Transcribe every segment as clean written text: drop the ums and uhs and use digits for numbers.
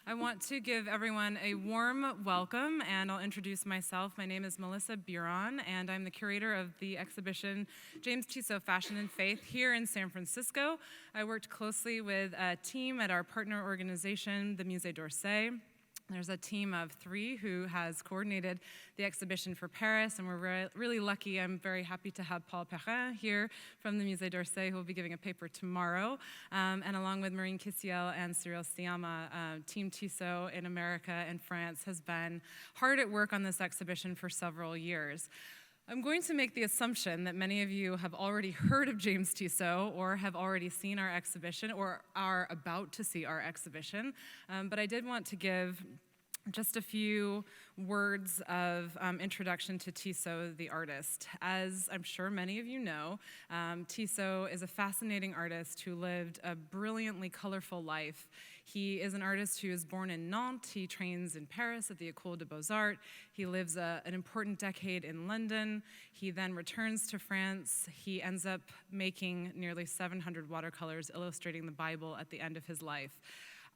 I want to give everyone a warm welcome, and I'll introduce myself. My name is Melissa Buren, and I'm the curator of the exhibition James Tissot Fashion and Faith here in San Francisco. I worked closely with a team at our partner organization, the Musée d'Orsay. There's a team of 3 who has coordinated the exhibition for Paris, and we're really lucky. I'm very happy to have Paul Perrin here from the Musée d'Orsay, who will be giving a paper tomorrow. And along with Marine Kissiel and Cyril Siama, Team Tissot in America and France has been hard at work on this exhibition for several years. I'm going to make the assumption that many of you have already heard of James Tissot or have already seen our exhibition or are about to see our exhibition, but I did want to give just a few words of introduction to Tissot, the artist. As I'm sure many of you know, Tissot is a fascinating artist who lived a brilliantly colorful life. He is an artist who is born in Nantes. He trains in Paris at the École des Beaux-Arts. He lives an important decade in London. He then returns to France. He ends up making nearly 700 watercolors illustrating the Bible at the end of his life.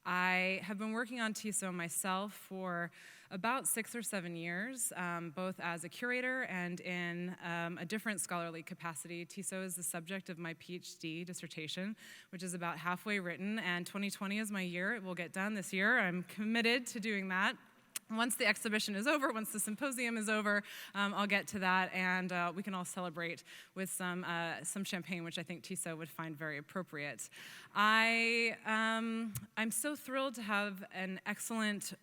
I have been working on Tissot myself for about 6 or 7 years, both as a curator and in a different scholarly capacity. Tissot is the subject of my PhD dissertation, which is about halfway written, and 2020 is my year. It will get done this year. I'm committed to doing that. Once the exhibition is over, once the symposium is over, I'll get to that, and we can all celebrate with some champagne, which I think Tissot would find very appropriate. I'm so thrilled to have an excellent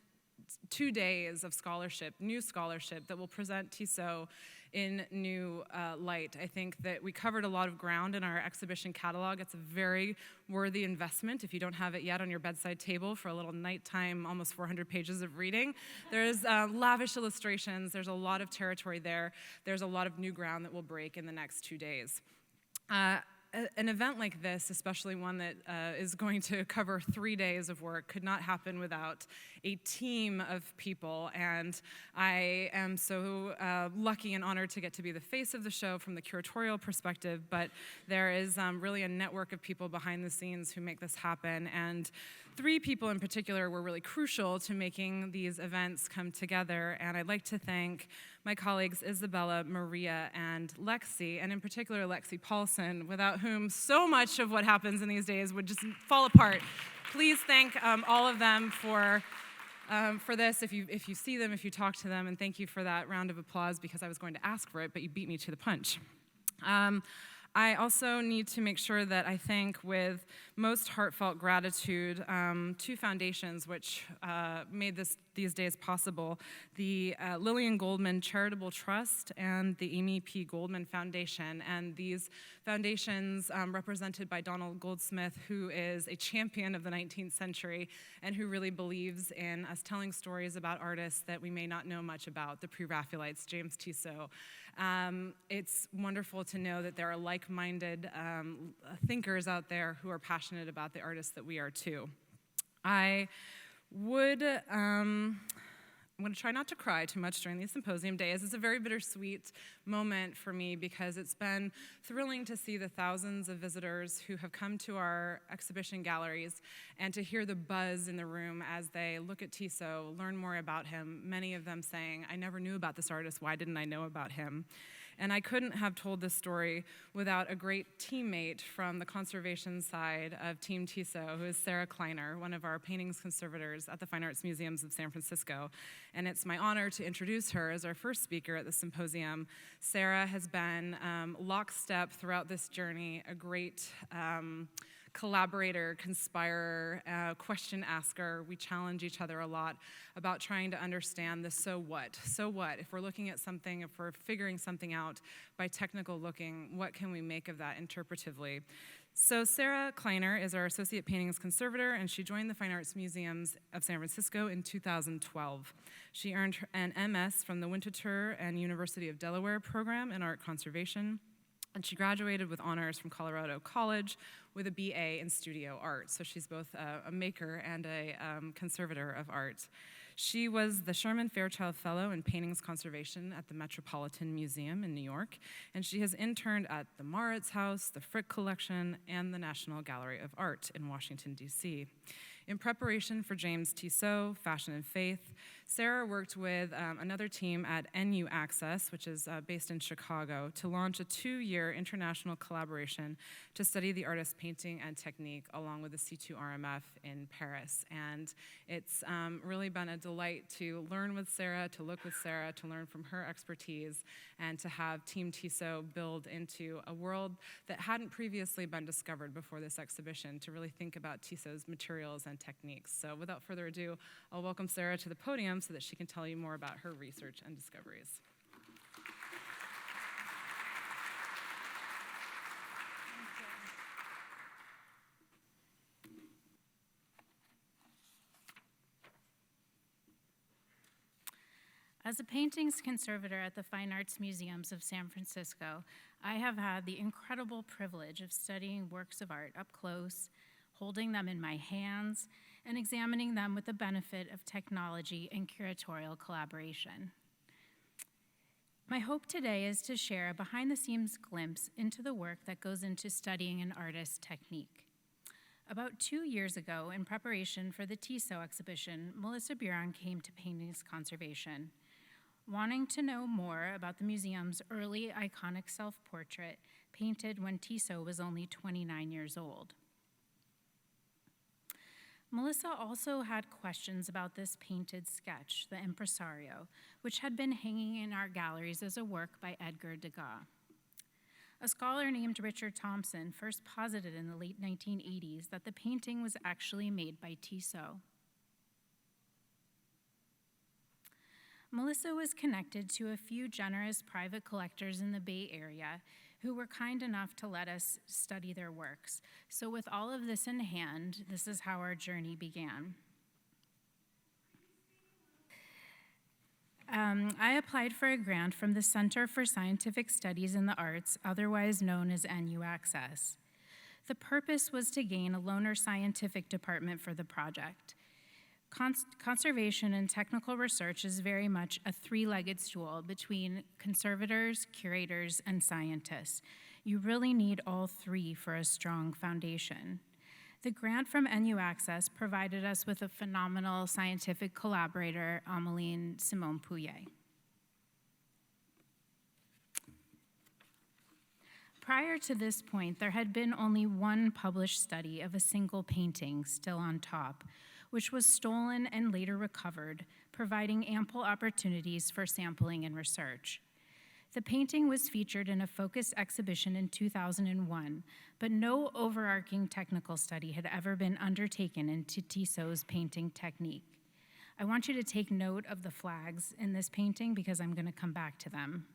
2 days of scholarship, new scholarship, that will present Tissot in new light. I think that we covered a lot of ground in our exhibition catalog. It's a very worthy investment if you don't have it yet on your bedside table for a little nighttime, almost 400 pages of reading. There's lavish illustrations. There's a lot of territory there. There's a lot of new ground that will break in the next 2 days. An event like this, especially one that is going to cover 3 days of work, could not happen without a team of people, and I am so lucky and honored to get to be the face of the show from the curatorial perspective, but there is really a network of people behind the scenes who make this happen, and 3 people in particular were really crucial to making these events come together, and I'd like to thank my colleagues Isabella, Maria, and Lexi, and in particular Lexi Paulson, without whom so much of what happens in these days would just fall apart. Please thank all of them for this, if you see them, if you talk to them, and thank you for that round of applause because I was going to ask for it, but you beat me to the punch. I also need to make sure that I thank with most heartfelt gratitude 2 foundations which made these days possible, the Lillian Goldman Charitable Trust and the Amy P. Goldman Foundation. And these foundations, represented by Donald Goldsmith, who is a champion of the 19th century and who really believes in us telling stories about artists that we may not know much about, the Pre-Raphaelites, James Tissot. It's wonderful to know that there are like-minded thinkers out there who are passionate about the artists that we are too. I'm going to try not to cry too much during these symposium days. It's a very bittersweet moment for me because it's been thrilling to see the thousands of visitors who have come to our exhibition galleries and to hear the buzz in the room as they look at Tissot, learn more about him, many of them saying, "I never knew about this artist, why didn't I know about him?" And I couldn't have told this story without a great teammate from the conservation side of Team Tissot, who is Sarah Kleiner, one of our paintings conservators at the Fine Arts Museums of San Francisco. And it's my honor to introduce her as our first speaker at the symposium. Sarah has been lockstep throughout this journey, a great collaborator, conspirer, question asker. We challenge each other a lot about trying to understand the so what. So what? If we're looking at something, if we're figuring something out by technical looking, what can we make of that interpretively? So Sarah Kleiner is our associate paintings conservator, and she joined the Fine Arts Museums of San Francisco in 2012. She earned an MS from the Winterthur and University of Delaware program in art conservation, and she graduated with honors from Colorado College with a BA in studio art. So she's both a maker and a conservator of art. She was the Sherman Fairchild Fellow in Paintings Conservation at the Metropolitan Museum in New York, and she has interned at the Maritz House, the Frick Collection, and the National Gallery of Art in Washington, D.C. In preparation for James Tissot, Fashion and Faith, Sarah worked with another team at NU Access, which is based in Chicago, to launch a 2-year international collaboration to study the artist's painting and technique along with the C2RMF in Paris. And it's really been a delight to learn with Sarah, to look with Sarah, to learn from her expertise, and to have Team Tissot build into a world that hadn't previously been discovered before this exhibition, to really think about Tissot's materials and techniques. So without further ado, I'll welcome Sarah to the podium so that she can tell you more about her research and discoveries. As a paintings conservator at the Fine Arts Museums of San Francisco, I have had the incredible privilege of studying works of art up close, holding them in my hands, and examining them with the benefit of technology and curatorial collaboration. My hope today is to share a behind-the-scenes glimpse into the work that goes into studying an artist's technique. About 2 years ago, in preparation for the Tissot exhibition, Melissa Buren came to paintings conservation. Wanting to know more about the museum's early iconic self-portrait painted when Tissot was only 29 years old. Melissa also had questions about this painted sketch, the Impresario, which had been hanging in our galleries as a work by Degas. A scholar named Richard Thompson first posited in the late 1980s that the painting was actually made by Tissot. Melissa was connected to a few generous private collectors in the Bay Area who were kind enough to let us study their works. So with all of this in hand, this is how our journey began. I applied for a grant from the Center for Scientific Studies in the Arts, otherwise known as NU Access. The purpose was to gain a loaner scientific department for the project. Conservation and technical research is very much a three-legged stool between conservators, curators, and scientists. You really need all three for a strong foundation. The grant from NU Access provided us with a phenomenal scientific collaborator, Ameline Simon-Pouillet. Prior to this point, there had been only one published study of a single painting still on top, which was stolen and later recovered, providing ample opportunities for sampling and research. The painting was featured in a focused exhibition in 2001, but no overarching technical study had ever been undertaken into Tissot's painting technique. I want you to take note of the flags in this painting because I'm going to come back to them.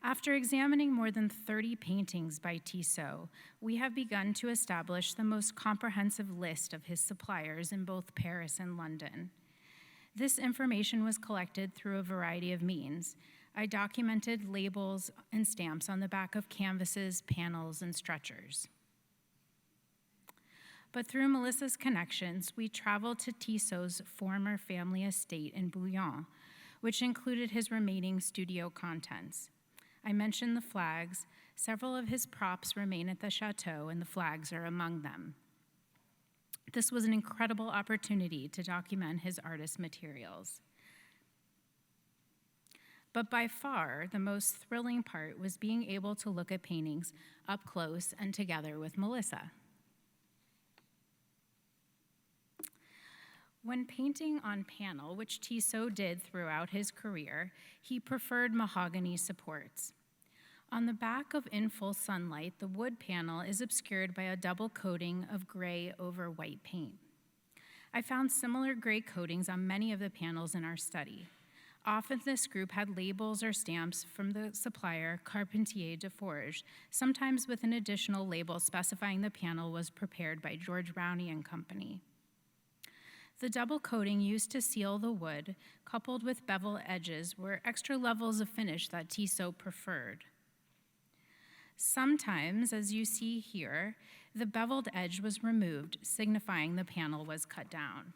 After examining more than 30 paintings by Tissot, we have begun to establish the most comprehensive list of his suppliers in both Paris and London. This information was collected through a variety of means. I documented labels and stamps on the back of canvases, panels, and stretchers. But through Melissa's connections, we traveled to Tissot's former family estate in Bouillon, which included his remaining studio contents. I mentioned the flags. Several of his props remain at the chateau, and the flags are among them. This was an incredible opportunity to document his artist materials. But by far, the most thrilling part was being able to look at paintings up close and together with Melissa. When painting on panel, which Tissot did throughout his career, he preferred mahogany supports. On the back of in full sunlight, the wood panel is obscured by a double coating of gray over white paint. I found similar gray coatings on many of the panels in our study. Often this group had labels or stamps from the supplier Carpentier de Forge, sometimes with an additional label specifying the panel was prepared by George Rowney and Company. The double coating used to seal the wood, coupled with bevel edges, were extra levels of finish that Tissot preferred. Sometimes, as you see here, the beveled edge was removed, signifying the panel was cut down.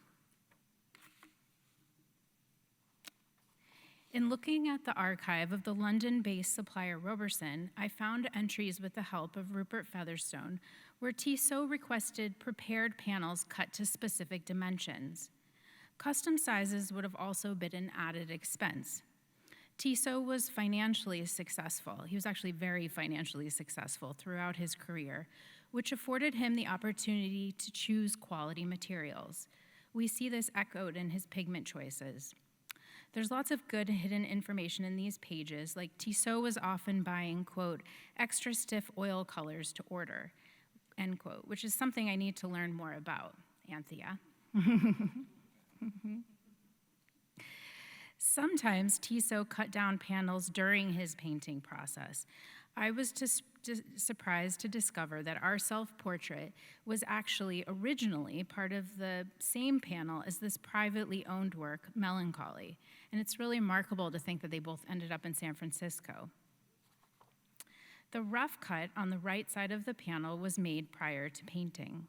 In looking at the archive of the London-based supplier Roberson, I found entries with the help of Rupert Featherstone, where Tissot requested prepared panels cut to specific dimensions. Custom sizes would have also been an added expense. Tissot was financially successful. He was actually very financially successful throughout his career, which afforded him the opportunity to choose quality materials. We see this echoed in his pigment choices. There's lots of good hidden information in these pages, like Tissot was often buying, quote, extra stiff oil colors to order, end quote, which is something I need to learn more about, Anthea. Sometimes Tissot cut down panels during his painting process. I was surprised to discover that our self-portrait was actually originally part of the same panel as this privately owned work, Melancholy. And it's really remarkable to think that they both ended up in San Francisco. The rough cut on the right side of the panel was made prior to painting.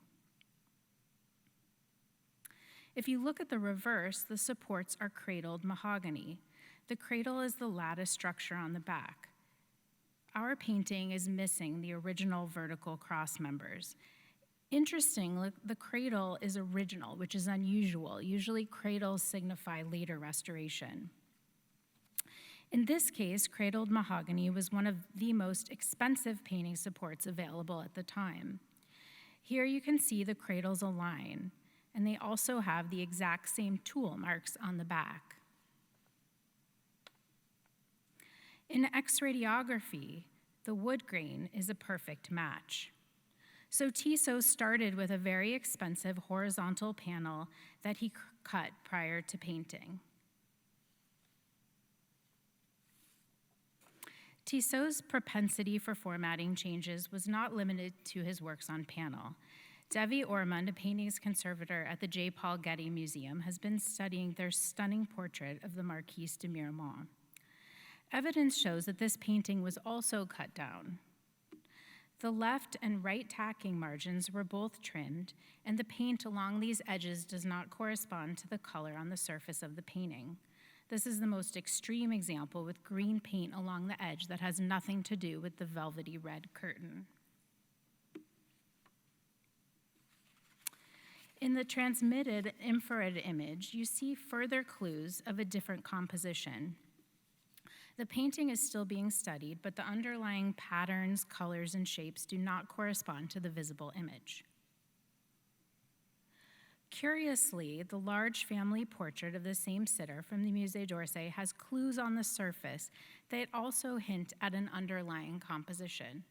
If you look at the reverse, the supports are cradled mahogany. The cradle is the lattice structure on the back. Our painting is missing the original vertical cross members. Interesting, the cradle is original, which is unusual. Usually cradles signify later restoration. In this case, cradled mahogany was one of the most expensive painting supports available at the time. Here you can see the cradles align, and they also have the exact same tool marks on the back. In X-radiography, the wood grain is a perfect match. So Tissot started with a very expensive horizontal panel that he cut prior to painting. Tissot's propensity for formatting changes was not limited to his works on panel. Devi Ormond, a paintings conservator at the J. Paul Getty Museum, has been studying their stunning portrait of the Marquise de Miramont. Evidence shows that this painting was also cut down. The left and right tacking margins were both trimmed, and the paint along these edges does not correspond to the color on the surface of the painting. This is the most extreme example with green paint along the edge that has nothing to do with the velvety red curtain. In the transmitted infrared image, you see further clues of a different composition. The painting is still being studied, but the underlying patterns, colors, and shapes do not correspond to the visible image. Curiously, the large family portrait of the same sitter from the Musée d'Orsay has clues on the surface that also hint at an underlying composition.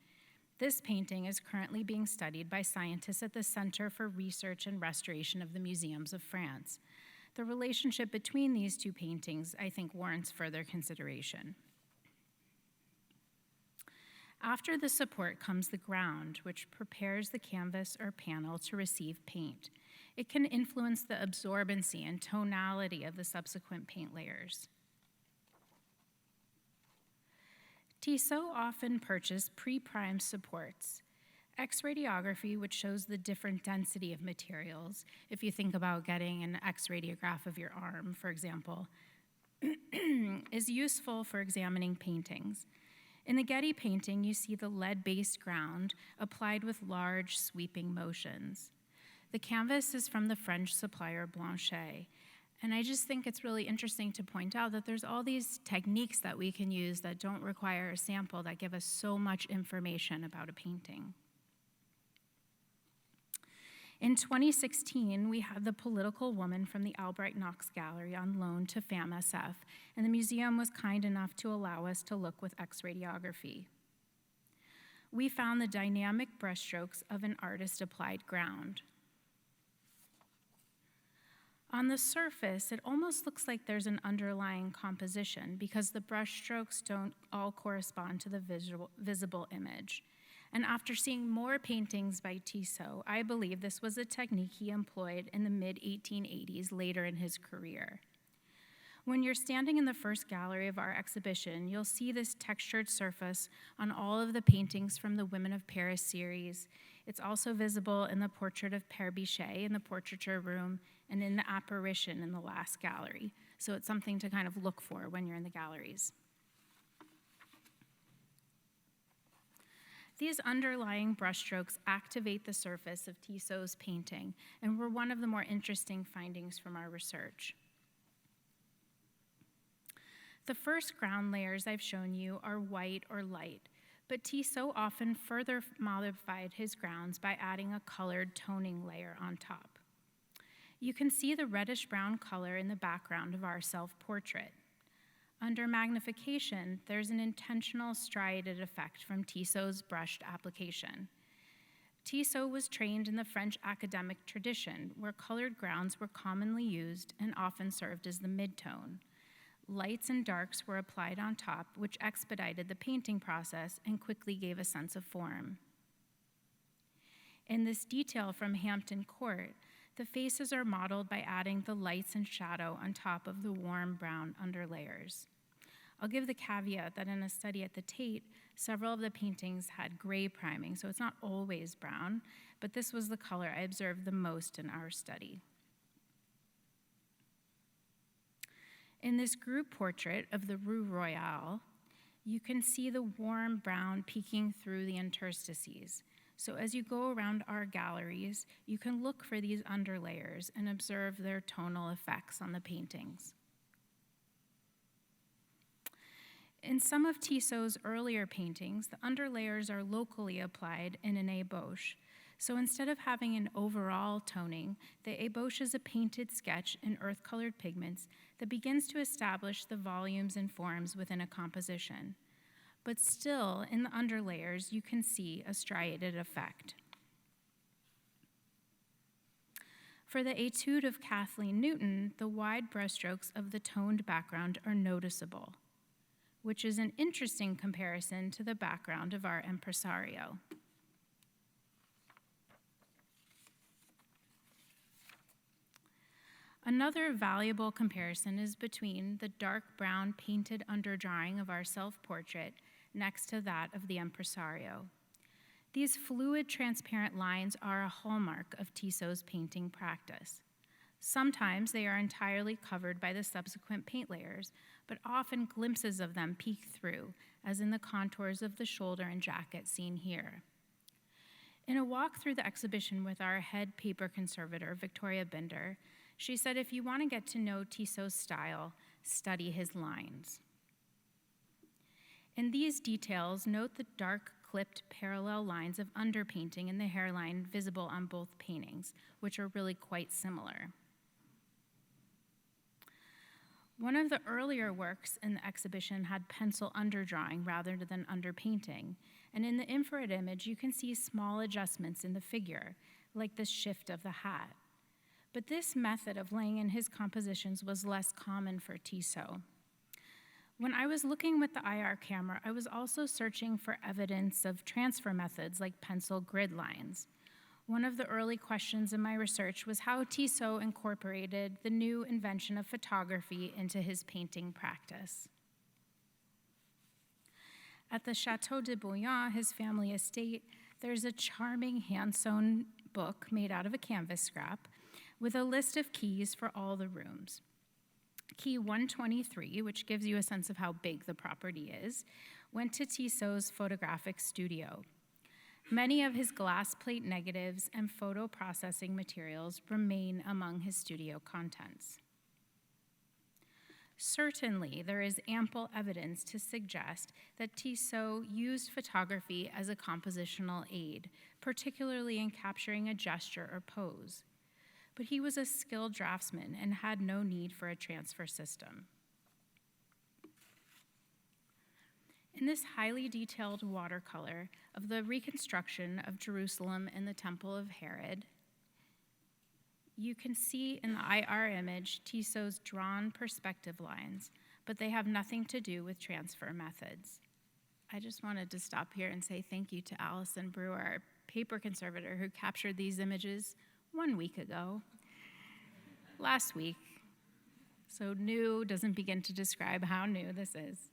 This painting is currently being studied by scientists at the Center for Research and Restoration of the Museums of France. The relationship between these two paintings, I think, warrants further consideration. After the support comes the ground, which prepares the canvas or panel to receive paint. It can influence the absorbency and tonality of the subsequent paint layers. Tissot often purchased pre-primed supports. X-radiography, which shows the different density of materials, if you think about getting an X-radiograph of your arm, for example, is useful for examining paintings. In the Getty painting, you see the lead-based ground applied with large, sweeping motions. The canvas is from the French supplier Blanchet, and I just think it's really interesting to point out that there's all these techniques that we can use that don't require a sample that give us so much information about a painting. In 2016, we had the political woman from the Albright Knox Gallery on loan to FAMSF, and the museum was kind enough to allow us to look with X-radiography. We found the dynamic brushstrokes of an artist-applied ground. On the surface, it almost looks like there's an underlying composition because the brushstrokes don't all correspond to the visible image. And after seeing more paintings by Tissot, I believe this was a technique he employed in the mid-1880s, later in his career. When you're standing in the first gallery of our exhibition, you'll see this textured surface on all of the paintings from the Women of Paris series. It's also visible in the portrait of Père Bichet in the portraiture room and in the apparition in the last gallery. So it's something to kind of look for when you're in the galleries. These underlying brushstrokes activate the surface of Tissot's painting and were one of the more interesting findings from our research. The first ground layers I've shown you are white or light, but Tissot often further modified his grounds by adding a colored toning layer on top. You can see the reddish-brown color in the background of our self-portrait. Under magnification, there's an intentional striated effect from Tissot's brushed application. Tissot was trained in the French academic tradition, where colored grounds were commonly used and often served as the midtone. Lights and darks were applied on top, which expedited the painting process and quickly gave a sense of form. In this detail from Hampton Court, the faces are modeled by adding the lights and shadow on top of the warm brown underlayers. I'll give the caveat that in a study at the Tate, several of the paintings had gray priming, so it's not always brown, but this was the color I observed the most in our study. In this group portrait of the Rue Royale, you can see the warm brown peeking through the interstices. So as you go around our galleries, you can look for these underlayers and observe their tonal effects on the paintings. In some of Tissot's earlier paintings, the underlayers are locally applied in an ébauche. So instead of having an overall toning, the ébauche is a painted sketch in earth-colored pigments that begins to establish the volumes and forms within a composition. But still, in the underlayers, you can see a striated effect. For the Etude of Kathleen Newton, the wide brushstrokes of the toned background are noticeable, which is an interesting comparison to the background of our Impresario. Another valuable comparison is between the dark brown painted underdrawing of our self-portrait next to that of the Impresario. These fluid, transparent lines are a hallmark of Tissot's painting practice. Sometimes they are entirely covered by the subsequent paint layers, but often glimpses of them peek through, as in the contours of the shoulder and jacket seen here. In a walk through the exhibition with our head paper conservator, Victoria Binder, she said, if you want to get to know Tissot's style, study his lines. In these details, note the dark, clipped parallel lines of underpainting in the hairline visible on both paintings, which are really quite similar. One of the earlier works in the exhibition had pencil underdrawing rather than underpainting, and in the infrared image, you can see small adjustments in the figure, like the shift of the hat. But this method of laying in his compositions was less common for Tissot. When I was looking with the IR camera, I was also searching for evidence of transfer methods like pencil grid lines. One of the early questions in my research was how Tissot incorporated the new invention of photography into his painting practice. At the Château de Bouillon, his family estate, there's a charming hand-sewn book made out of a canvas scrap with a list of keys for all the rooms. Key 123, which gives you a sense of how big the property is, went to Tissot's photographic studio. Many of his glass plate negatives and photo processing materials remain among his studio contents. Certainly, there is ample evidence to suggest that Tissot used photography as a compositional aid, particularly in capturing a gesture or pose. But he was a skilled draftsman and had no need for a transfer system. In this highly detailed watercolor of the reconstruction of Jerusalem and the Temple of Herod, you can see in the IR image Tissot's drawn perspective lines, but they have nothing to do with transfer methods. I just wanted to stop here and say thank you to Allison Brewer, our paper conservator, who captured these images 1 week ago, last week. So new doesn't begin to describe how new this is.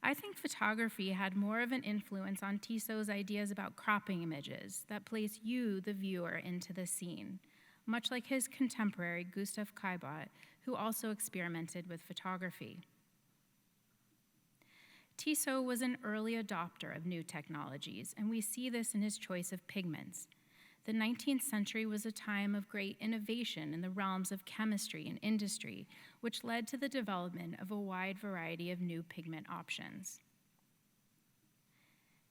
I think photography had more of an influence on Tissot's ideas about cropping images that place you, the viewer, into the scene, much like his contemporary Gustav Caillebotte, who also experimented with photography. Tissot was an early adopter of new technologies, and we see this in his choice of pigments. The 19th century was a time of great innovation in the realms of chemistry and industry, which led to the development of a wide variety of new pigment options.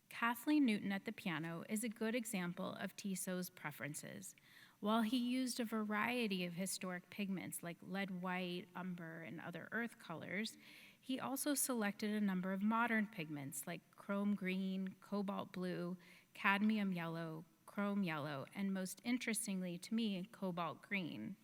Kathleen Newton at the piano is a good example of Tissot's preferences. While he used a variety of historic pigments like lead white, umber, and other earth colors, he also selected a number of modern pigments like chrome green, cobalt blue, cadmium yellow, chrome yellow, and most interestingly to me, cobalt green.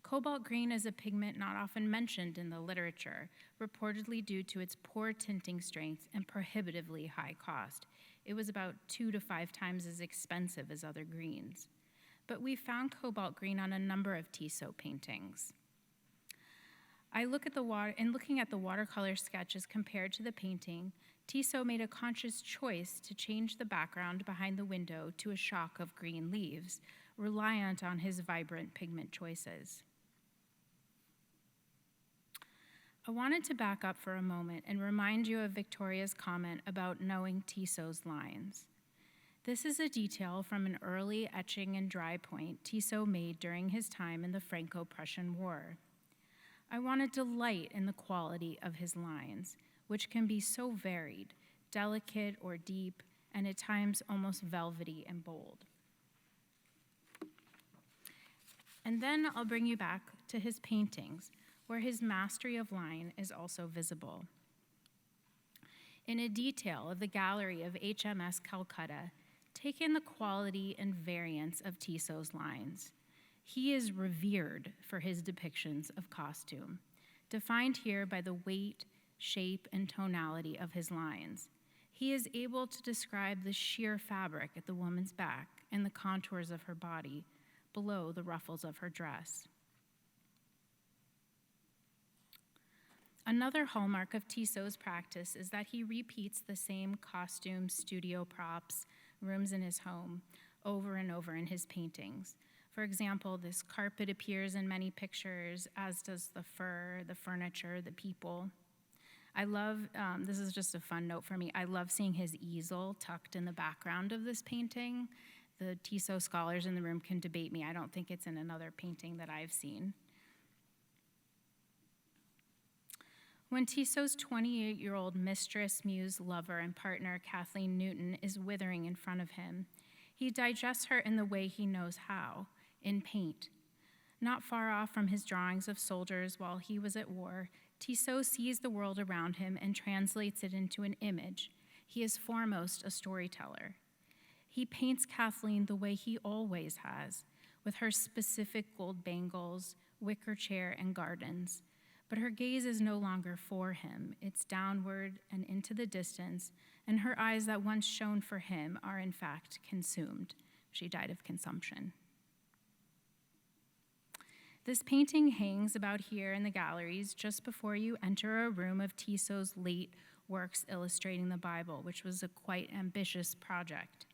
Cobalt green is a pigment not often mentioned in the literature, reportedly due to its poor tinting strength and prohibitively high cost. It was about 2 to 5 times as expensive as other greens. But we found cobalt green on a number of Tissot paintings. Looking at the watercolor sketches compared to the painting, Tissot made a conscious choice to change the background behind the window to a shock of green leaves, reliant on his vibrant pigment choices. I wanted to back up for a moment and remind you of Victoria's comment about knowing Tissot's lines. This is a detail from an early etching and dry point Tissot made during his time in the Franco-Prussian War. I want to delight in the quality of his lines, which can be so varied, delicate or deep, and at times almost velvety and bold. And then I'll bring you back to his paintings, where his mastery of line is also visible. In a detail of the gallery of HMS Calcutta, take in the quality and variance of Tissot's lines. He is revered for his depictions of costume, defined here by the weight, shape, and tonality of his lines. He is able to describe the sheer fabric at the woman's back and the contours of her body below the ruffles of her dress. Another hallmark of Tissot's practice is that he repeats the same costumes, studio props, rooms in his home over and over in his paintings. For example, this carpet appears in many pictures, as does the fur, the furniture, the people. I love, this is just a fun note for me, I love seeing his easel tucked in the background of this painting. The Tissot scholars in the room can debate me. I don't think it's in another painting that I've seen. When Tissot's 28-year-old mistress, muse, lover, and partner, Kathleen Newton, is withering in front of him, he digests her in the way he knows how, in paint. Not far off from his drawings of soldiers while he was at war, Tissot sees the world around him and translates it into an image. He is foremost a storyteller. He paints Kathleen the way he always has, with her specific gold bangles, wicker chair, and gardens. But her gaze is no longer for him. It's downward and into the distance, and her eyes that once shone for him are in fact consumed. She died of consumption. This painting hangs about here in the galleries just before you enter a room of Tissot's late works illustrating the Bible, which was a quite ambitious project.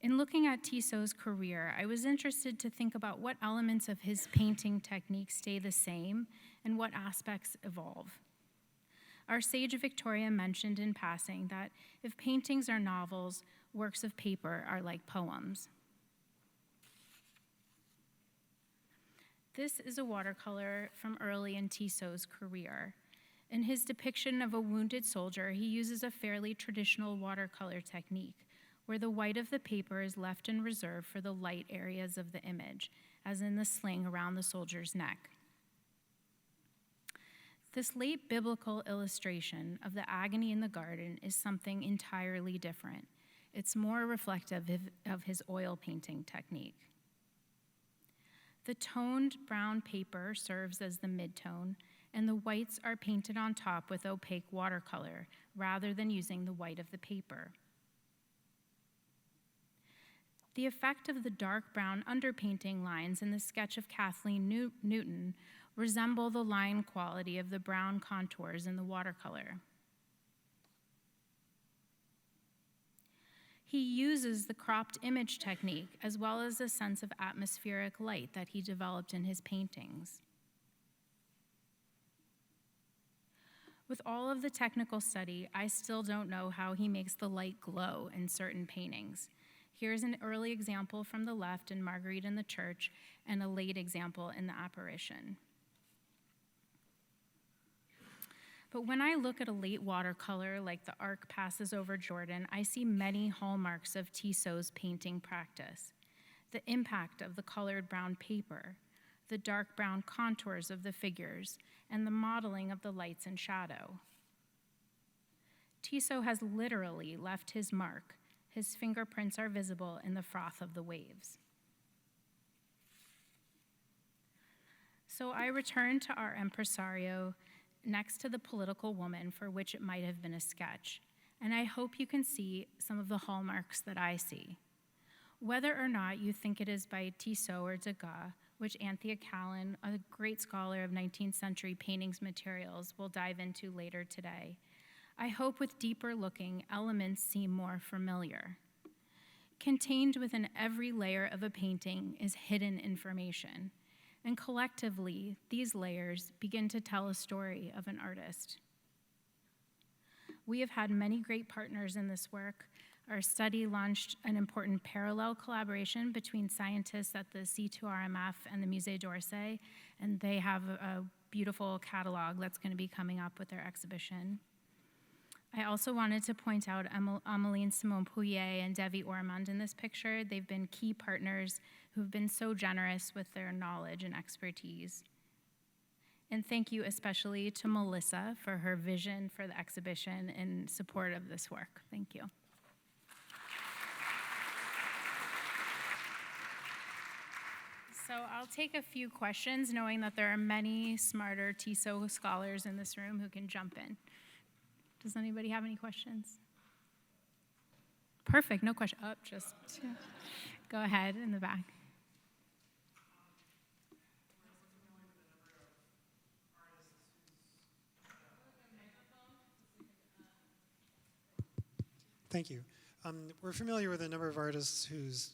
In looking at Tissot's career, I was interested to think about what elements of his painting technique stay the same and what aspects evolve. Our sage Victoria mentioned in passing that if paintings are novels, works of paper are like poems. This is a watercolor from early in Tissot's career. In his depiction of a wounded soldier, he uses a fairly traditional watercolor technique, where the white of the paper is left in reserve for the light areas of the image, as in the sling around the soldier's neck. This late biblical illustration of the agony in the garden is something entirely different. It's more reflective of his oil painting technique. The toned brown paper serves as the midtone, and the whites are painted on top with opaque watercolor, rather than using the white of the paper. The effect of the dark brown underpainting lines in the sketch of Kathleen Newton resemble the line quality of the brown contours in the watercolor. He uses the cropped image technique as well as a sense of atmospheric light that he developed in his paintings. With all of the technical study, I still don't know how he makes the light glow in certain paintings. Here's an early example from the left in Marguerite in the Church, and a late example in The Apparition. But when I look at a late watercolor like The Ark Passes Over Jordan, I see many hallmarks of Tissot's painting practice. The impact of the colored brown paper, the dark brown contours of the figures, and the modeling of the lights and shadow. Tissot has literally left his mark. His fingerprints are visible in the froth of the waves. So I return to our Impresario next to the political woman for which it might have been a sketch, and I hope you can see some of the hallmarks that I see. Whether or not you think it is by Tissot or Degas, which Anthea Callen, a great scholar of 19th century paintings materials, will dive into later today, I hope with deeper looking, elements seem more familiar. Contained within every layer of a painting is hidden information, and collectively, these layers begin to tell a story of an artist. We have had many great partners in this work. Our study launched an important parallel collaboration between scientists at the C2RMF and the Musée d'Orsay, and they have a beautiful catalog that's going to be coming up with their exhibition. I also wanted to point out Ameline Simon-Pouillet and Devi Ormond in this picture. They've been key partners who've been so generous with their knowledge and expertise. And thank you especially to Melissa for her vision for the exhibition in support of this work. Thank you. So I'll take a few questions, knowing that there are many smarter Tissot scholars in this room who can jump in. Does anybody have any questions? Perfect, no question. Oh, just go ahead in the back. Thank you. We're familiar with a number of artists whose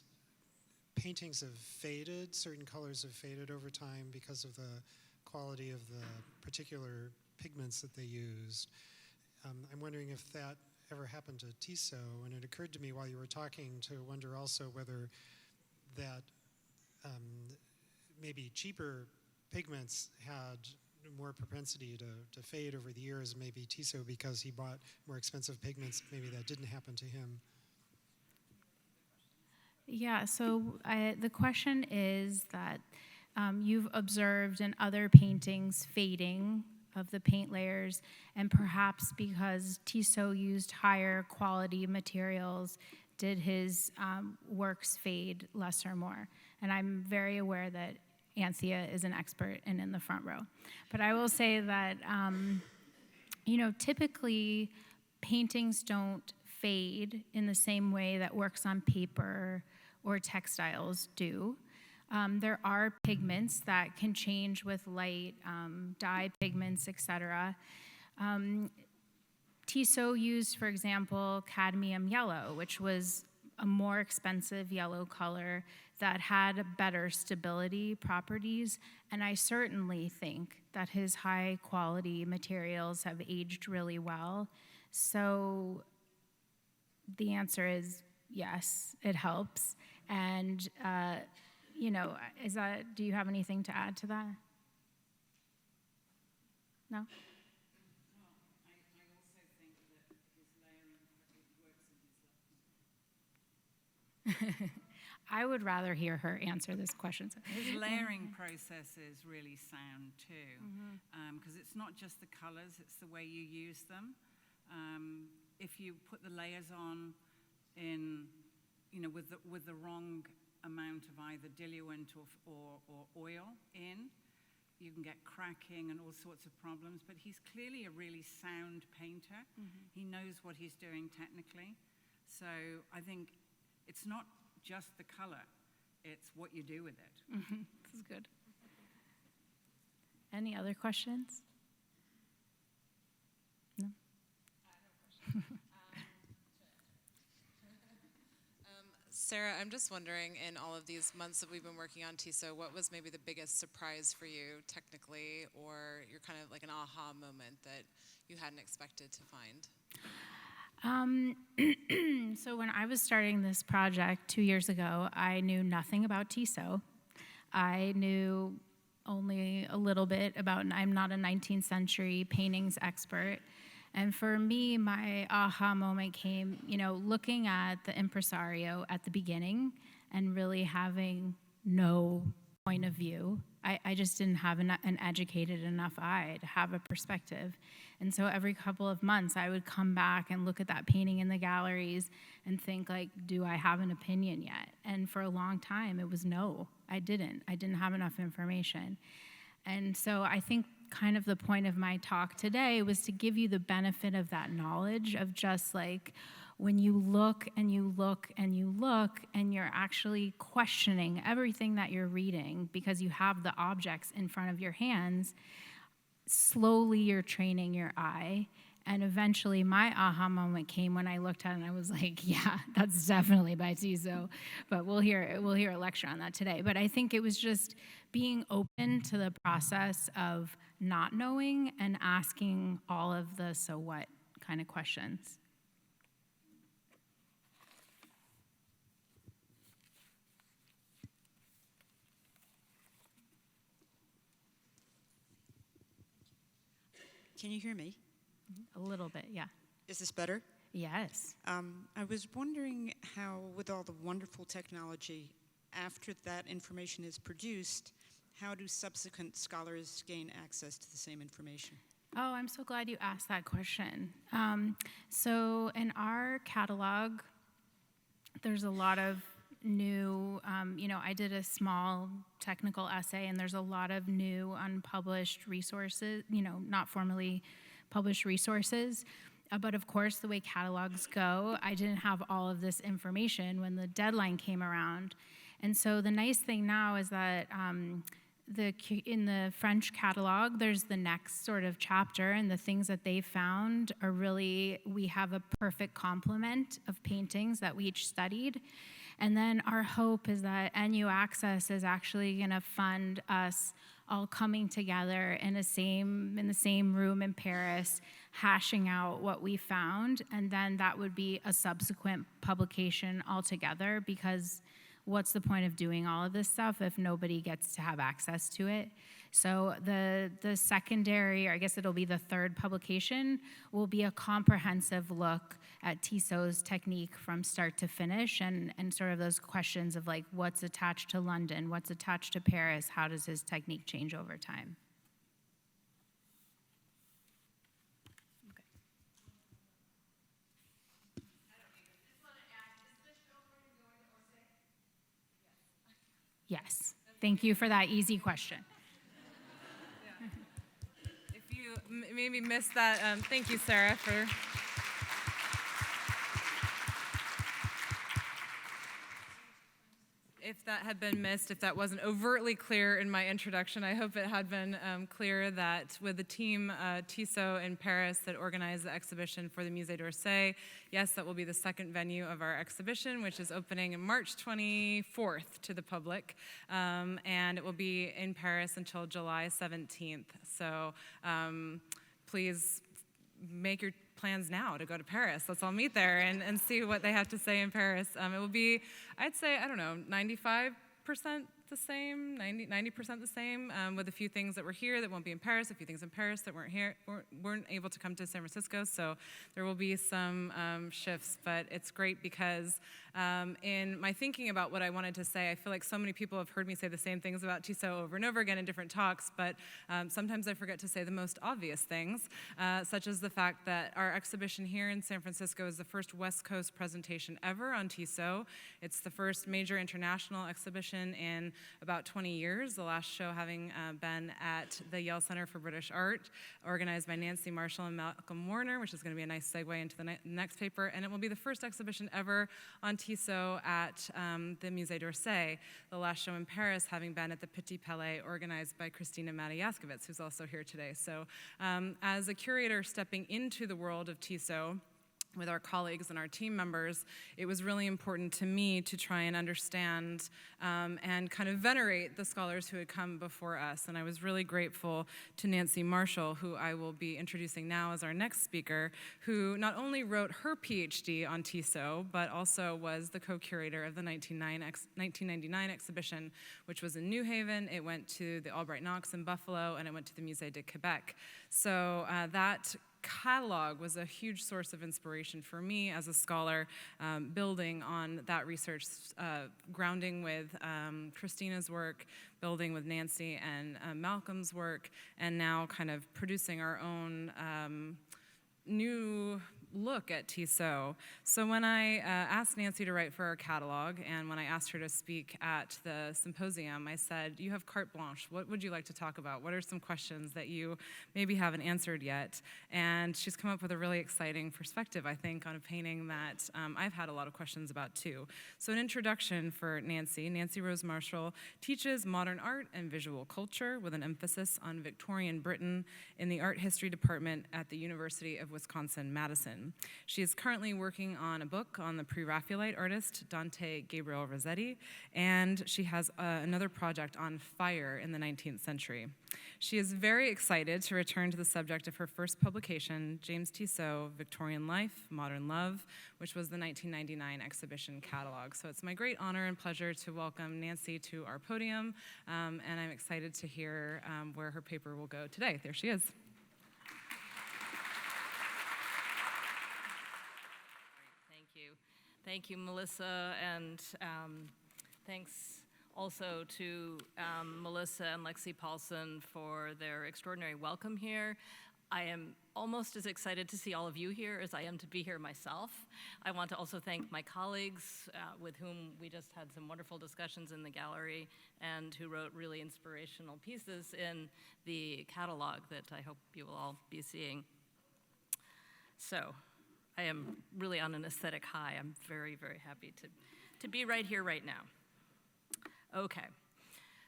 paintings have faded, certain colors have faded over time because of the quality of the particular pigments that they used. I'm wondering if that ever happened to Tissot, and it occurred to me while you were talking to wonder also whether that maybe cheaper pigments had more propensity to fade over the years, maybe Tissot, because he bought more expensive pigments, maybe that didn't happen to him. Yeah, so the question is that you've observed in other paintings fading of the paint layers, and perhaps because Tissot used higher quality materials, did his works fade less or more? And I'm very aware that Anthea is an expert and in the front row. But I will say that, typically paintings don't fade in the same way that works on paper or textiles do. There are pigments that can change with light, dye pigments, etc. Tissot used, for example, cadmium yellow, which was a more expensive yellow color that had better stability properties, and I certainly think that his high quality materials have aged really well. So the answer is yes, it helps. And do you have anything to add to that? No? Well, I also think that his layering works in his left. I would rather hear her answer this question. His layering process is really sound too, because it's not just the colors, it's the way you use them. If you put the layers on in, with the wrong amount of either diluent or oil in, you can get cracking and all sorts of problems, but he's clearly a really sound painter. He knows what he's doing technically. So I think it's not just the color, it's what you do with it. This is good. Any other questions? No? Sarah, I'm just wondering, in all of these months that we've been working on Tissot, what was maybe the biggest surprise for you technically, or your kind of like an aha moment that you hadn't expected to find? So when I was starting this project 2 years ago, I knew nothing about Tissot. I knew only a little bit about, I'm not a 19th century paintings expert. And for me, my aha moment came, looking at the Impresario at the beginning and really having no point of view. I just didn't have an educated enough eye to have a perspective. And so every couple of months, I would come back and look at that painting in the galleries and think, like, do I have an opinion yet? And for a long time, it was no, I didn't. I didn't have enough information. And so I think kind of the point of my talk today was to give you the benefit of that knowledge of just like, when you look and you look and you look and you're actually questioning everything that you're reading because you have the objects in front of your hands, slowly you're training your eye. And eventually my aha moment came when I looked at it and I was like, yeah, that's definitely by Tissot. But we'll hear a lecture on that today. But I think it was just being open to the process of not knowing and asking all of the so what kind of questions. Can you hear me? A little bit, yeah. Is this better? Yes. I was wondering how, with all the wonderful technology, after that information is produced, how do subsequent scholars gain access to the same information? Oh, I'm so glad you asked that question. So in our catalog, there's a lot of new, I did a small technical essay, and there's a lot of new unpublished resources, not formally published resources. But of course, the way catalogs go, I didn't have all of this information when the deadline came around. And so the nice thing now is that in the French catalog, there's the next sort of chapter, and the things that they found are really, we have a perfect complement of paintings that we each studied. And then our hope is that NU Access is actually going to fund us all coming together in the same room in Paris, hashing out what we found, and then that would be a subsequent publication altogether, because what's the point of doing all of this stuff if nobody gets to have access to it? So the secondary, or I guess it'll be the third publication, will be a comprehensive look at Tissot's technique from start to finish, and sort of those questions of like, what's attached to London, what's attached to Paris, how does his technique change over time? Okay. Yes, thank you for that easy question. If you maybe missed that, thank you, Sarah, for... If that had been missed, if that wasn't overtly clear in my introduction, I hope it had been clear that with the team Tissot in Paris that organized the exhibition for the Musée d'Orsay, yes, that will be the second venue of our exhibition, which is opening on March 24th to the public, and it will be in Paris until July 17th. So please make your plans now to go to Paris. Let's all meet there and see what they have to say in Paris. It will be, I'd say, 95% the same, 90% the same, with a few things that were here that won't be in Paris, a few things in Paris that weren't able to come to San Francisco, so there will be some shifts, but it's great because in my thinking about what I wanted to say, I feel like so many people have heard me say the same things about Tissot over and over again in different talks, but sometimes I forget to say the most obvious things, such as the fact that our exhibition here in San Francisco is the first West Coast presentation ever on Tissot. It's the first major international exhibition in about 20 years, the last show having been at the Yale Center for British Art, organized by Nancy Marshall and Malcolm Warner, which is going to be a nice segue into the next paper, and it will be the first exhibition ever on Tissot at the Musée d'Orsay, the last show in Paris having been at the Petit Palais, organized by Christina Matijaskowicz, who's also here today. So as a curator stepping into the world of Tissot, with our colleagues and our team members, it was really important to me to try and understand and kind of venerate the scholars who had come before us. And I was really grateful to Nancy Marshall, who I will be introducing now as our next speaker, who not only wrote her PhD on Tissot, but also was the co-curator of the 1999 exhibition, which was in New Haven. It went to the Albright Knox in Buffalo, and it went to the Musée de Quebec. So that catalog was a huge source of inspiration for me as a scholar, building on that research, grounding with Christina's work, building with Nancy and Malcolm's work, and now kind of producing our own new look at Tissot. So when I asked Nancy to write for our catalog, and when I asked her to speak at the symposium, I said, you have carte blanche. What would you like to talk about? What are some questions that you maybe haven't answered yet? And she's come up with a really exciting perspective, I think, on a painting that I've had a lot of questions about too. So an introduction for Nancy. Nancy Rose Marshall teaches modern art and visual culture with an emphasis on Victorian Britain in the art history department at the University of Wisconsin-Madison. She is currently working on a book on the pre-Raphaelite artist Dante Gabriel Rossetti, and she has another project on fire in the 19th century. She is very excited to return to the subject of her first publication, James Tissot, Victorian Life, Modern Love, which was the 1999 exhibition catalog. So it's my great honor and pleasure to welcome Nancy to our podium, and I'm excited to hear where her paper will go today. There she is. Thank you, Melissa, and thanks also to Melissa and Lexi Paulson for their extraordinary welcome here. I am almost as excited to see all of you here as I am to be here myself. I want to also thank my colleagues with whom we just had some wonderful discussions in the gallery and who wrote really inspirational pieces in the catalog that I hope you will all be seeing. So, I am really on an aesthetic high. I'm very, very happy to be right here, right now. Okay,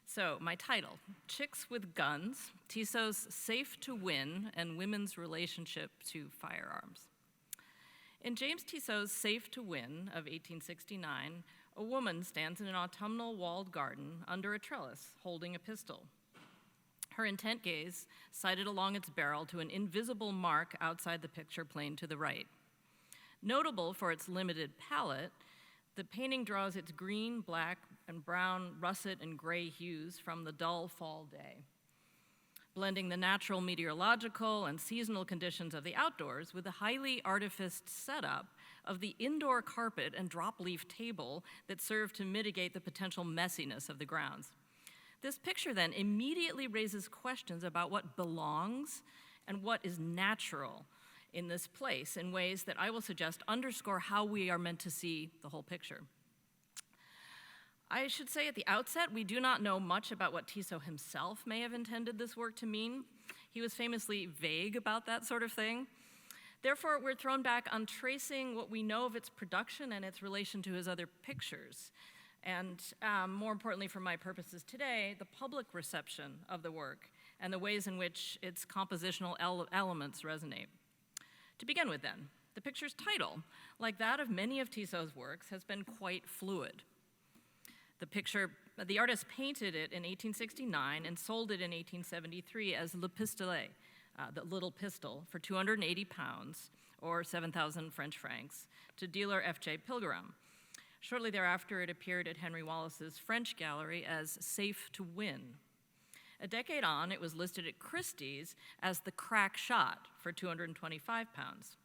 so my title, Chicks with Guns, Tissot's Safe to Win and Women's Relationship to Firearms. In James Tissot's Safe to Win of 1869, a woman stands in an autumnal walled garden under a trellis, holding a pistol. Her intent gaze sighted along its barrel to an invisible mark outside the picture plane to the right. Notable for its limited palette, the painting draws its green, black, and brown, russet, and gray hues from the dull fall day, blending the natural meteorological and seasonal conditions of the outdoors with the highly artificed setup of the indoor carpet and drop-leaf table that serve to mitigate the potential messiness of the grounds. This picture then immediately raises questions about what belongs and what is natural in this place in ways that I will suggest underscore how we are meant to see the whole picture. I should say at the outset, we do not know much about what Tissot himself may have intended this work to mean. He was famously vague about that sort of thing. Therefore, we're thrown back on tracing what we know of its production and its relation to his other pictures. And more importantly for my purposes today, the public reception of the work and the ways in which its compositional elements resonate. To begin with then, the picture's title, like that of many of Tissot's works, has been quite fluid. The artist painted it in 1869 and sold it in 1873 as Le Pistolet, the little pistol, for 280 pounds, or 7,000 French francs, to dealer F.J. Pilgrim. Shortly thereafter, it appeared at Henry Wallace's French gallery as Safe to Win. A decade on, it was listed at Christie's as the crack shot for 225 pounds.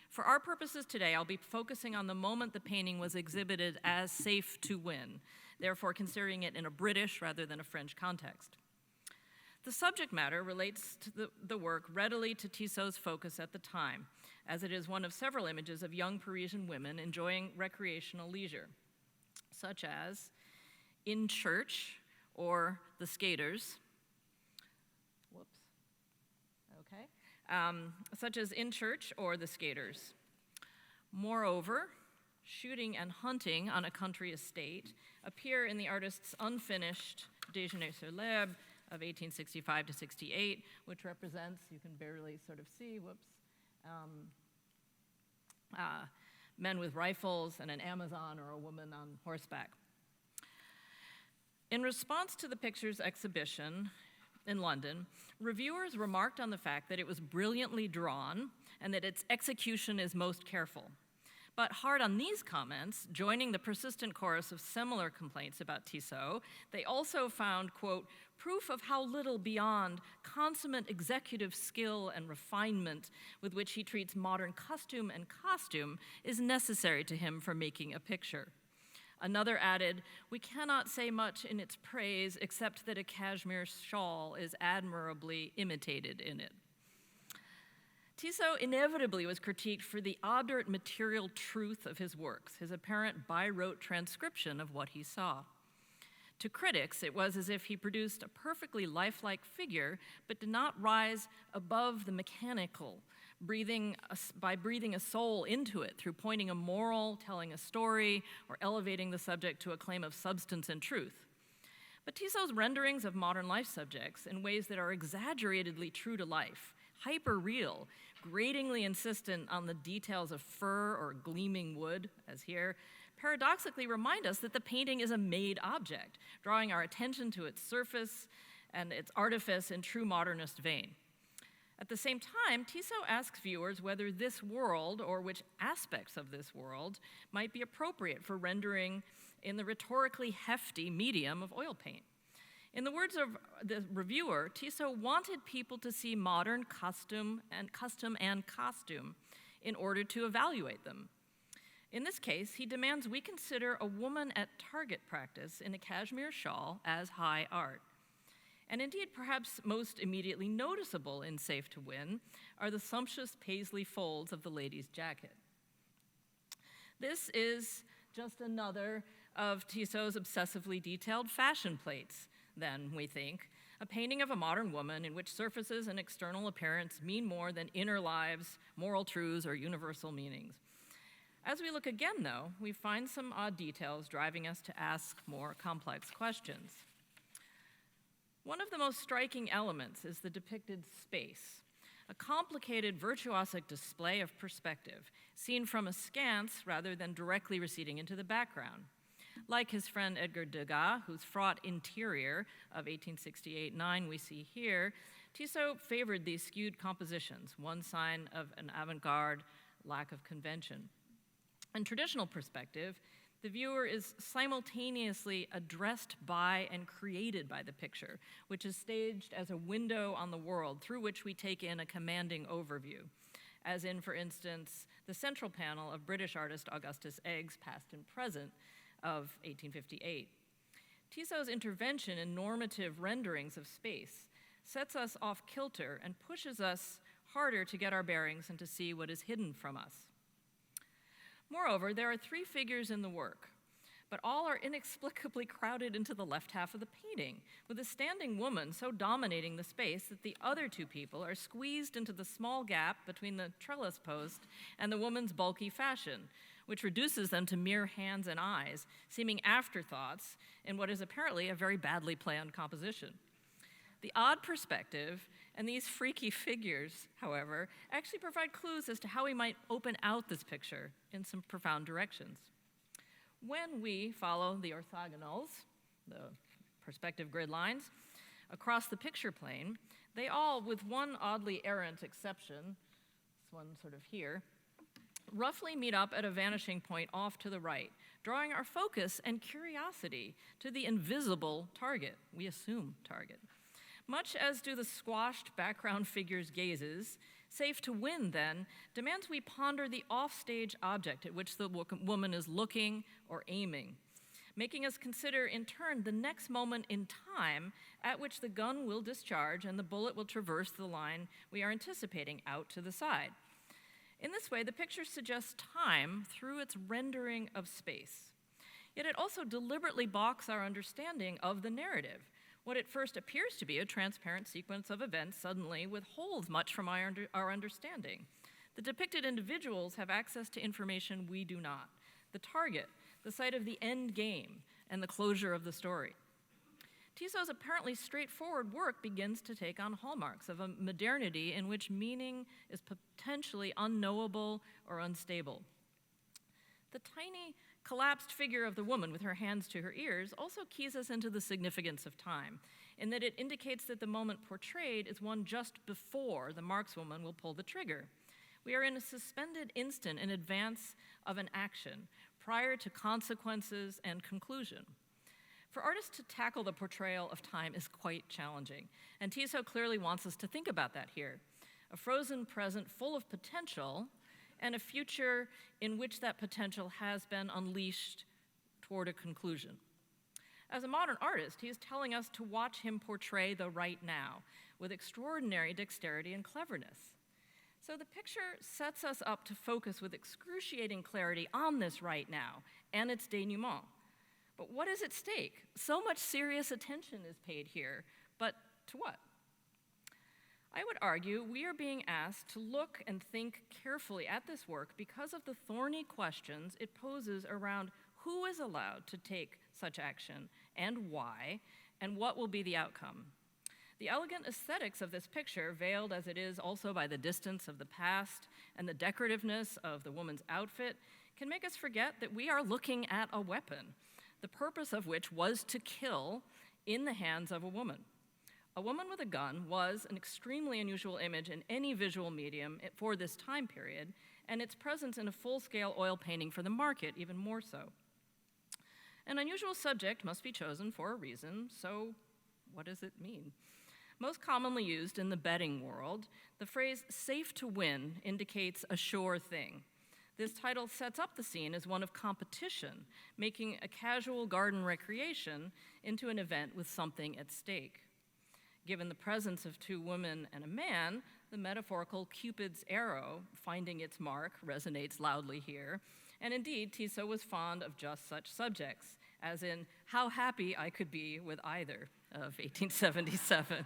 For our purposes today, I'll be focusing on the moment the painting was exhibited as Safe to Win, therefore considering it in a British rather than a French context. The subject matter relates to the work readily to Tissot's focus at the time, as it is one of several images of young Parisian women enjoying recreational leisure, such as in church or the skaters, such as in church or the skaters. Moreover, shooting and hunting on a country estate appear in the artist's unfinished Déjeuner sur l'herbe of 1865 to 68, which represents, you can barely sort of see, men with rifles and an Amazon or a woman on horseback. In response to the picture's exhibition in London, reviewers remarked on the fact that it was brilliantly drawn and that its execution is most careful. But hard on these comments, joining the persistent chorus of similar complaints about Tissot, they also found, quote, proof of how little beyond consummate executive skill and refinement with which he treats modern costume and costume is necessary to him for making a picture. Another added, we cannot say much in its praise except that a cashmere shawl is admirably imitated in it. Tissot inevitably was critiqued for the obdurate material truth of his works, his apparent by-rote transcription of what he saw. To critics, it was as if he produced a perfectly lifelike figure, but did not rise above the mechanical, by breathing a soul into it through pointing a moral, telling a story, or elevating the subject to a claim of substance and truth. But Tissot's renderings of modern life subjects in ways that are exaggeratedly true to life, hyper-real, gratingly insistent on the details of fur or gleaming wood, as here, paradoxically remind us that the painting is a made object, drawing our attention to its surface and its artifice in true modernist vein. At the same time, Tissot asks viewers whether this world, or which aspects of this world, might be appropriate for rendering in the rhetorically hefty medium of oil paint. In the words of the reviewer, Tissot wanted people to see modern costume and costume in order to evaluate them. In this case, he demands we consider a woman at target practice in a cashmere shawl as high art. And indeed, perhaps most immediately noticeable in Safe to Win are the sumptuous paisley folds of the lady's jacket. This is just another of Tissot's obsessively detailed fashion plates, then, we think, a painting of a modern woman in which surfaces and external appearance mean more than inner lives, moral truths, or universal meanings. As we look again, though, we find some odd details driving us to ask more complex questions. One of the most striking elements is the depicted space, a complicated virtuosic display of perspective, seen from askance rather than directly receding into the background. Like his friend Edgar Degas, whose fraught interior of 1868-9 we see here, Tissot favored these skewed compositions, one sign of an avant-garde lack of convention. In traditional perspective, the viewer is simultaneously addressed by and created by the picture, which is staged as a window on the world through which we take in a commanding overview, as in, for instance, the central panel of British artist Augustus Egg's Past and Present of 1858. Tissot's intervention in normative renderings of space sets us off kilter and pushes us harder to get our bearings and to see what is hidden from us. Moreover, there are three figures in the work, but all are inexplicably crowded into the left half of the painting, with a standing woman so dominating the space that the other two people are squeezed into the small gap between the trellis post and the woman's bulky fashion, which reduces them to mere hands and eyes, seeming afterthoughts in what is apparently a very badly planned composition. The odd perspective and these freaky figures, however, actually provide clues as to how we might open out this picture in some profound directions. When we follow the orthogonals, the perspective grid lines, across the picture plane, they all, with one oddly errant exception, this one sort of here, roughly meet up at a vanishing point off to the right, drawing our focus and curiosity to the invisible target, we assume target. Much as do the squashed background figures' gazes, Safe to Win, then, demands we ponder the offstage object at which the woman is looking or aiming, making us consider, in turn, the next moment in time at which the gun will discharge and the bullet will traverse the line we are anticipating out to the side. In this way, the picture suggests time through its rendering of space. Yet it also deliberately balks our understanding of the narrative. What at first appears to be a transparent sequence of events suddenly withholds much from our understanding. The depicted individuals have access to information we do not. The target, the site of the end game, and the closure of the story. Tissot's apparently straightforward work begins to take on hallmarks of a modernity in which meaning is potentially unknowable or unstable. The tiny, collapsed figure of the woman with her hands to her ears also keys us into the significance of time, in that it indicates that the moment portrayed is one just before the markswoman will pull the trigger. We are in a suspended instant in advance of an action, prior to consequences and conclusion. For artists to tackle the portrayal of time is quite challenging, and Tissot clearly wants us to think about that here. A frozen present full of potential, and a future in which that potential has been unleashed toward a conclusion. As a modern artist, he is telling us to watch him portray the right now with extraordinary dexterity and cleverness. So the picture sets us up to focus with excruciating clarity on this right now and its denouement. But what is at stake? So much serious attention is paid here, but to what? I would argue we are being asked to look and think carefully at this work because of the thorny questions it poses around who is allowed to take such action and why, and what will be the outcome. The elegant aesthetics of this picture, veiled as it is also by the distance of the past and the decorativeness of the woman's outfit, can make us forget that we are looking at a weapon, the purpose of which was to kill in the hands of a woman. A woman with a gun was an extremely unusual image in any visual medium for this time period, and its presence in a full-scale oil painting for the market even more so. An unusual subject must be chosen for a reason, so what does it mean? Most commonly used in the betting world, the phrase safe to win indicates a sure thing. This title sets up the scene as one of competition, making a casual garden recreation into an event with something at stake. Given the presence of two women and a man, the metaphorical Cupid's arrow, finding its mark, resonates loudly here. And indeed, Tissot was fond of just such subjects, as in How Happy I Could Be with Either of 1877.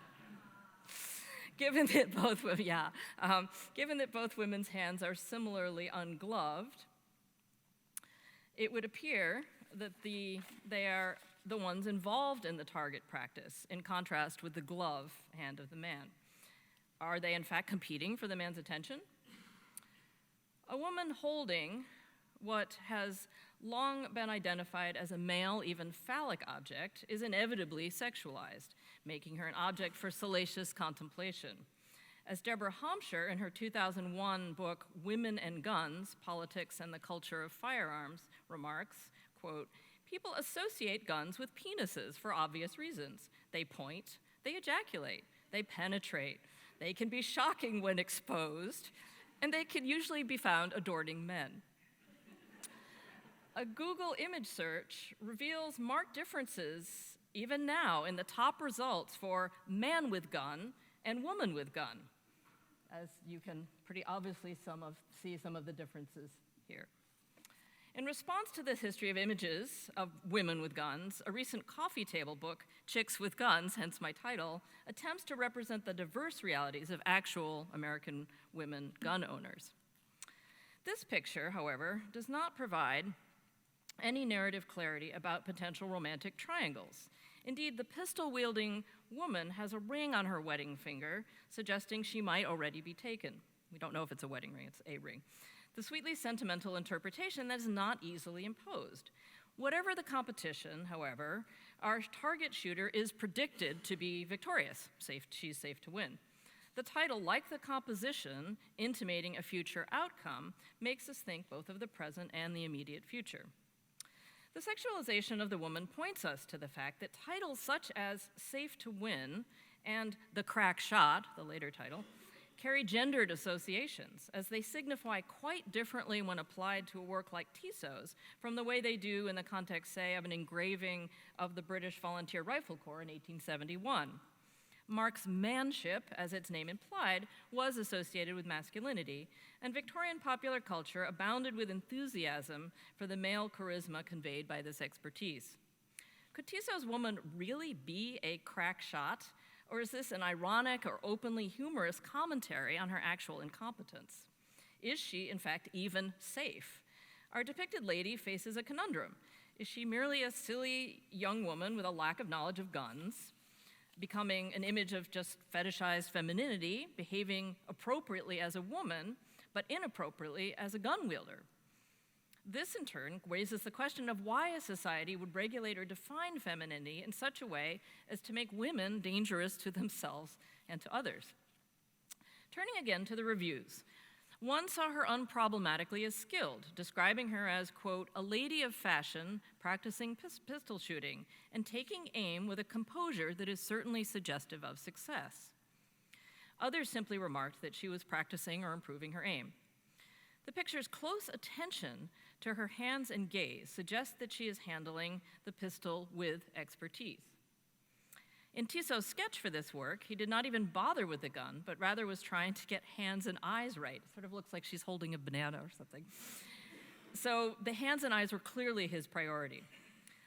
Given that both women's hands are similarly ungloved, it would appear that they are the ones involved in the target practice, in contrast with the glove hand of the man. Are they in fact competing for the man's attention? A woman holding what has long been identified as a male, even phallic object is inevitably sexualized, making her an object for salacious contemplation. As Deborah Hampshire, in her 2001 book, Women and Guns, Politics and the Culture of Firearms, remarks, quote, people associate guns with penises for obvious reasons. They point, they ejaculate, they penetrate, they can be shocking when exposed, and they can usually be found adorning men. A Google image search reveals marked differences, even now, in the top results for man with gun and woman with gun, as you can pretty obviously see some of the differences here. In response to this history of images of women with guns, a recent coffee table book, Chicks with Guns, hence my title, attempts to represent the diverse realities of actual American women gun owners. This picture, however, does not provide any narrative clarity about potential romantic triangles. Indeed, the pistol-wielding woman has a ring on her wedding finger, suggesting she might already be taken. We don't know if it's a wedding ring, it's a ring. The sweetly sentimental interpretation that is not easily imposed. Whatever the competition, however, our target shooter is predicted to be victorious. She's safe to win. The title, like the composition, intimating a future outcome, makes us think both of the present and the immediate future. The sexualization of the woman points us to the fact that titles such as Safe to Win and The Crack Shot, the later title, carry gendered associations, as they signify quite differently when applied to a work like Tissot's from the way they do in the context, say, of an engraving of the British Volunteer Rifle Corps in 1871. Mark's manship, as its name implied, was associated with masculinity, and Victorian popular culture abounded with enthusiasm for the male charisma conveyed by this expertise. Could Tissot's woman really be a crack shot, or is this an ironic or openly humorous commentary on her actual incompetence? Is she, in fact, even safe? Our depicted lady faces a conundrum. Is she merely a silly young woman with a lack of knowledge of guns, becoming an image of just fetishized femininity, behaving appropriately as a woman, but inappropriately as a gun wielder? This, in turn, raises the question of why a society would regulate or define femininity in such a way as to make women dangerous to themselves and to others. Turning again to the reviews, one saw her unproblematically as skilled, describing her as, quote, a lady of fashion practicing pistol shooting and taking aim with a composure that is certainly suggestive of success. Others simply remarked that she was practicing or improving her aim. The picture's close attention to her hands and gaze suggests that she is handling the pistol with expertise. In Tissot's sketch for this work, he did not even bother with the gun, but rather was trying to get hands and eyes right. It sort of looks like she's holding a banana or something. So the hands and eyes were clearly his priority.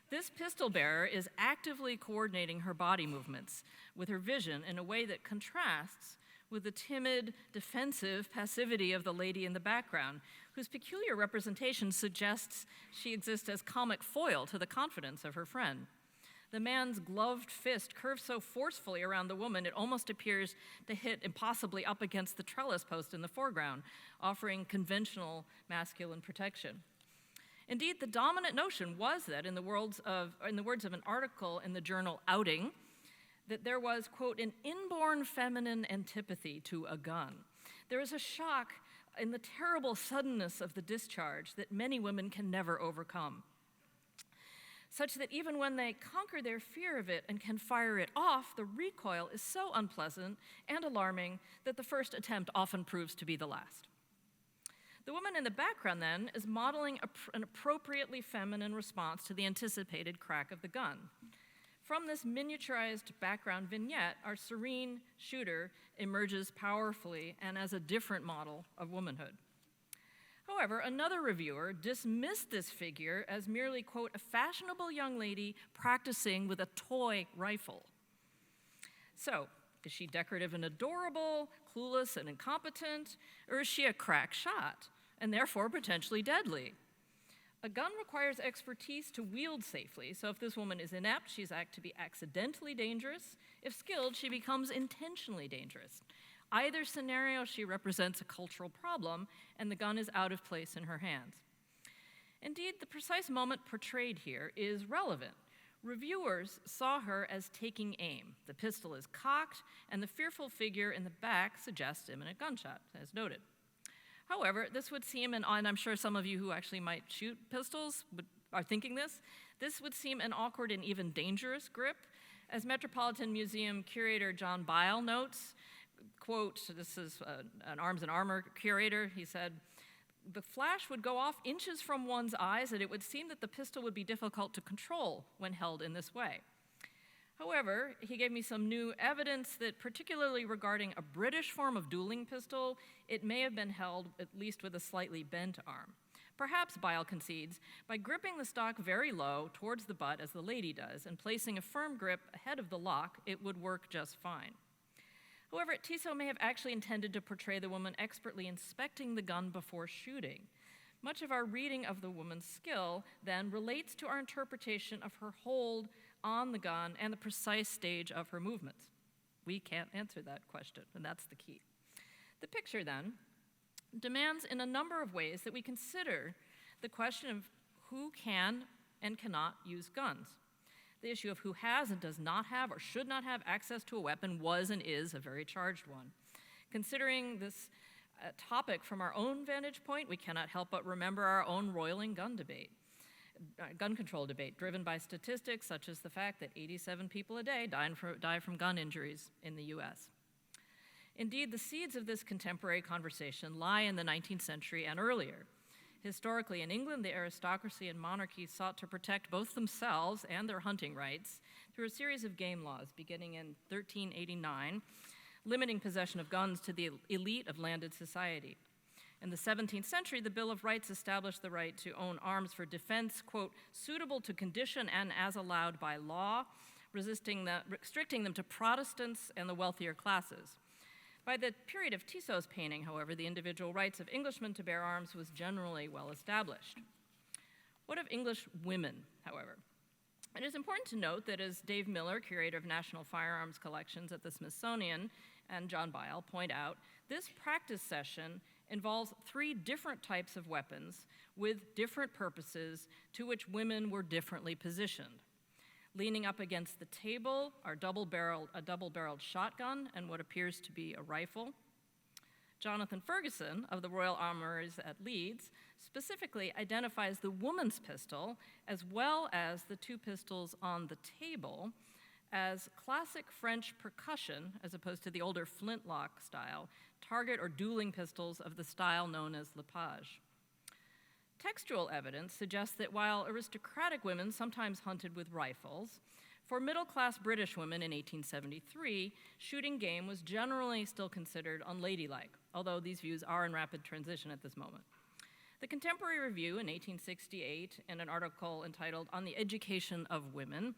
This pistol bearer is actively coordinating her body movements with her vision in a way that contrasts with the timid, defensive passivity of the lady in the background, whose peculiar representation suggests she exists as comic foil to the confidence of her friend. The man's gloved fist curves so forcefully around the woman, it almost appears to hit impossibly up against the trellis post in the foreground, offering conventional masculine protection. Indeed, the dominant notion was that, in the words of an article in the journal Outing, that there was, quote, an inborn feminine antipathy to a gun. There is a shock in the terrible suddenness of the discharge that many women can never overcome, such that even when they conquer their fear of it and can fire it off, the recoil is so unpleasant and alarming that the first attempt often proves to be the last. The woman in the background, then, is modeling an appropriately feminine response to the anticipated crack of the gun. From this miniaturized background vignette, our serene shooter emerges powerfully and as a different model of womanhood. However, another reviewer dismissed this figure as merely, quote, a fashionable young lady practicing with a toy rifle. So, is she decorative and adorable, clueless and incompetent, or is she a crack shot, and therefore potentially deadly? A gun requires expertise to wield safely, so if this woman is inept, she's apt to be accidentally dangerous. If skilled, she becomes intentionally dangerous. Either scenario, she represents a cultural problem, and the gun is out of place in her hands. Indeed, the precise moment portrayed here is relevant. Reviewers saw her as taking aim. The pistol is cocked, and the fearful figure in the back suggests imminent gunshot, as noted. However, this would seem, and I'm sure some of you who actually might shoot pistols are thinking this would seem an awkward and even dangerous grip. As Metropolitan Museum curator John Belle notes, quote, this is an arms and armor curator, he said, the flash would go off inches from one's eyes and it would seem that the pistol would be difficult to control when held in this way. However, he gave me some new evidence that particularly regarding a British form of dueling pistol, it may have been held at least with a slightly bent arm. Perhaps, Belle concedes, by gripping the stock very low towards the butt as the lady does and placing a firm grip ahead of the lock, it would work just fine. However, Tissot may have actually intended to portray the woman expertly inspecting the gun before shooting. Much of our reading of the woman's skill, then, relates to our interpretation of her hold on the gun and the precise stage of her movements. We can't answer that question, and that's the key. The picture, then, demands in a number of ways that we consider the question of who can and cannot use guns. The issue of who has and does not have or should not have access to a weapon was and is a very charged one. Considering this topic from our own vantage point, we cannot help but remember our own roiling gun control debate, driven by statistics such as the fact that 87 people a day die from gun injuries in the US. Indeed, the seeds of this contemporary conversation lie in the 19th century and earlier. Historically, in England, the aristocracy and monarchy sought to protect both themselves and their hunting rights through a series of game laws beginning in 1389, limiting possession of guns to the elite of landed society. In the 17th century, the Bill of Rights established the right to own arms for defense, quote, suitable to condition and as allowed by law, restricting them to Protestants and the wealthier classes. By the period of Tissot's painting, however, the individual rights of Englishmen to bear arms was generally well established. What of English women, however? It is important to note that as Dave Miller, curator of National Firearms Collections at the Smithsonian, and John Bile point out, this practice session involves 3 different types of weapons with different purposes to which women were differently positioned. Leaning up against the table are a double-barreled shotgun and what appears to be a rifle. Jonathan Ferguson of the Royal Armouries at Leeds specifically identifies the woman's pistol as well as the 2 pistols on the table as classic French percussion, as opposed to the older flintlock style, target or dueling pistols of the style known as lepage. Textual evidence suggests that while aristocratic women sometimes hunted with rifles, for middle-class British women in 1873, shooting game was generally still considered unladylike, although these views are in rapid transition at this moment. The Contemporary Review in 1868, in an article entitled On the Education of Women,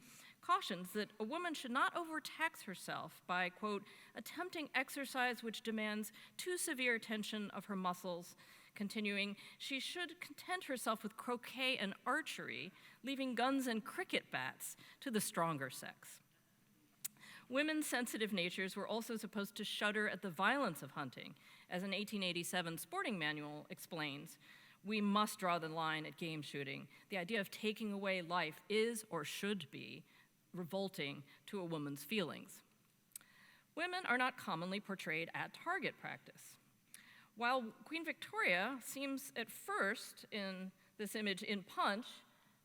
cautions that a woman should not overtax herself by, quote, attempting exercise which demands too severe tension of her muscles. Continuing, she should content herself with croquet and archery, leaving guns and cricket bats to the stronger sex. Women's sensitive natures were also supposed to shudder at the violence of hunting. As an 1887 sporting manual explains, we must draw the line at game shooting. The idea of taking away life is or should be revolting to a woman's feelings. Women are not commonly portrayed at target practice. While Queen Victoria seems at first in this image in Punch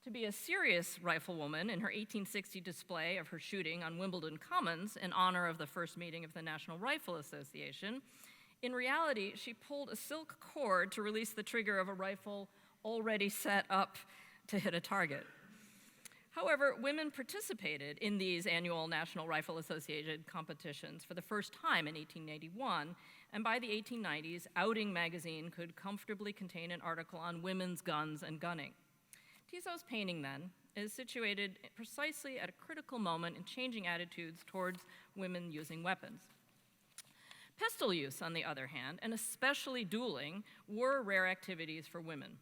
to be a serious riflewoman in her 1860 display of her shooting on Wimbledon Commons in honor of the first meeting of the National Rifle Association, in reality, she pulled a silk cord to release the trigger of a rifle already set up to hit a target. However, women participated in these annual National Rifle Association competitions for the first time in 1881, and by the 1890s, Outing magazine could comfortably contain an article on women's guns and gunning. Tissot's painting, then, is situated precisely at a critical moment in changing attitudes towards women using weapons. Pistol use, on the other hand, and especially dueling, were rare activities for women.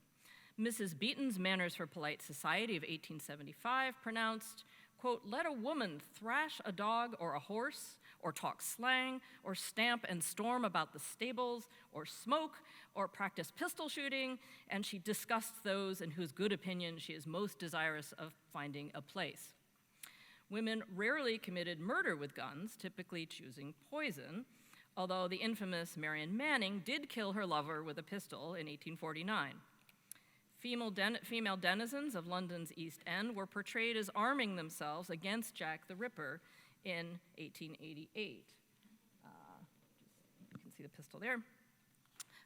Mrs. Beeton's Manners for Polite Society of 1875 pronounced, quote, let a woman thrash a dog or a horse, or talk slang, or stamp and storm about the stables, or smoke, or practice pistol shooting, and she discussed those in whose good opinion she is most desirous of finding a place. Women rarely committed murder with guns, typically choosing poison, although the infamous Marion Manning did kill her lover with a pistol in 1849. Female denizens of London's East End were portrayed as arming themselves against Jack the Ripper in 1888. You can see the pistol there.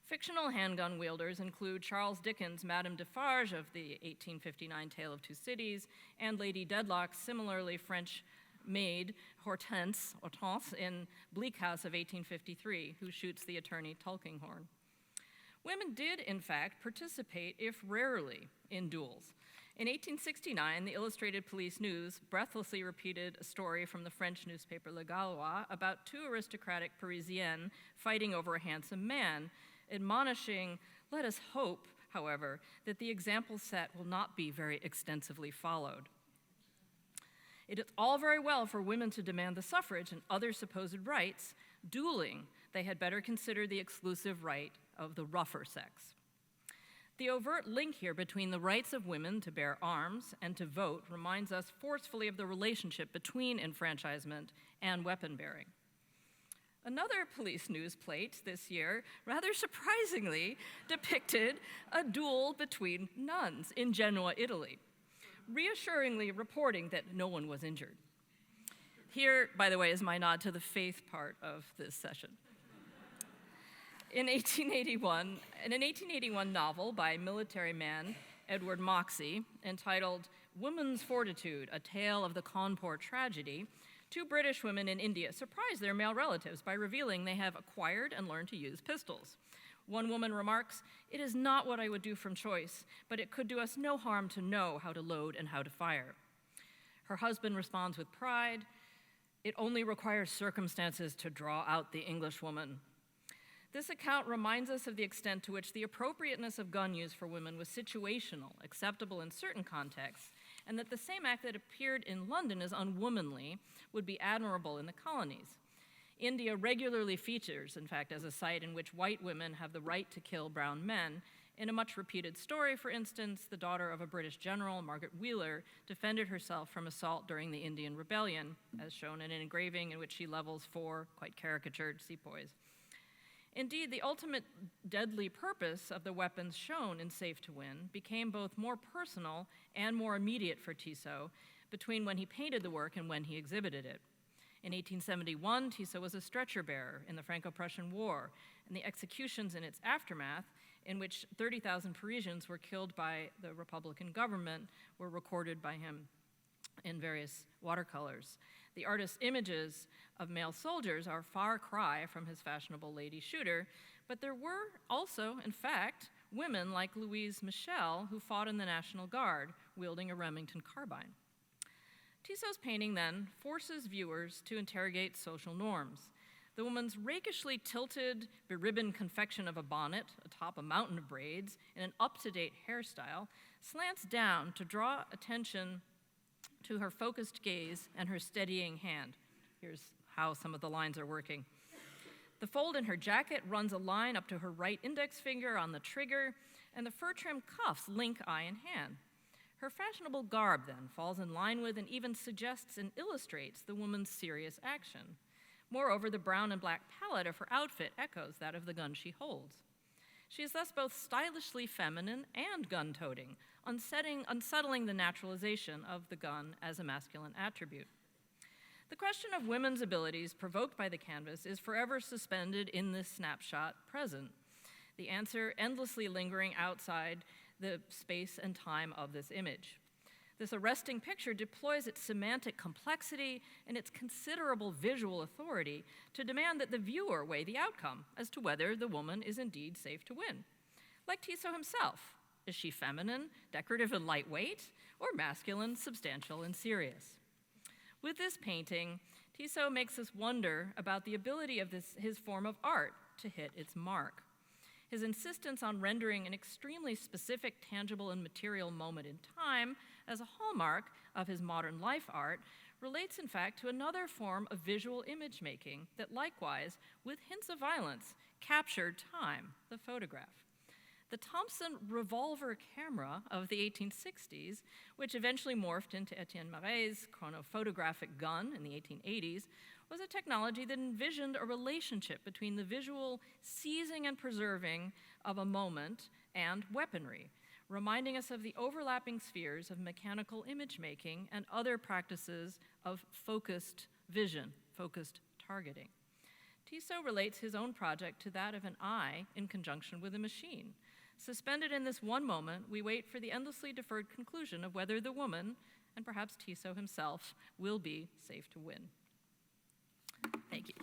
Fictional handgun wielders include Charles Dickens' Madame Defarge of the 1859 Tale of Two Cities and Lady Dedlock's similarly French maid Hortense in Bleak House of 1853, who shoots the attorney Tulkinghorn. Women did, in fact, participate, if rarely, in duels. In 1869, the Illustrated Police News breathlessly repeated a story from the French newspaper Le Gallois about 2 aristocratic Parisiennes fighting over a handsome man, admonishing, let us hope, however, that the example set will not be very extensively followed. It is all very well for women to demand the suffrage and other supposed rights. Dueling, they had better consider the exclusive right of the rougher sex. The overt link here between the rights of women to bear arms and to vote reminds us forcefully of the relationship between enfranchisement and weapon bearing. Another police news plate this year, rather surprisingly, depicted a duel between nuns in Genoa, Italy, reassuringly reporting that no one was injured. Here, by the way, is my nod to the faith part of this session. In an 1881 novel by military man Edward Moxey, entitled Woman's Fortitude, A Tale of the Cawnpore Tragedy, 2 British women in India surprise their male relatives by revealing they have acquired and learned to use pistols. One woman remarks, "It is not what I would do from choice, but it could do us no harm to know how to load and how to fire." Her husband responds with pride, "It only requires circumstances to draw out the Englishwoman." This account reminds us of the extent to which the appropriateness of gun use for women was situational, acceptable in certain contexts, and that the same act that appeared in London as unwomanly would be admirable in the colonies. India regularly features, in fact, as a site in which white women have the right to kill brown men. In a much repeated story, for instance, the daughter of a British general, Margaret Wheeler, defended herself from assault during the Indian Rebellion, as shown in an engraving in which she levels 4 quite caricatured sepoys. Indeed, the ultimate deadly purpose of the weapons shown in Safe to Win became both more personal and more immediate for Tissot between when he painted the work and when he exhibited it. In 1871, Tissot was a stretcher bearer in the Franco-Prussian War, and the executions in its aftermath, in which 30,000 Parisians were killed by the Republican government, were recorded by him in various watercolors. The artist's images of male soldiers are a far cry from his fashionable lady shooter, but there were also, in fact, women like Louise Michel who fought in the National Guard wielding a Remington carbine. Tissot's painting then forces viewers to interrogate social norms. The woman's rakishly tilted, beribboned confection of a bonnet atop a mountain of braids in an up-to-date hairstyle slants down to draw attention to her focused gaze and her steadying hand. Here's how some of the lines are working. The fold in her jacket runs a line up to her right index finger on the trigger, and the fur-trimmed cuffs link eye and hand. Her fashionable garb then falls in line with and even suggests and illustrates the woman's serious action. Moreover, the brown and black palette of her outfit echoes that of the gun she holds. She is thus both stylishly feminine and gun-toting, unsettling the naturalization of the gun as a masculine attribute. The question of women's abilities provoked by the canvas is forever suspended in this snapshot present, the answer endlessly lingering outside the space and time of this image. This arresting picture deploys its semantic complexity and its considerable visual authority to demand that the viewer weigh the outcome as to whether the woman is indeed safe to win. Like Tissot himself, is she feminine, decorative and lightweight, or masculine, substantial and serious? With this painting, Tissot makes us wonder about the ability of his form of art to hit its mark. His insistence on rendering an extremely specific, tangible, and material moment in time as a hallmark of his modern life art relates, in fact, to another form of visual image making that likewise, with hints of violence, captured time, the photograph. The Thompson revolver camera of the 1860s, which eventually morphed into Etienne Maret's chronophotographic gun in the 1880s, was a technology that envisioned a relationship between the visual seizing and preserving of a moment and weaponry, reminding us of the overlapping spheres of mechanical image making and other practices of focused vision, focused targeting. Tissot relates his own project to that of an eye in conjunction with a machine. Suspended in this one moment, we wait for the endlessly deferred conclusion of whether the woman, and perhaps Tissot himself, will be safe to win. Thank you.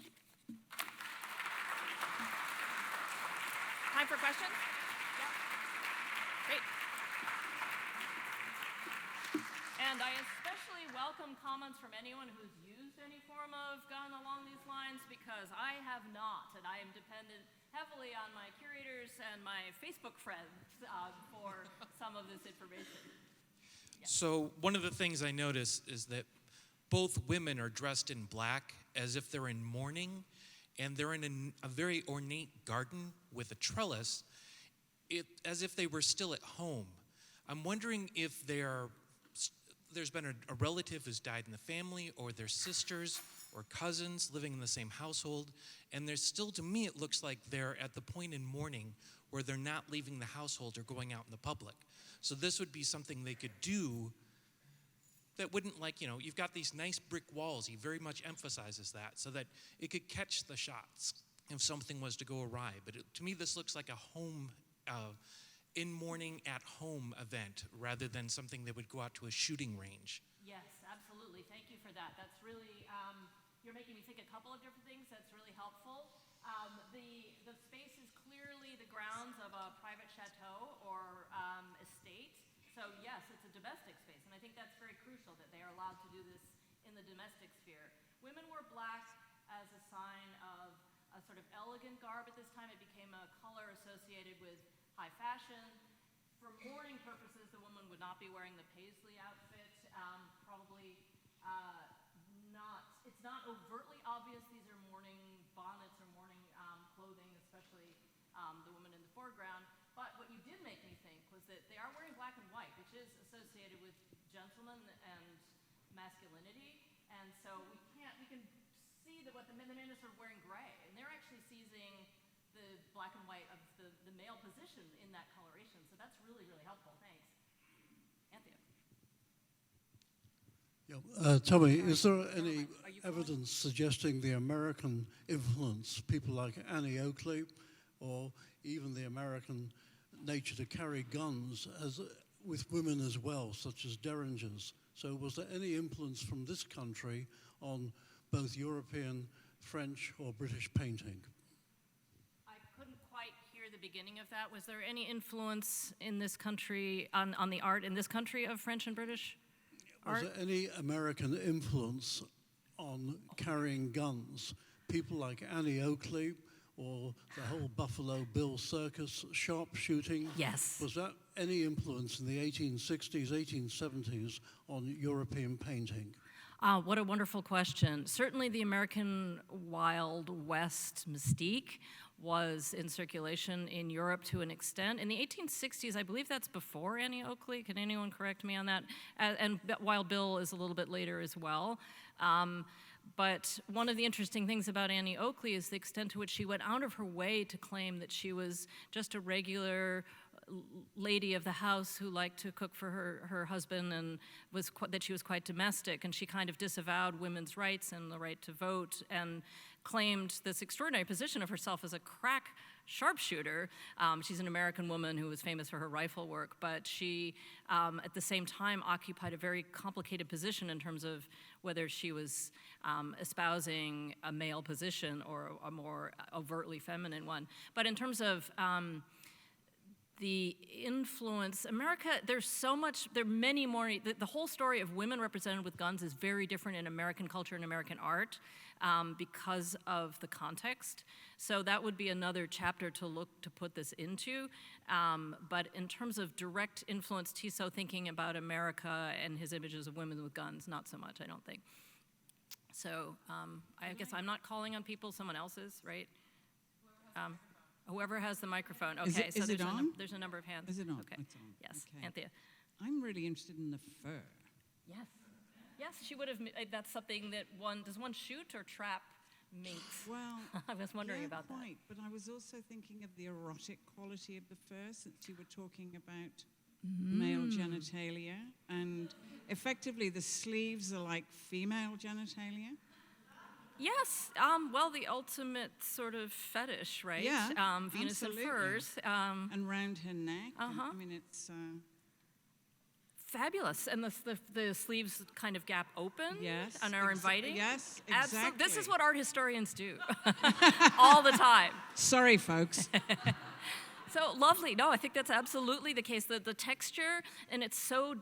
Time for questions? Yeah. Great. And I especially welcome comments from anyone who's used any form of gun along these lines, because I have not, and I am dependent heavily on my curators and my Facebook friends for some of this information. Yeah. So one of the things I noticed is that both women are dressed in black as if they're in mourning, and they're in a very ornate garden with a trellis, as if they were still at home. I'm wondering if there's been a relative who's died in the family, or their sisters or cousins living in the same household, and there's still, to me, it looks like they're at the point in mourning where they're not leaving the household or going out in the public. So this would be something they could do that wouldn't, you've got these nice brick walls. He very much emphasizes that, so that it could catch the shots if something was to go awry. But to me, this looks like a home, in mourning at home event, rather than something that would go out to a shooting range. Yes, absolutely. Thank you for that. That's really, you're making me think a couple of different things. That's really helpful. The space is clearly the grounds of a private chateau or estate. So yes, it's a domestic space, and I think that's very crucial that they are allowed to do this in the domestic sphere. Women wore black as a sign of a sort of elegant garb at this time. It became a color associated with high fashion. For mourning purposes, the woman would not be wearing the paisley outfit. Probably not, it's not overtly obvious these are mourning bonnets or mourning clothing, especially the woman in the foreground. But what you did make me think was that they are wearing black and white, which is associated with gentlemen and masculinity. And so we can see that what the men are sort of wearing gray. And they're actually seizing the black and white of the male position in that coloration. So that's really, really helpful. Thanks. Anthea. Yeah, tell me, is there any evidence suggesting the American influence, people like Annie Oakley, or even the American nature to carry guns with women as well, such as derringers? So was there any influence from this country on both European, French, or British painting? I couldn't quite hear the beginning of that. Was there any influence in this country, on the art in this country of French and British art? Was there any American influence on carrying guns? People like Annie Oakley, or the whole Buffalo Bill circus sharpshooting? Yes. Was that any influence in the 1860s, 1870s on European painting? What a wonderful question. Certainly the American Wild West mystique was in circulation in Europe to an extent. In the 1860s, I believe that's before Annie Oakley. Can anyone correct me on that? And Wild Bill is a little bit later as well. But one of the interesting things about Annie Oakley is the extent to which she went out of her way to claim that she was just a regular lady of the house who liked to cook for her husband, and that she was quite domestic, and she kind of disavowed women's rights and the right to vote and claimed this extraordinary position of herself as a crack sharpshooter. She's an American woman who was famous for her rifle work, but she at the same time occupied a very complicated position in terms of whether she was espousing a male position or a more overtly feminine one. But in terms of the influence, America, there are many more, the whole story of women represented with guns is very different in American culture and American art because of the context. So that would be another chapter to put this into. But in terms of direct influence, Tissot thinking about America and his images of women with guns, not so much, I don't think. So I guess I'm not calling on people, someone else is, right? Whoever has the microphone. Okay, is it on? There's a number of hands. Is it on? Okay. It's on. Yes, Okay. Anthea. I'm really interested in the fur. Yes. Yes, she would have. That's something that does one shoot or trap minks? Well, I was wondering yeah, about quite, but I was also thinking of the erotic quality of the fur, since you were talking about male genitalia, and effectively the sleeves are like female genitalia. Yes. Well, the ultimate sort of fetish, right? Yeah, Venus absolutely. and furs. And round her neck. Uh-huh. I mean, it's Fabulous. And the sleeves kind of gap open yes, and are inviting. Yes, Absolutely. exactly. This is what art historians do all the time. Sorry, folks. So lovely. No, I think that's absolutely the case. The texture, and it's so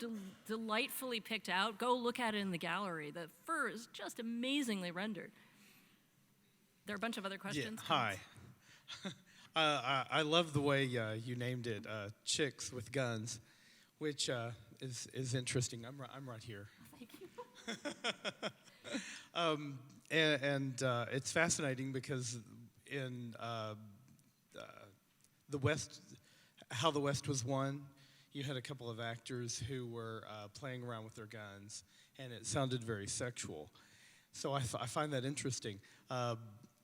delightfully picked out. Go look at it in the gallery. The fur is just amazingly rendered. There are a bunch of other questions. Yeah, hi. I love the way you named it, Chicks with Guns, which is interesting. I'm right here. Thank you. It's fascinating because in the West, how the West was won, you had a couple of actors who were playing around with their guns, and it sounded very sexual. So I find that interesting.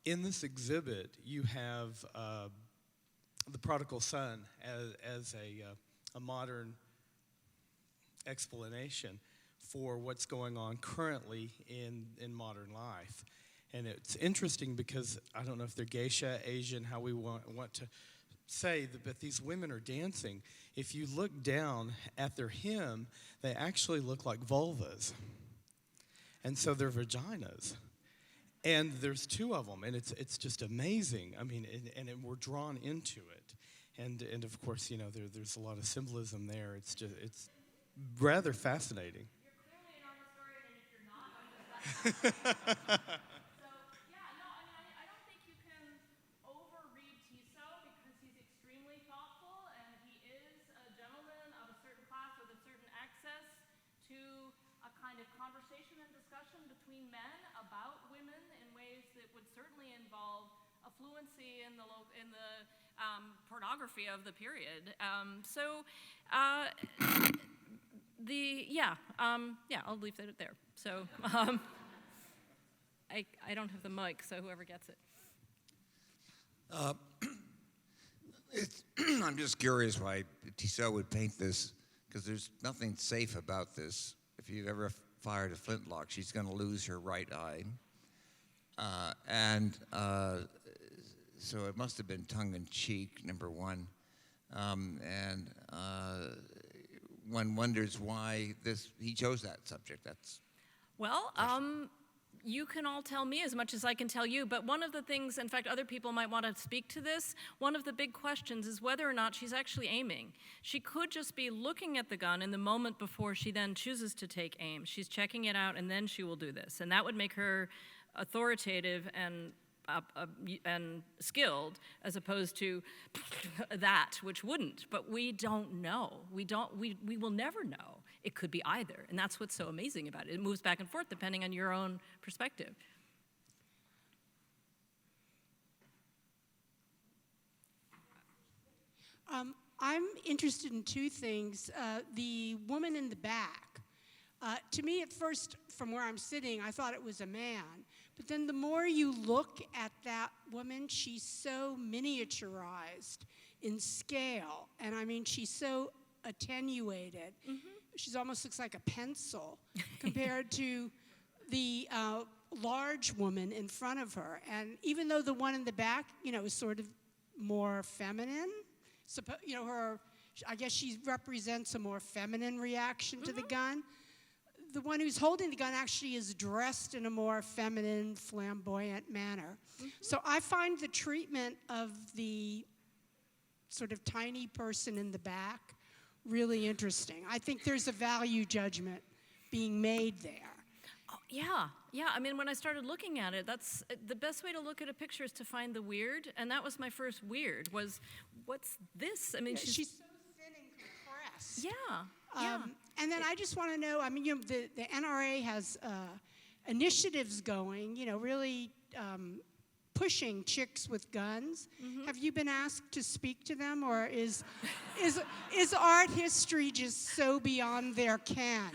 In this exhibit, you have the prodigal son as a modern explanation for what's going on currently in modern life. And it's interesting because I don't know if they're geisha, Asian, how we want to say that, but these women are dancing. If you look down at their hem, they actually look like vulvas. And so they're vaginas. And there's two of them, and it's just amazing. I mean, and we're drawn into it. And of course, you know, there's a lot of symbolism there. It's rather fascinating. You're clearly an art historian, and if you're not, I'm just So, yeah, no, I mean, I don't think you can between men about women in ways that would certainly involve a fluency in the pornography of the period. I'll leave it there. So I don't have the mic, so whoever gets it. I'm just curious why Tissot would paint this, because there's nothing safe about this. If you've ever fired a flintlock, she's going to lose her right eye. So it must have been tongue-in-cheek, number one. And one wonders why he chose that subject. You can all tell me as much as I can tell you, but one of the things, in fact, other people might want to speak to this, one of the big questions is whether or not she's actually aiming. She could just be looking at the gun in the moment before she then chooses to take aim. She's checking it out, and then she will do this. And that would make her authoritative and skilled, as opposed to that, which wouldn't. But we don't know. We will never know. It could be either, and that's what's so amazing about it. It moves back and forth depending on your own perspective. I'm interested in two things. The woman in the back. To me, at first, from where I'm sitting, I thought it was a man. But then the more you look at that woman, she's so miniaturized in scale. And I mean, she's so attenuated. Mm-hmm. She almost looks like a pencil compared to the large woman in front of her. And even though the one in the back, is sort of more feminine, I guess she represents a more feminine reaction to the gun. The one who's holding the gun actually is dressed in a more feminine, flamboyant manner. Mm-hmm. So I find the treatment of the sort of tiny person in the back really interesting. I think there's a value judgment being made there. Oh, yeah. I mean, when I started looking at it, that's the best way to look at a picture is to find the weird, and that was my first weird. Was what's this? I mean, she's so thin and compressed. Yeah. And then I just want to know. I mean, the NRA has initiatives going. Really pushing chicks with guns. Mm-hmm. Have you been asked to speak to them, or is art history just so beyond their ken?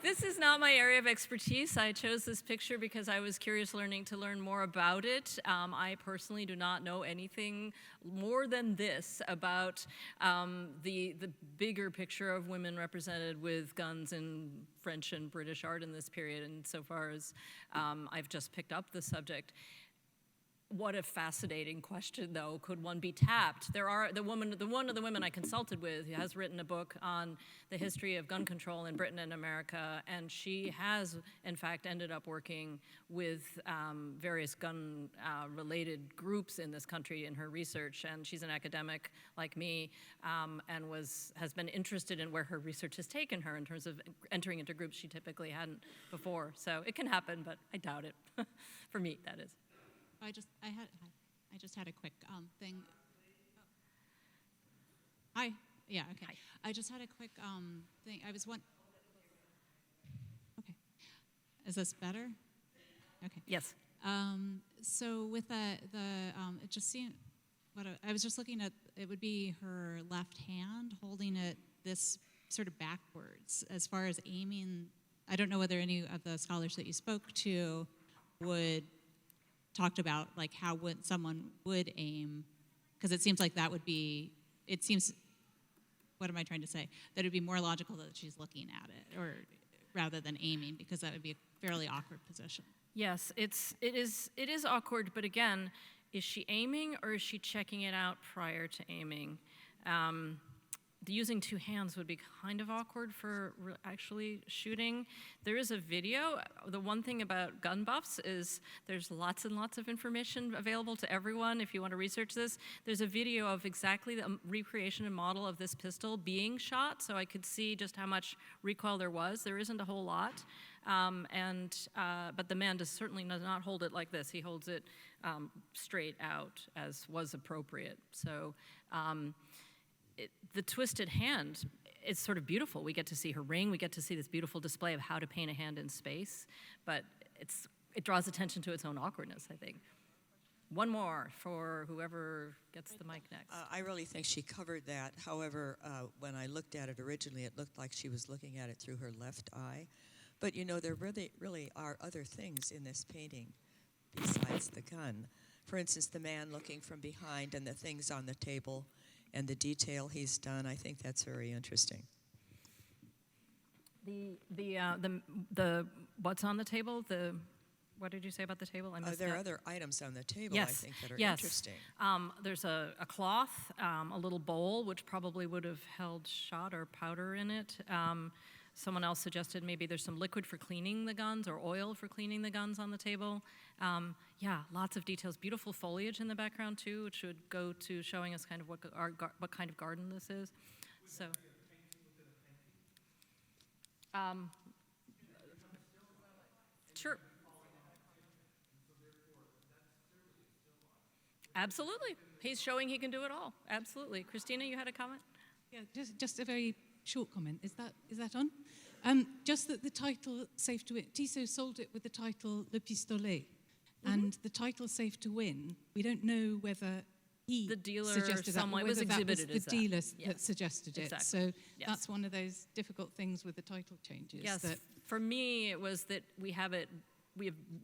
This is not my area of expertise. I chose this picture because I was curious to learn more about it. I personally do not know anything more than this about the bigger picture of women represented with guns in French and British art in this period, and so far as I've just picked up the subject. What a fascinating question, though. Could one be tapped? One of the women I consulted with has written a book on the history of gun control in Britain and America, and she has, in fact, ended up working with various gun-related groups in this country in her research, and she's an academic like me, and has been interested in where her research has taken her in terms of entering into groups she typically hadn't before. So it can happen, but I doubt it. For me, that is. I just had a quick thing. Hi. Yeah. Okay. Hi. I just had a quick thing. I was Okay. Is this better? Okay. Yes. So with it just seemed. I was just looking at. It would be her left hand holding it this sort of backwards as far as aiming. I don't know whether any of the scholars that you spoke to talked about like how someone would aim, because it seems like that would be, what am I trying to say? That it would be more logical that she's looking at it, or rather than aiming, because that would be a fairly awkward position. Yes, it is awkward, but again, is she aiming or is she checking it out prior to aiming? Using two hands would be kind of awkward for actually shooting. There is a video. The one thing about gun buffs is there's lots and lots of information available to everyone if you want to research this. There's a video of exactly the recreation and model of this pistol being shot, so I could see just how much recoil there was. There isn't a whole lot. But the man certainly does not hold it like this. He holds it straight out, as was appropriate. So the twisted hand is sort of beautiful. We get to see her ring. We get to see this beautiful display of how to paint a hand in space. But it draws attention to its own awkwardness, I think. One more for whoever gets the mic next. I really think she covered that. However, when I looked at it originally, it looked like she was looking at it through her left eye. But you know, there really are other things in this painting besides the gun. For instance, the man looking from behind and the things on the table and the detail he's done. I think that's very interesting. The what's on the table? What did you say about the table? I missed There that. are other items on the table, Yes. I think, that are yes. interesting. There's a cloth, a little bowl, which probably would have held shot or powder in it. Someone else suggested maybe there's some liquid for cleaning the guns or oil for cleaning the guns on the table. Yeah, lots of details. Beautiful foliage in the background, too, which would go to showing us kind of what kind of garden this is. So. Sure. Absolutely. He's showing he can do it all. Absolutely. Christina, you had a comment? Yeah, just a very short comment. Is that on? Just that the title Safe to Win, Tissot sold it with the title Le Pistolet. And the title Safe to Win, we don't know whether the dealer suggested that, or it was whether that exhibited was as the dealer that. that suggested it. Exactly. So Yes. that's one of those difficult things with the title changes. Yes, That for me, it was that we have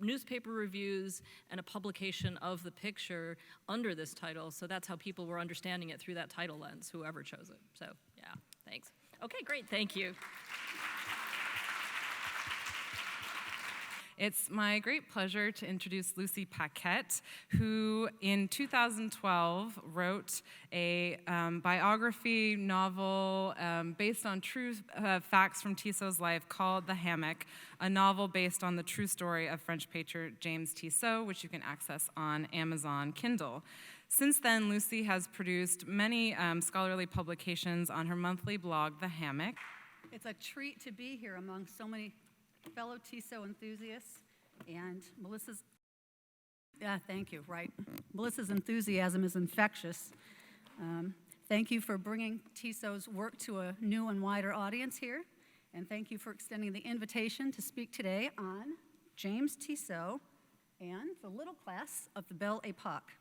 newspaper reviews and a publication of the picture under this title, so that's how people were understanding it through that title lens, whoever chose it. So, yeah, thanks. Okay, great, thank you. It's my great pleasure to introduce Lucy Paquette, who in 2012 wrote a biography novel based on true facts from Tissot's life called The Hammock, a novel based on the true story of French patriot James Tissot, which you can access on Amazon Kindle. Since then, Lucy has produced many scholarly publications on her monthly blog, The Hammock. It's a treat to be here among so many fellow Tissot enthusiasts, and Melissa's, thank you, right. Melissa's enthusiasm is infectious. Thank you for bringing Tissot's work to a new and wider audience here, and thank you for extending the invitation to speak today on James Tissot and the little class of the Belle Époque.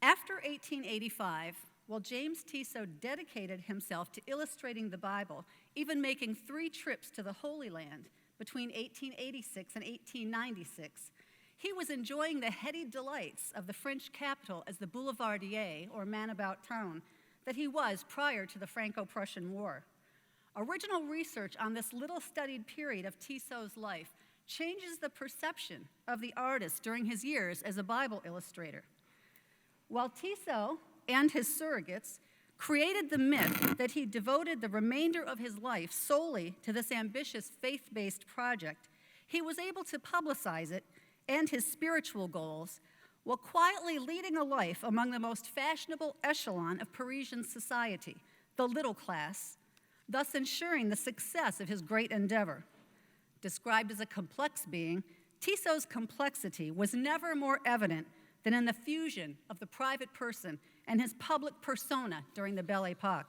After 1885, while James Tissot dedicated himself to illustrating the Bible, even making 3 trips to the Holy Land between 1886 and 1896, he was enjoying the heady delights of the French capital as the boulevardier, or man about town, that he was prior to the Franco-Prussian War. Original research on this little-studied period of Tissot's life changes the perception of the artist during his years as a Bible illustrator. While Tissot and his surrogates created the myth that he devoted the remainder of his life solely to this ambitious faith-based project, he was able to publicize it and his spiritual goals while quietly leading a life among the most fashionable echelon of Parisian society, the little class, thus ensuring the success of his great endeavor. Described as a complex being, Tissot's complexity was never more evident than in the fusion of the private person and his public persona during the Belle Époque.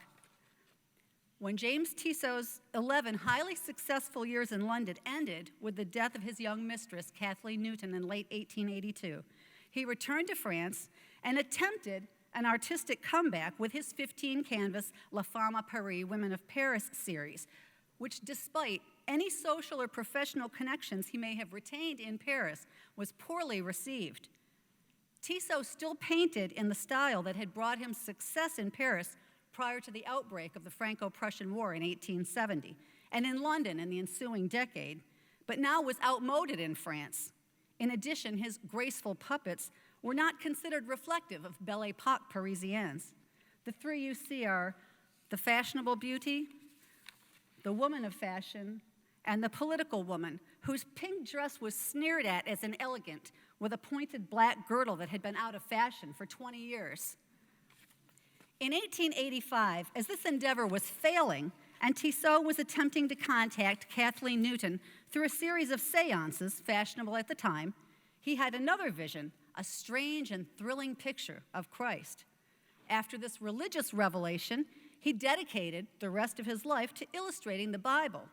When James Tissot's 11 highly successful years in London ended with the death of his young mistress, Kathleen Newton, in late 1882, he returned to France and attempted an artistic comeback with his 15-canvas La Femme à Paris, Women of Paris series, which, despite any social or professional connections he may have retained in Paris, was poorly received. Tissot still painted in the style that had brought him success in Paris prior to the outbreak of the Franco-Prussian War in 1870, and in London in the ensuing decade, but now was outmoded in France. In addition, his graceful puppets were not considered reflective of Belle Époque Parisiennes. The 3 you see are the fashionable beauty, the woman of fashion, and the political woman, whose pink dress was sneered at as inelegant, with a pointed black girdle that had been out of fashion for 20 years. In 1885, as this endeavor was failing, and Tissot was attempting to contact Kathleen Newton through a series of seances, fashionable at the time, he had another vision, a strange and thrilling picture of Christ. After this religious revelation, he dedicated the rest of his life to illustrating the Bible.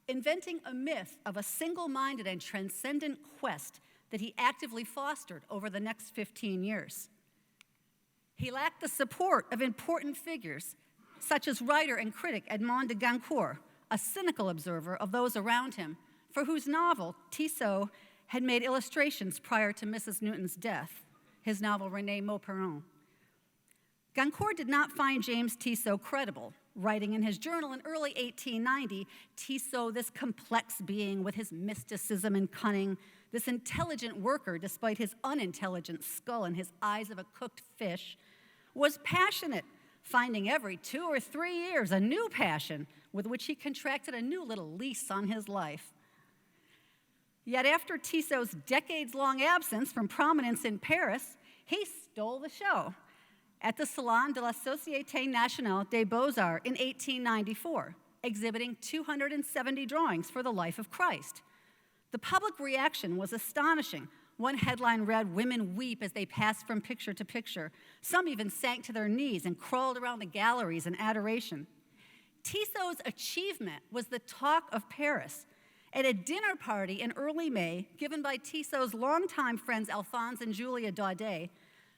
inventing a myth of a single-minded and transcendent quest that he actively fostered over the next 15 years. He lacked the support of important figures, such as writer and critic Edmond de Goncourt, a cynical observer of those around him, for whose novel Tissot had made illustrations prior to Mrs. Newton's death, his novel René Mauperon. Goncourt did not find James Tissot credible, writing in his journal in early 1890, Tissot, this complex being with his mysticism and cunning, this intelligent worker despite his unintelligent skull and his eyes of a cooked fish, was passionate, finding every 2 or 3 years a new passion with which he contracted a new little lease on his life. Yet after Tissot's decades-long absence from prominence in Paris, he stole the show at the Salon de la Société Nationale des Beaux-Arts in 1894, exhibiting 270 drawings for the life of Christ. The public reaction was astonishing. One headline read, "Women weep as they pass from picture to picture." Some even sank to their knees and crawled around the galleries in adoration. Tissot's achievement was the talk of Paris. At a dinner party in early May, given by Tissot's longtime friends Alphonse and Julia Daudet,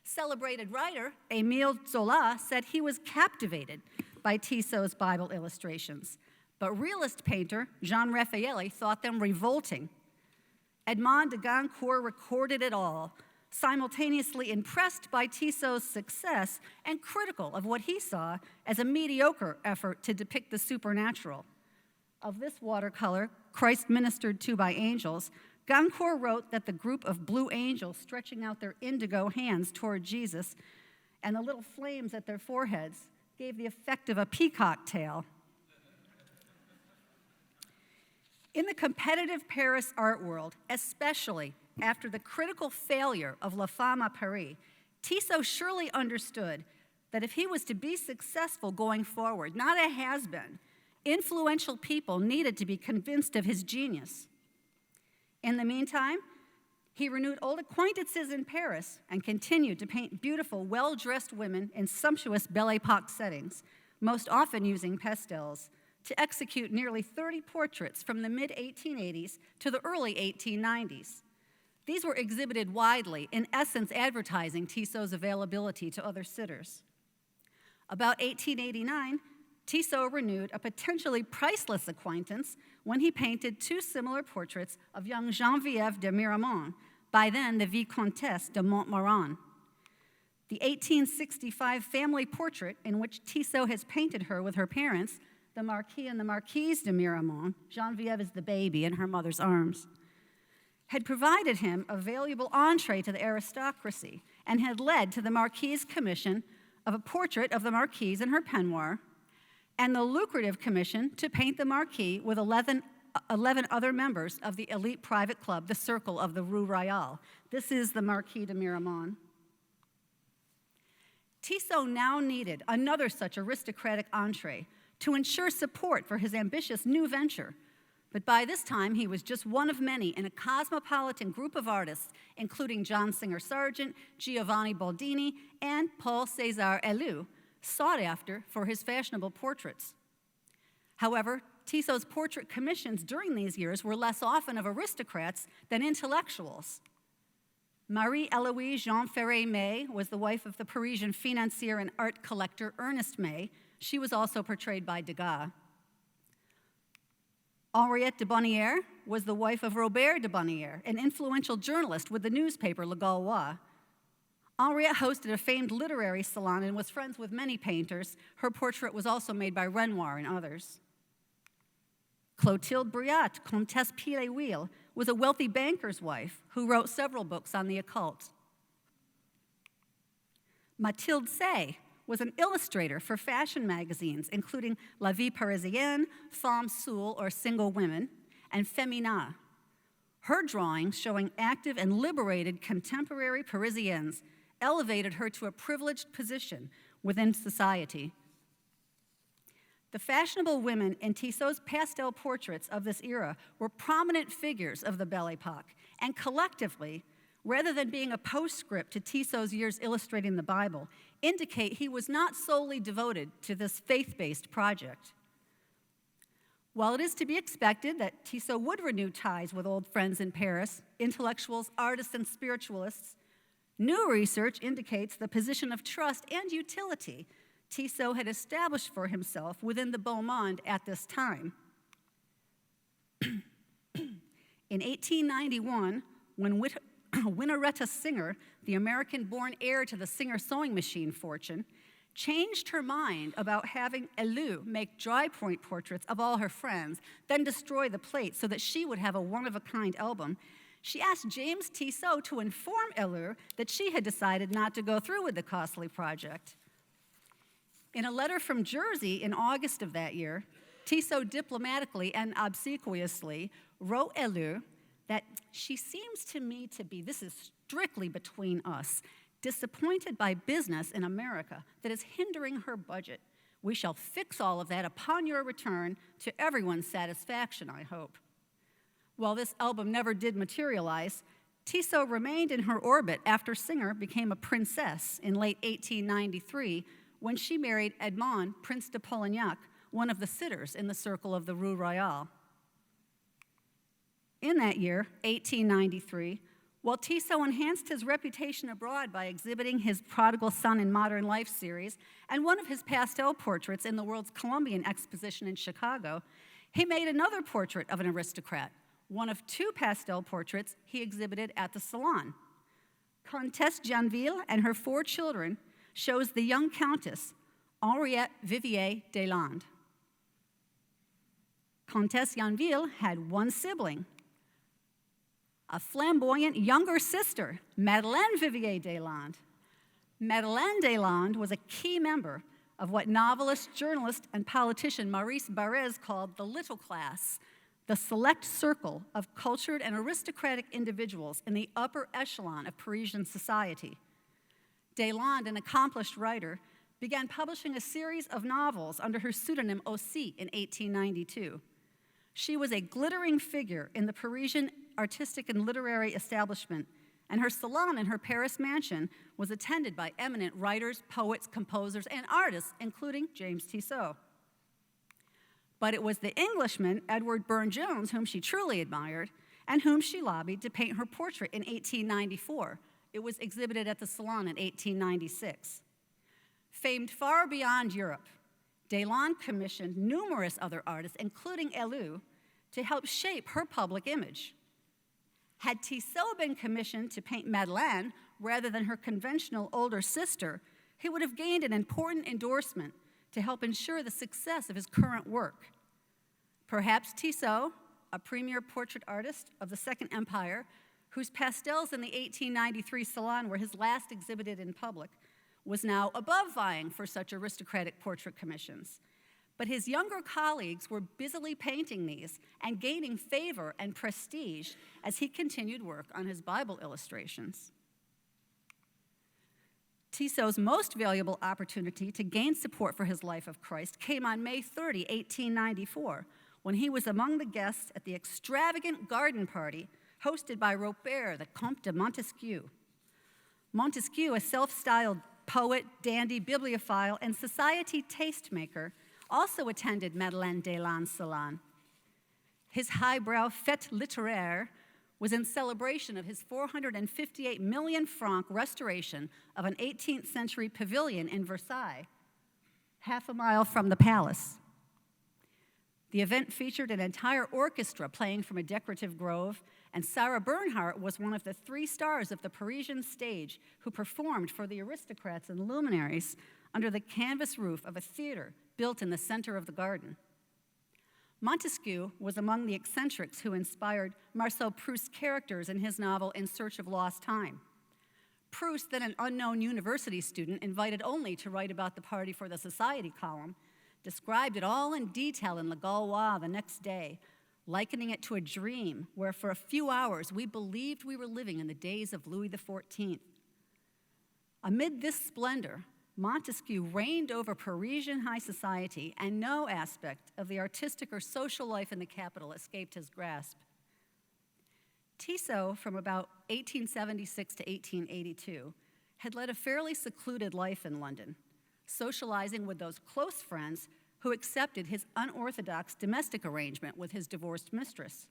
celebrated writer Émile Zola said he was captivated by Tissot's Bible illustrations, but realist painter Jean Raffaelli thought them revolting. Edmond de Goncourt recorded it all, simultaneously impressed by Tissot's success and critical of what he saw as a mediocre effort to depict the supernatural. Of this watercolor, Christ Ministered to by Angels, Goncourt wrote that the group of blue angels stretching out their indigo hands toward Jesus and the little flames at their foreheads gave the effect of a peacock tail. In the competitive Paris art world, especially after the critical failure of La Femme à Paris, Tissot surely understood that if he was to be successful going forward, not a has-been, influential people needed to be convinced of his genius. In the meantime, he renewed old acquaintances in Paris and continued to paint beautiful, well-dressed women in sumptuous Belle Époque settings, most often using pastels, to execute nearly 30 portraits from the mid-1880s to the early 1890s. These were exhibited widely, in essence advertising Tissot's availability to other sitters. About 1889, Tissot renewed a potentially priceless acquaintance when he painted 2 similar portraits of young Geneviève de Miramont, by then the Vicomtesse de Montmorin. The 1865 family portrait in which Tissot has painted her with her parents, the Marquis and the Marquise de Miramont, Geneviève is the baby in her mother's arms, had provided him a valuable entree to the aristocracy and had led to the Marquise' commission of a portrait of the Marquise in her peignoir and the lucrative commission to paint the Marquis with 11 other members of the elite private club, the Circle of the Rue Royale. This is the Marquis de Miramont. Tissot now needed another such aristocratic entree to ensure support for his ambitious new venture. But by this time, he was just one of many in a cosmopolitan group of artists, including John Singer Sargent, Giovanni Baldini, and Paul César Helou, sought after for his fashionable portraits. However, Tissot's portrait commissions during these years were less often of aristocrats than intellectuals. Marie-Héloïse Jean Ferré May was the wife of the Parisian financier and art collector Ernest May. She was also portrayed by Degas. Henriette de Bonnière was the wife of Robert de Bonnière, an influential journalist with the newspaper Le Gaulois. Henriette hosted a famed literary salon and was friends with many painters. Her portrait was also made by Renoir and others. Clotilde Briat, Comtesse Pile-Huile, was a wealthy banker's wife who wrote several books on the occult. Mathilde Say was an illustrator for fashion magazines, including La Vie Parisienne, Femme Seule, or Single Women, and Femina. Her drawings, showing active and liberated contemporary Parisiennes, elevated her to a privileged position within society. The fashionable women in Tissot's pastel portraits of this era were prominent figures of the Belle Époque, and collectively, rather than being a postscript to Tissot's years illustrating the Bible, indicate he was not solely devoted to this faith-based project. While it is to be expected that Tissot would renew ties with old friends in Paris, intellectuals, artists, and spiritualists, new research indicates the position of trust and utility Tissot had established for himself within the beau monde at this time. In 1891, when Winneretta Singer, the American-born heir to the Singer sewing machine fortune, changed her mind about having Elu make dry-point portraits of all her friends, then destroy the plate so that she would have a one-of-a-kind album, she asked James Tissot to inform Elu that she had decided not to go through with the costly project. In a letter from Jersey in August of that year, Tissot diplomatically and obsequiously wrote Elu that she seems to me to be, this is strictly between us, disappointed by business in America that is hindering her budget. We shall fix all of that upon your return to everyone's satisfaction, I hope. While this album never did materialize, Tissot remained in her orbit after Singer became a princess in late 1893 when she married Edmond, Prince de Polignac, one of the sitters in the circle of the Rue Royale. In that year, 1893, while Tissot enhanced his reputation abroad by exhibiting his Prodigal Son in Modern Life series and one of his pastel portraits in the World's Columbian Exposition in Chicago, he made another portrait of an aristocrat, one of two pastel portraits he exhibited at the Salon. Comtesse Janville and her 4 children shows the young Countess, Henriette Vivier Deslandes. Comtesse Janville had one sibling, a flamboyant younger sister, Madeleine Vivier Deslandes. Madeleine Deslandes was a key member of what novelist, journalist, and politician Maurice Barrès called the little class, the select circle of cultured and aristocratic individuals in the upper echelon of Parisian society. Deslandes, an accomplished writer, began publishing a series of novels under her pseudonym Aussi in 1892. She was a glittering figure in the Parisian artistic and literary establishment, and her salon in her Paris mansion was attended by eminent writers, poets, composers, and artists, including James Tissot. But it was the Englishman, Edward Burne-Jones, whom she truly admired, and whom she lobbied to paint her portrait in 1894. It was exhibited at the Salon in 1896. Famed far beyond Europe, Deslandes commissioned numerous other artists, including Elu, to help shape her public image. Had Tissot been commissioned to paint Madeleine rather than her conventional older sister, he would have gained an important endorsement to help ensure the success of his current work. Perhaps Tissot, a premier portrait artist of the Second Empire, whose pastels in the 1893 Salon were his last exhibited in public, was now above vying for such aristocratic portrait commissions. But his younger colleagues were busily painting these and gaining favor and prestige as he continued work on his Bible illustrations. Tissot's most valuable opportunity to gain support for his life of Christ came on May 30, 1894, when he was among the guests at the extravagant garden party hosted by Robert, the Comte de Montesquieu. Montesquieu, a self-styled poet, dandy, bibliophile, and society tastemaker, also attended Madeleine Deslandes' salon. His highbrow fête littéraire was in celebration of his 458 million franc restoration of an 18th century pavilion in Versailles, half a mile from the palace. The event featured an entire orchestra playing from a decorative grove, and Sarah Bernhardt was one of the 3 stars of the Parisian stage who performed for the aristocrats and luminaries under the canvas roof of a theater built in the center of the garden. Montesquieu was among the eccentrics who inspired Marcel Proust's characters in his novel In Search of Lost Time. Proust, then an unknown university student invited only to write about the party for the society column, described it all in detail in Le Gaulois the next day, likening it to a dream where for a few hours we believed we were living in the days of Louis XIV. Amid this splendor, Montesquieu reigned over Parisian high society, and no aspect of the artistic or social life in the capital escaped his grasp. Tissot, from about 1876 to 1882, had led a fairly secluded life in London, socializing with those close friends who accepted his unorthodox domestic arrangement with his divorced mistress.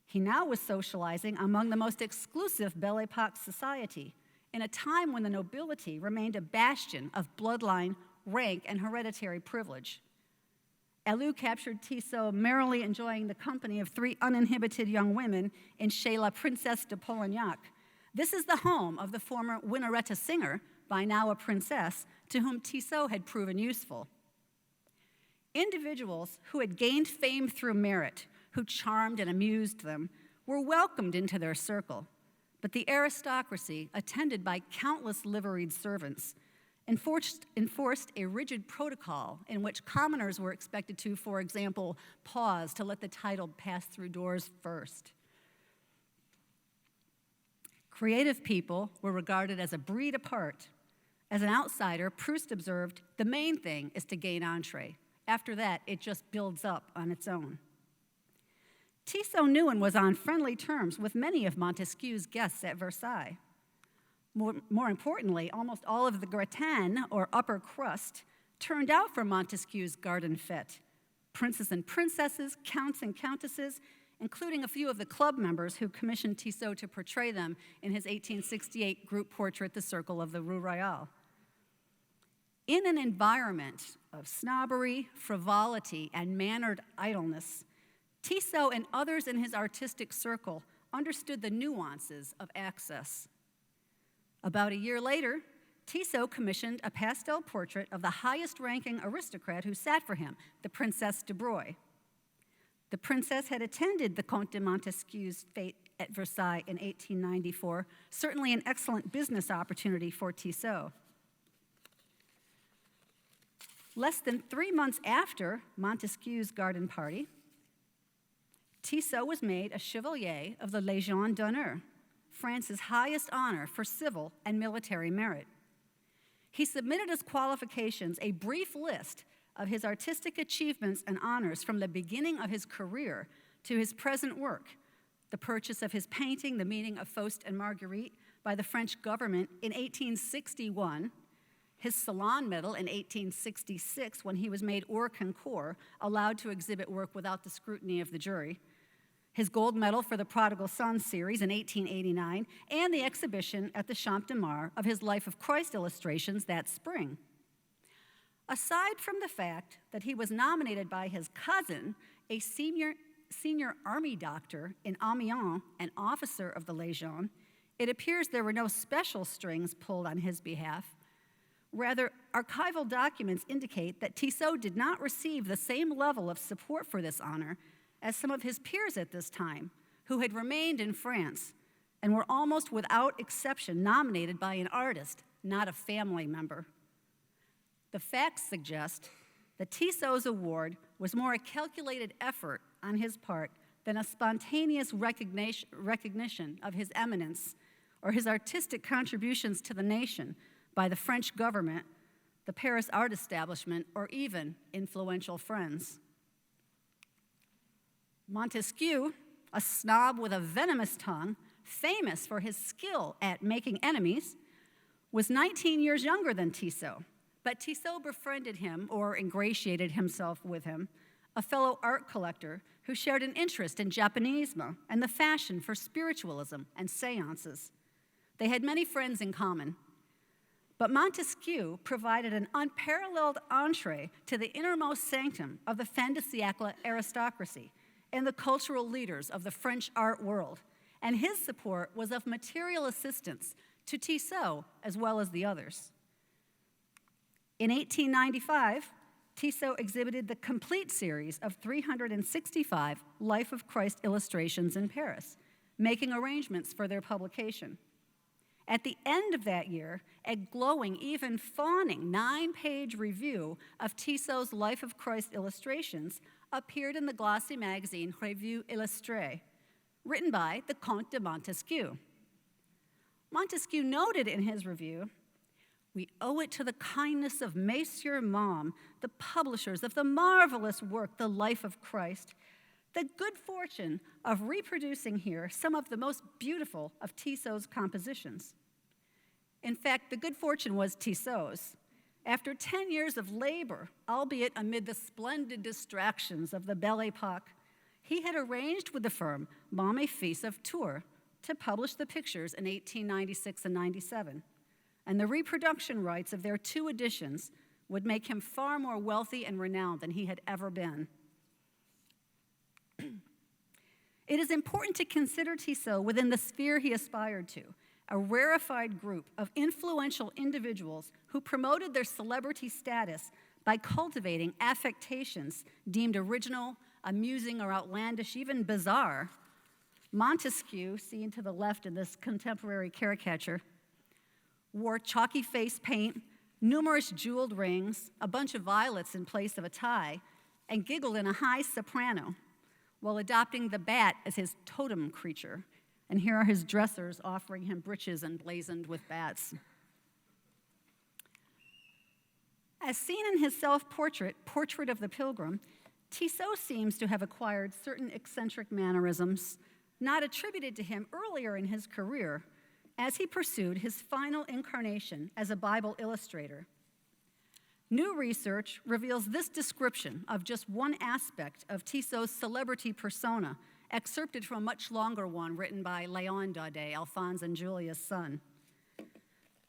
He now was socializing among the most exclusive Belle Époque society in a time when the nobility remained a bastion of bloodline, rank, and hereditary privilege. Elu captured Tissot merrily enjoying the company of 3 uninhibited young women in Chez la Princesse de Polignac. This is the home of the former Winnaretta singer, by now a princess, to whom Tissot had proven useful. Individuals who had gained fame through merit, who charmed and amused them, were welcomed into their circle. But the aristocracy, attended by countless liveried servants, enforced a rigid protocol in which commoners were expected to, for example, pause to let the title pass through doors first. Creative people were regarded as a breed apart. As an outsider, Proust observed, the main thing is to gain entree. After that, it just builds up on its own. Tissot knew and was on friendly terms with many of Montesquieu's guests at Versailles. More importantly, almost all of the gratin, or upper crust, turned out for Montesquieu's garden fete. Princes and princesses, counts and countesses, including a few of the club members who commissioned Tissot to portray them in his 1868 group portrait, The Circle of the Rue Royale. In an environment of snobbery, frivolity, and mannered idleness, Tissot and others in his artistic circle understood the nuances of access. About a year later, Tissot commissioned a pastel portrait of the highest-ranking aristocrat who sat for him, the Princess de Broglie. The princess had attended the Comte de Montesquieu's fete at Versailles in 1894, certainly an excellent business opportunity for Tissot. Less than 3 months after Montesquieu's garden party, Tissot was made a Chevalier of the Légion d'honneur, France's highest honor for civil and military merit. He submitted as qualifications a brief list of his artistic achievements and honors from the beginning of his career to his present work, the purchase of his painting, The Meeting of Faust and Marguerite, by the French government in 1861, his Salon Medal in 1866 when he was made hors concours, allowed to exhibit work without the scrutiny of the jury, his gold medal for the Prodigal Son series in 1889, and the exhibition at the Champ de Mars of his Life of Christ illustrations that spring. Aside from the fact that he was nominated by his cousin, a senior army doctor in Amiens, an officer of the Légion, it appears there were no special strings pulled on his behalf. Rather, archival documents indicate that Tissot did not receive the same level of support for this honor as some of his peers at this time, who had remained in France and were almost without exception nominated by an artist, not a family member. The facts suggest that Tissot's award was more a calculated effort on his part than a spontaneous recognition of his eminence or his artistic contributions to the nation by the French government, the Paris art establishment, or even influential friends. Montesquieu, a snob with a venomous tongue, famous for his skill at making enemies, was 19 years younger than Tissot, but Tissot befriended him, or ingratiated himself with him, a fellow art collector who shared an interest in Japanisme and the fashion for spiritualism and seances. They had many friends in common. But Montesquieu provided an unparalleled entree to the innermost sanctum of the fin de siècle aristocracy and the cultural leaders of the French art world, and his support was of material assistance to Tissot as well as the others. In 1895, Tissot exhibited the complete series of 365 Life of Christ illustrations in Paris, making arrangements for their publication. At the end of that year, a glowing, even fawning 9-page review of Tissot's Life of Christ illustrations appeared in the glossy magazine Revue Illustrée, written by the Comte de Montesquieu. Montesquieu noted in his review, "We owe it to the kindness of Messieurs Maume, the publishers of the marvelous work, The Life of Christ, the good fortune of reproducing here some of the most beautiful of Tissot's compositions." In fact, the good fortune was Tissot's. After 10 years of labor, albeit amid the splendid distractions of the Belle Époque, he had arranged with the firm Baume et Fils of Tours to publish the pictures in 1896 and 97. And the reproduction rights of their 2 editions would make him far more wealthy and renowned than he had ever been. It is important to consider Tissot within the sphere he aspired to, a rarefied group of influential individuals who promoted their celebrity status by cultivating affectations deemed original, amusing, or outlandish, even bizarre. Montesquieu, seen to the left in this contemporary caricature, wore chalky face paint, numerous jeweled rings, a bunch of violets in place of a tie, and giggled in a high soprano while adopting the bat as his totem creature. And here are his dressers offering him breeches emblazoned with bats. As seen in his self-portrait, Portrait of the Pilgrim, Tissot seems to have acquired certain eccentric mannerisms not attributed to him earlier in his career as he pursued his final incarnation as a Bible illustrator. New research reveals this description of just one aspect of Tissot's celebrity persona, excerpted from a much longer one written by Léon Daudet, Alphonse and Julia's son.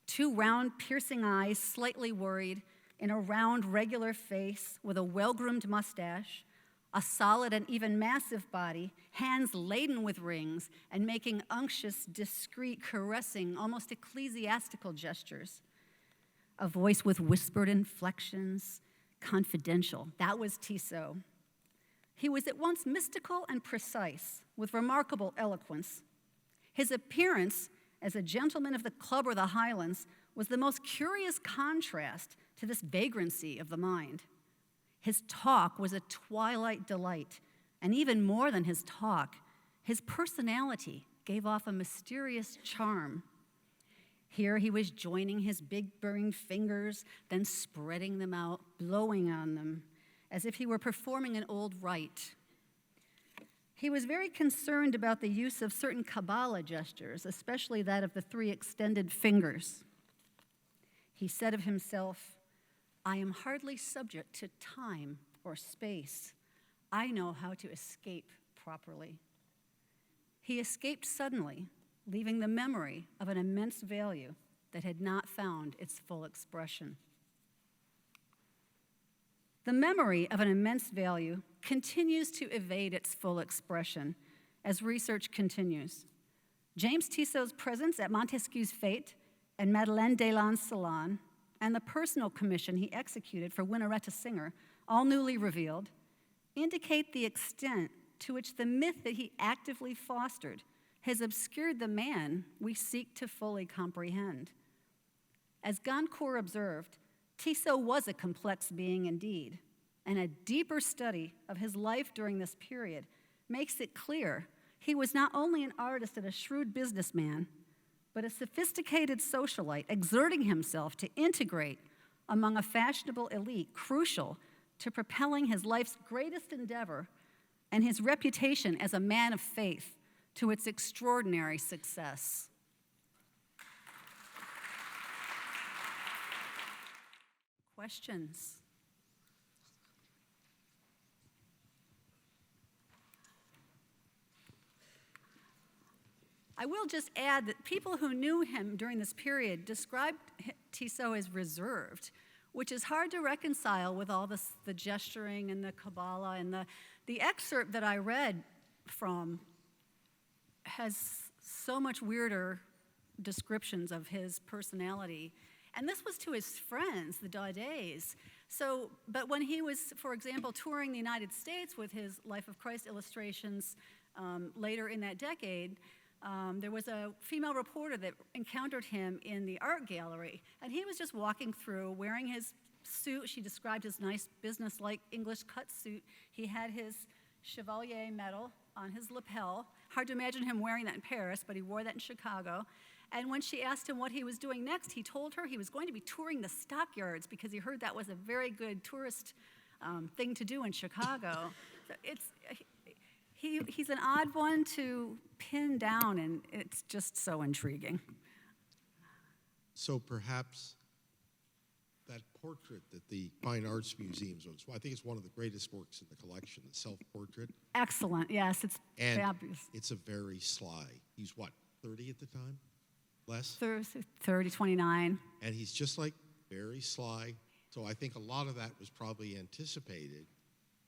2 round, piercing eyes, slightly worried, in a round, regular face with a well-groomed mustache, a solid and even massive body, hands laden with rings, and making unctuous, discreet, caressing, almost ecclesiastical gestures. A voice with whispered inflections, confidential. That was Tissot. He was at once mystical and precise, with remarkable eloquence. His appearance as a gentleman of the club or the Highlands was the most curious contrast to this vagrancy of the mind. His talk was a twilight delight, and even more than his talk, his personality gave off a mysterious charm. Here he was joining his big burning fingers, then spreading them out, blowing on them, as if he were performing an old rite. He was very concerned about the use of certain Kabbalah gestures, especially that of the 3 extended fingers. He said of himself, "I am hardly subject to time or space. I know how to escape properly." He escaped suddenly, leaving the memory of an immense value that had not found its full expression. The memory of an immense value continues to evade its full expression as research continues. James Tissot's presence at Montesquieu's fete and Madeleine Deslandes' salon, and the personal commission he executed for Winnaretta Singer, all newly revealed, indicate the extent to which the myth that he actively fostered has obscured the man we seek to fully comprehend. As Goncourt observed, Tissot was a complex being indeed, and a deeper study of his life during this period makes it clear he was not only an artist and a shrewd businessman, but a sophisticated socialite exerting himself to integrate among a fashionable elite crucial to propelling his life's greatest endeavor and his reputation as a man of faith to its extraordinary success. Questions? I will just add that people who knew him during this period described Tissot as reserved, which is hard to reconcile with all this, the gesturing and the Kabbalah. And the excerpt that I read from has so much weirder descriptions of his personality. And this was to his friends, the Daudets. So, but when he was, for example, touring the United States with his Life of Christ illustrations later in that decade, there was a female reporter that encountered him in the art gallery, and he was just walking through wearing his suit. She described his nice business-like English cut suit. He had his Chevalier medal on his lapel. Hard to imagine him wearing that in Paris, but he wore that in Chicago. And when she asked him what he was doing next, he told her he was going to be touring the stockyards because he heard that was a very good tourist thing to do in Chicago. So he's an odd one to pin down, and it's just so intriguing. So perhaps that portrait that the Fine Arts Museum's owns. Well, I think it's one of the greatest works in the collection, the self-portrait. Excellent. Yes, it's And fabulous. it's a very sly. He's what, 30 at the time? Less? 30, 29. And he's just like very sly. So I think a lot of that was probably anticipated.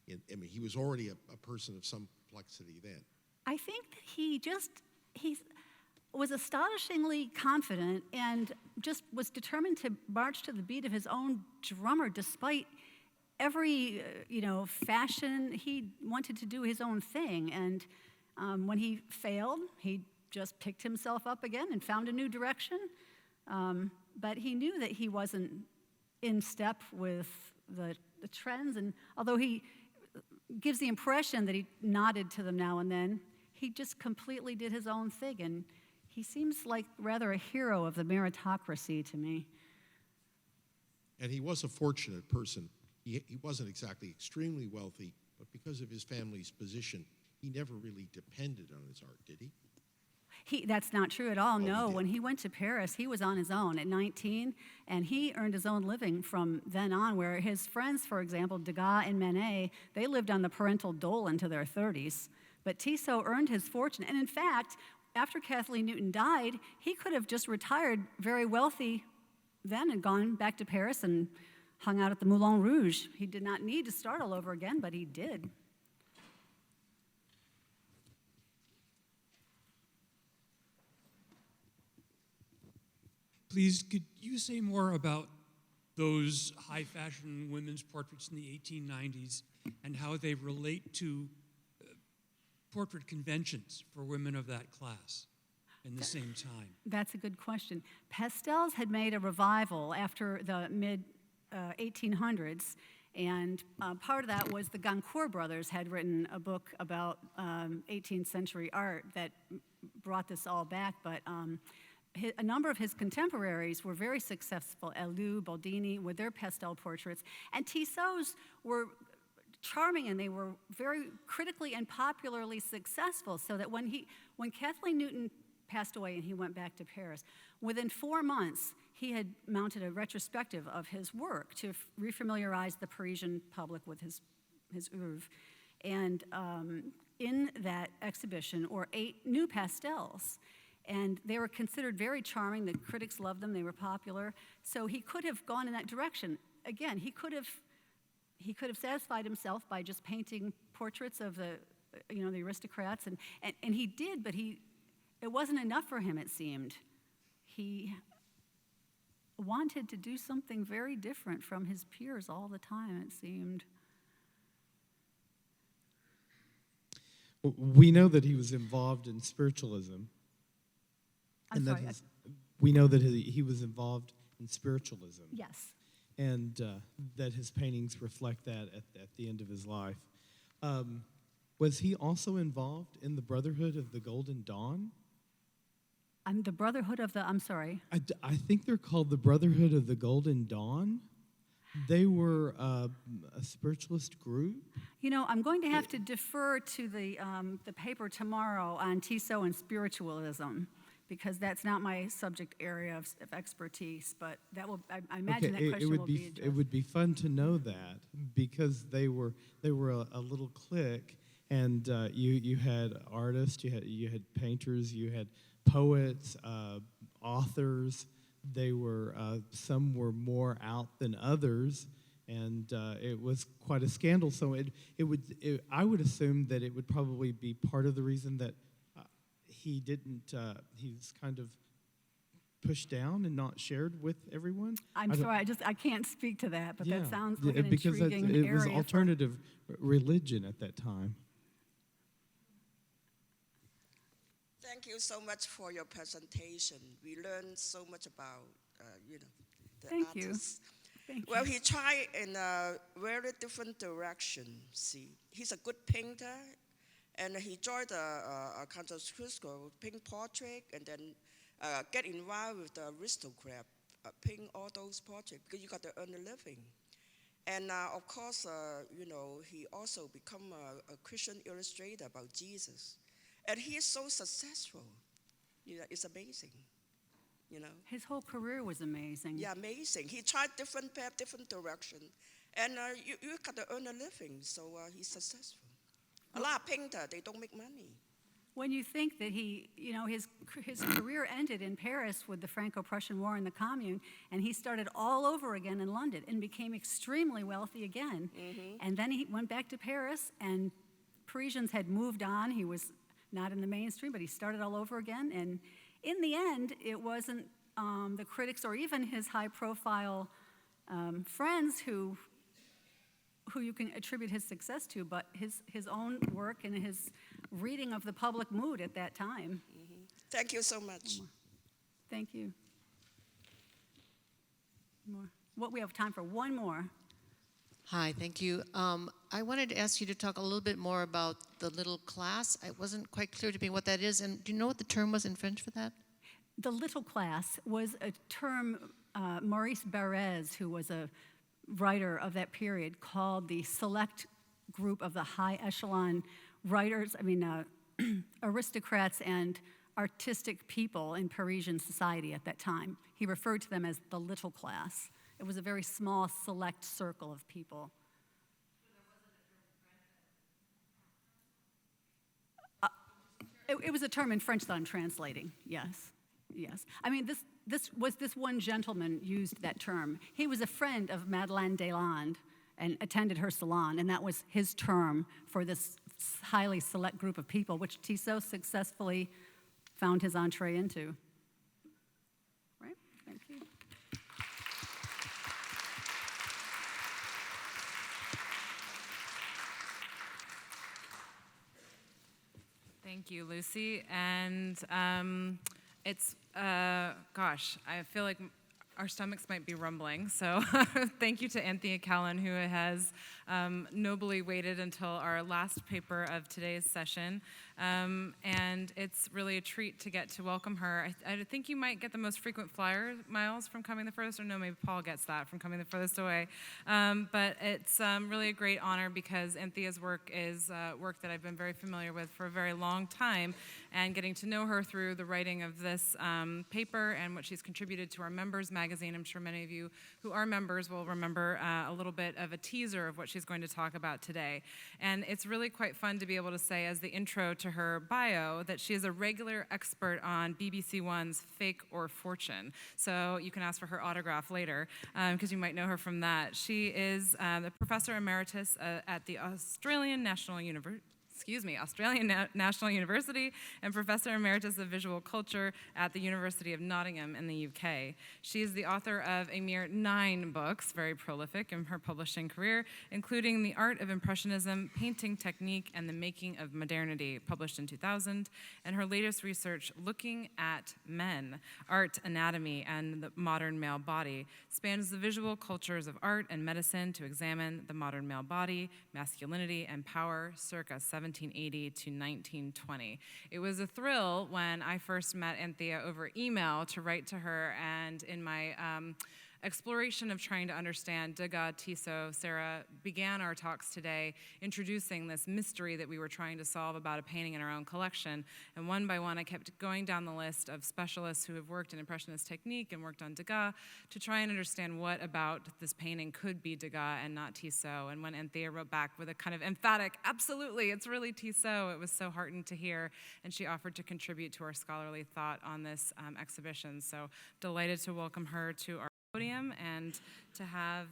I mean, he was already a person of some complexity then. I think that he was astonishingly confident and just was determined to march to the beat of his own drummer despite every, fashion. He wanted to do his own thing. And when he failed, he just picked himself up again and found a new direction. But he knew that he wasn't in step with the trends. And although he gives the impression that he nodded to them now and then, he just completely did his own thing. And he seems like rather a hero of the meritocracy to me. And he was a fortunate person. He wasn't exactly extremely wealthy, but because of his family's position, he never really depended on his art, did he? That's not true at all, no. When he went to Paris, he was on his own at 19, and he earned his own living from then on, where his friends, for example, Degas and Manet, they lived on the parental dole into their 30s. But Tissot earned his fortune, and in fact, after Kathleen Newton died, he could have just retired very wealthy then and gone back to Paris and hung out at the Moulin Rouge. He did not need to start all over again, but he did. Please, could you say more about those high fashion women's portraits in the 1890s and how they relate to portrait conventions for women of that class in the same time? That's a good question. Pastels had made a revival after the mid-1800s, and part of that was the Goncourt brothers had written a book about 18th century art that brought this all back, but a number of his contemporaries were very successful, Elou, Boldini, with their pastel portraits, and Tissot's were charming, and they were very critically and popularly successful, so that when Kathleen Newton passed away and he went back to Paris, within 4 months, he had mounted a retrospective of his work to refamiliarize the Parisian public with his oeuvre. And in that exhibition were 8 new pastels. And they were considered very charming. The critics loved them. They were popular. So he could have gone in that direction. Again, he could have satisfied himself by just painting portraits of the aristocrats, and he did, but it wasn't enough for him, it seemed. He wanted to do something very different from his peers all the time, it seemed. We know that he was involved in spiritualism. We know that he was involved in spiritualism. Yes. And that his paintings reflect that at the end of his life. Was he also involved in the Brotherhood of the Golden Dawn? The Brotherhood of I'm sorry. I think they're called the Brotherhood of the Golden Dawn. They were a spiritualist group. I'm going to have to defer to the paper tomorrow on Tissot and spiritualism, because that's not my subject area of expertise, but that will, I imagine that question will be addressed. It would be fun to know that, because they were a little clique, and you had artists, you had painters, you had poets, authors. They were some were more out than others, and it was quite a scandal. So I would assume that it would probably be part of the reason that he was kind of pushed down and not shared with everyone. I'm sorry, I can't speak to that, but that sounds like an because intriguing area. it was alternative religion at that time. Thank you so much for your presentation. We learned so much about, the Thank artist. Thank Well, you. he tried in a very different direction. See, he's a good painter, and he joined a Cantor paint portrait, and then get involved with the aristocrat, paint all those portraits because you got to earn a living. And of course, he also become a Christian illustrator about Jesus. And he is so successful. It's amazing. you know. His whole career was amazing. Yeah, amazing. He tried different path, different direction. And you got to earn a living, so he's successful. A lot of painters, they don't make money. When you think that his career ended in Paris with the Franco-Prussian War and the Commune, and he started all over again in London and became extremely wealthy again. And then he went back to Paris, and Parisians had moved on. He was not in the mainstream, but he started all over again. And in the end, it wasn't the critics or even his high-profile friends who you can attribute his success to, but his own work and his reading of the public mood at that time. Thank you so much. Thank you. More. We have time for one more. Hi, thank you. I wanted to ask you to talk a little bit more about the little class. It wasn't quite clear to me what that is, and do you know what the term was in French for that? The little class was a term Maurice Barrès, who was a writer of that period, called the select group of the high echelon writers, aristocrats and artistic people in Parisian society at that time. He referred to them as the little class. It was a very small, select circle of people. It was a term in French that I'm translating, yes. Yes. I mean, this one gentleman used that term. He was a friend of Madeleine Deslandes and attended her salon, and that was his term for this highly select group of people, which Tissot successfully found his entree into. Right? Thank you. Thank you, Lucy. And it's, gosh, I feel like our stomachs might be rumbling. So thank you to Anthea Callen, who has nobly waited until our last paper of today's session. And it's really a treat to get to welcome her. I think you might get the most frequent flyer miles from coming the furthest, or no, maybe Paul gets that from coming the furthest away. But it's really a great honor because Anthea's work is work that I've been very familiar with for a very long time, and getting to know her through the writing of this paper and what she's contributed to our members magazine. I'm sure many of you who are members will remember a little bit of a teaser of what she's going to talk about today. And it's really quite fun to be able to say, as the intro to her bio, that she is a regular expert on BBC One's Fake or Fortune. So you can ask for her autograph later, because you might know her from that. She is the Professor Emeritus at the Australian National University and Professor Emeritus of Visual Culture at the University of Nottingham in the UK. She is the author of a mere 9 books, very prolific in her publishing career, including The Art of Impressionism, Painting Technique, and the Making of Modernity, published in 2000, and her latest research, Looking at Men, Art, Anatomy, and the Modern Male Body, spans the visual cultures of art and medicine to examine the modern male body, masculinity, and power, circa 1780 to 1920. It was a thrill when I first met Anthea over email to write to her, and in my exploration of trying to understand Degas, Tissot, Sarah began our talks today introducing this mystery that we were trying to solve about a painting in our own collection. And one by one, I kept going down the list of specialists who have worked in Impressionist technique and worked on Degas to try and understand what about this painting could be Degas and not Tissot. And when Anthea wrote back with a kind of emphatic, absolutely, it's really Tissot, it was so heartened to hear. And she offered to contribute to our scholarly thought on this exhibition. So delighted to welcome her to our podium and to have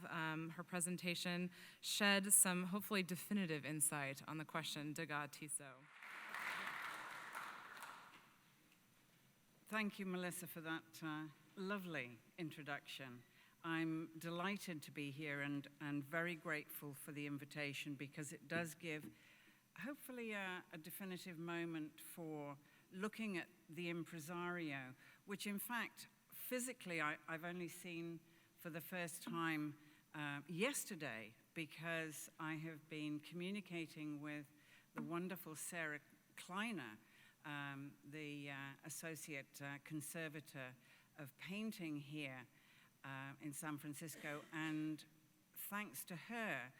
her presentation shed some hopefully definitive insight on the question Degas-Tissot. Thank you, Melissa, for that lovely introduction. I'm delighted to be here and very grateful for the invitation, because it does give hopefully a definitive moment for looking at the Impresario, which in fact physically, I've only seen for the first time yesterday, because I have been communicating with the wonderful Sarah Kleiner, the associate conservator of painting here in San Francisco, and thanks to her,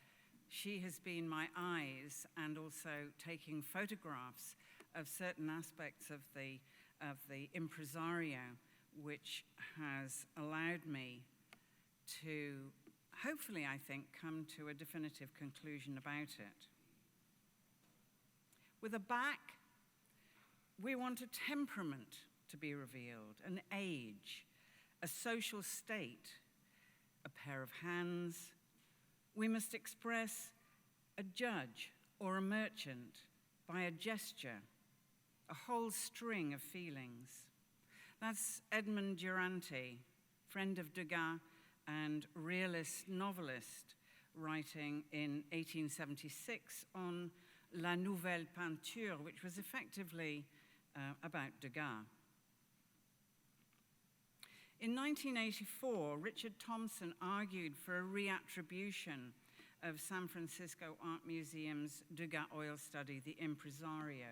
she has been my eyes and also taking photographs of certain aspects of the Impresario, which has allowed me to, hopefully, I think, come to a definitive conclusion about it. With a back, we want a temperament to be revealed, an age, a social state, a pair of hands. We must express a judge or a merchant by a gesture, a whole string of feelings. That's Edmond Durante, friend of Degas and realist novelist, writing in 1876 on La Nouvelle Peinture, which was effectively about Degas. In 1984, Richard Thompson argued for a reattribution of San Francisco Art Museum's Degas oil study, the Impresario,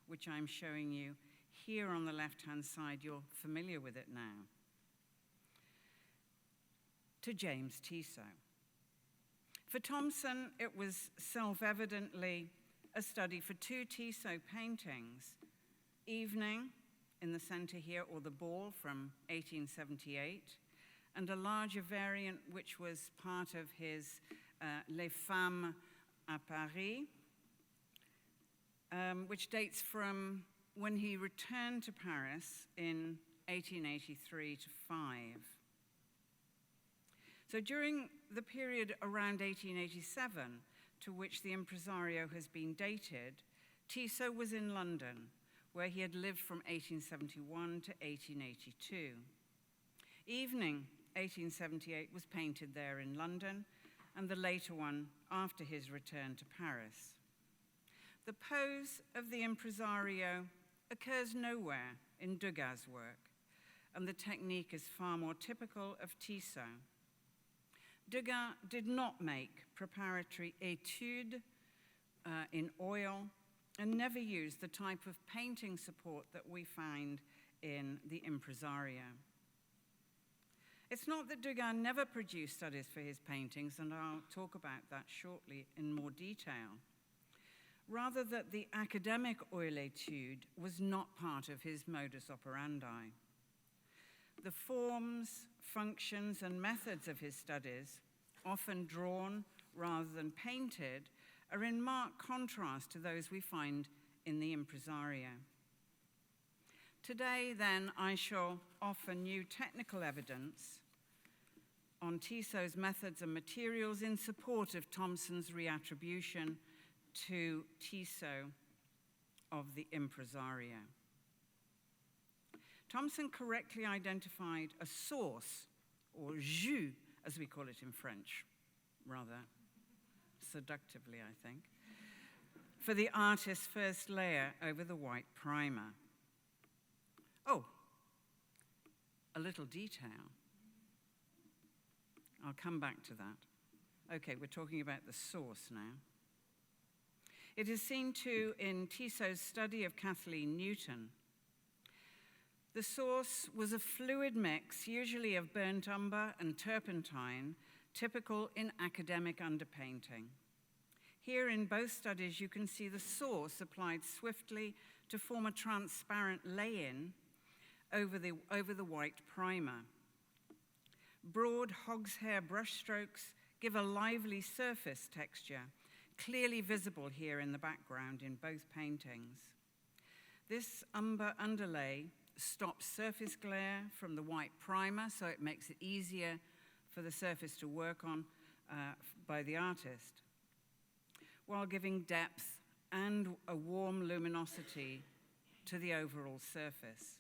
which I'm showing you here on the left-hand side. You're familiar with it now. To James Tissot. For Thompson, it was self-evidently a study for two Tissot paintings, Evening in the center here, or The Ball from 1878, and a larger variant which was part of his Les Femmes à Paris, which dates from when he returned to Paris in 1883 to 5. So during the period around 1887, to which the Impresario has been dated, Tissot was in London, where he had lived from 1871 to 1882. Evening, 1878, was painted there in London, and the later one after his return to Paris. The pose of the Impresario occurs nowhere in Degas' work, and the technique is far more typical of Tissot. Degas did not make preparatory études in oil and never used the type of painting support that we find in the Impresario. It's not that Degas never produced studies for his paintings, and I'll talk about that shortly in more detail. Rather that the academic oil étude was not part of his modus operandi. The forms, functions, and methods of his studies, often drawn rather than painted, are in marked contrast to those we find in the Impresario. Today, then, I shall offer new technical evidence on Tissot's methods and materials in support of Thompson's reattribution to Tissot of the Impresario. Thompson correctly identified a source, or jus, as we call it in French, rather seductively, I think, for the artist's first layer over the white primer. Oh, a little detail. I'll come back to that. Okay, we're talking about the source now. It is seen too in Tissot's study of Kathleen Newton. The source was a fluid mix, usually of burnt umber and turpentine, typical in academic underpainting. Here in both studies, you can see the source applied swiftly to form a transparent lay-in over the white primer. Broad hog's hair brushstrokes give a lively surface texture, clearly visible here in the background in both paintings. This umber underlay stops surface glare from the white primer, so it makes it easier for the surface to work on by the artist, while giving depth and a warm luminosity to the overall surface.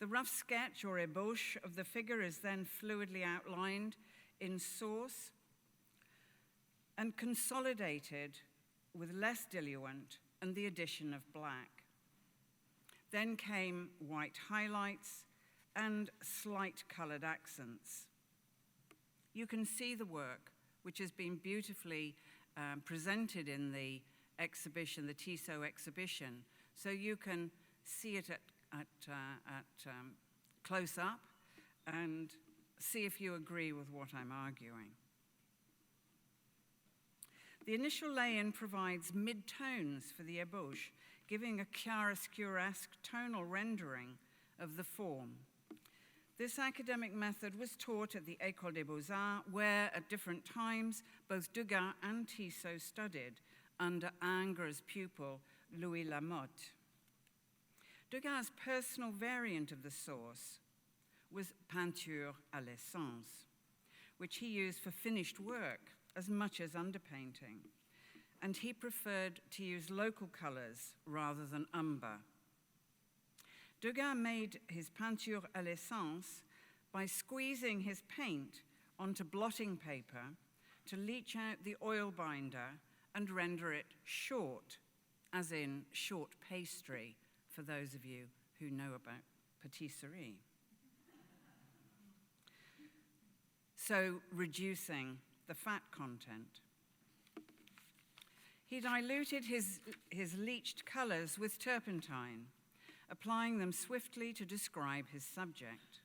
The rough sketch or ébauche of the figure is then fluidly outlined in source and consolidated with less diluent and the addition of black. Then came white highlights and slight colored accents. You can see the work, which has been beautifully presented in the exhibition, the Tissot exhibition, so you can see it at close up and see if you agree with what I'm arguing. The initial lay-in provides mid-tones for the ébauche, giving a chiaroscuresque tonal rendering of the form, This academic method was taught at the École des Beaux-Arts, where at different times both Degas and Tissot studied under Ingres' pupil, Louis Lamotte. Degas' personal variant of the source was peinture à l'essence, which he used for finished work as much as underpainting, and he preferred to use local colors rather than umber. Degas made his peinture à l'essence by squeezing his paint onto blotting paper to leach out the oil binder and render it short, as in short pastry, for those of you who know about patisserie. So reducing the fat content. He diluted his leached colors with turpentine, applying them swiftly to describe his subject.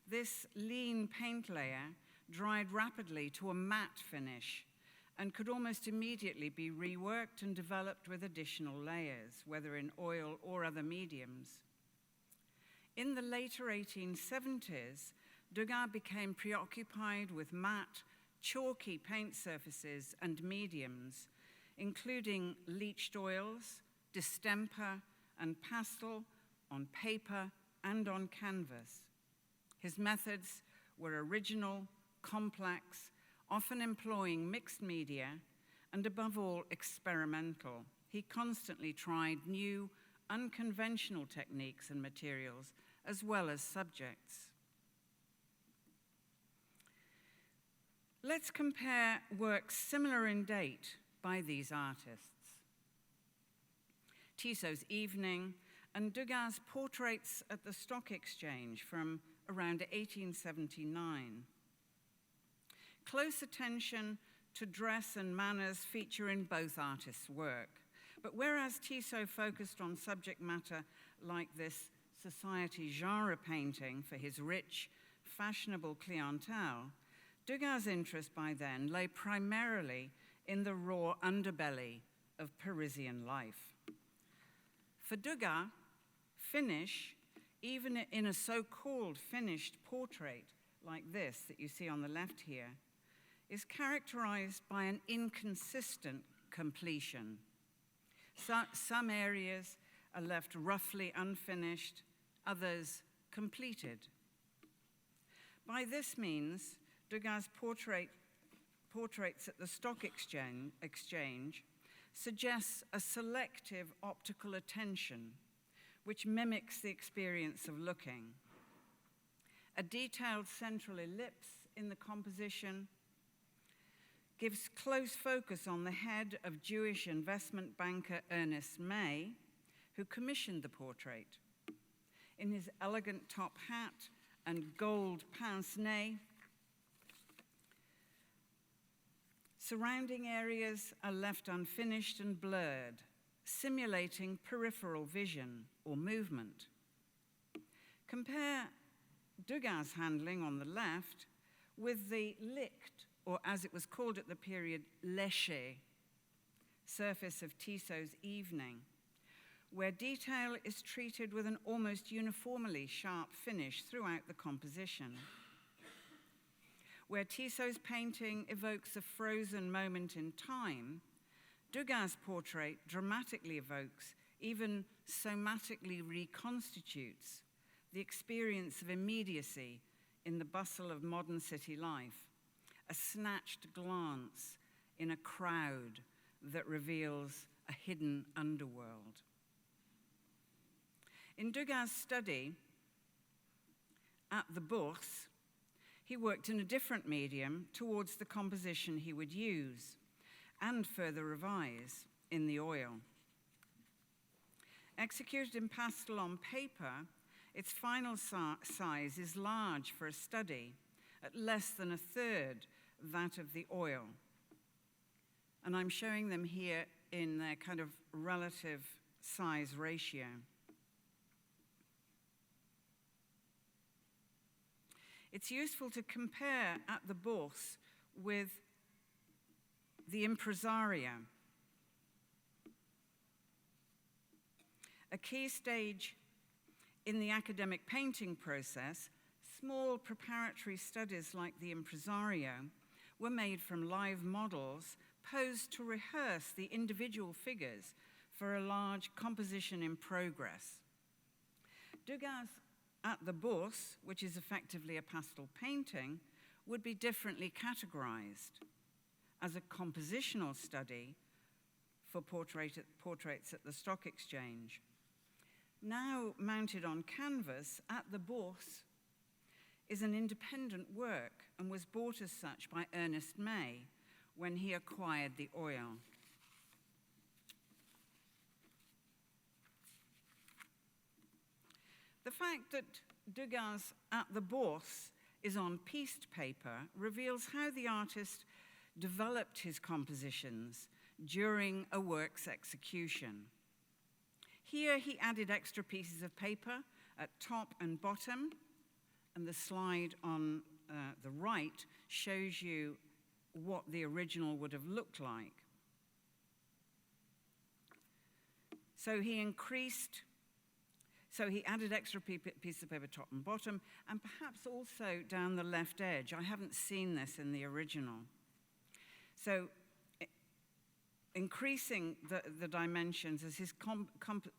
This lean paint layer dried rapidly to a matte finish and could almost immediately be reworked and developed with additional layers, whether in oil or other mediums. In the later 1870s, Degas became preoccupied with matte, chalky paint surfaces and mediums, including leached oils, distemper, and pastel on paper and on canvas. His methods were original, complex, often employing mixed media, and above all, experimental. He constantly tried new, unconventional techniques and materials, as well as subjects. Let's compare works similar in date by these artists. Tissot's Evening and Degas' Portraits at the Stock Exchange from around 1879. Close attention to dress and manners feature in both artists' work. But whereas Tissot focused on subject matter like this society genre painting for his rich, fashionable clientele, Degas' interest by then lay primarily in the raw underbelly of Parisian life. For Degas, finish, even in a so-called finished portrait like this that you see on the left here, is characterized by an inconsistent completion. Some areas are left roughly unfinished, others completed. By this means, Degas' portraits at the Stock Exchange suggests a selective optical attention which mimics the experience of looking. A detailed central ellipse in the composition gives close focus on the head of Jewish investment banker Ernest May, who commissioned the portrait. In his elegant top hat and gold pince-nez, surrounding areas are left unfinished and blurred, simulating peripheral vision or movement. Compare Degas' handling on the left with the licked, or as it was called at the period, léché, surface of Tissot's Evening, where detail is treated with an almost uniformly sharp finish throughout the composition. Where Tissot's painting evokes a frozen moment in time, Degas' portrait dramatically evokes, even somatically reconstitutes, the experience of immediacy in the bustle of modern city life, a snatched glance in a crowd that reveals a hidden underworld. In Degas' study at the Bourse, he worked in a different medium towards the composition he would use and further revise in the oil. Executed in pastel on paper, its final size is large for a study, at less than a third that of the oil. And I'm showing them here in their kind of relative size ratio. It's useful to compare at the Bourse with the Impresario, a key stage in the academic painting process Small preparatory studies like the Impresario were made from live models posed to rehearse the individual figures for a large composition in progress. Degas at the Bourse, which is effectively a pastel painting, would be differently categorized as a compositional study for portraits at the stock exchange. Now mounted on canvas at the Bourse is an independent work and was bought as such by Ernest May when he acquired the oil. The fact that Degas at the Bourse is on pieced paper reveals how the artist developed his compositions during a work's execution. Here he added extra pieces of paper at top and bottom, and the slide on the right shows you what the original would have looked like. So he added extra pieces of paper top and bottom, and perhaps also down the left edge. I haven't seen this in the original. So increasing the dimensions as his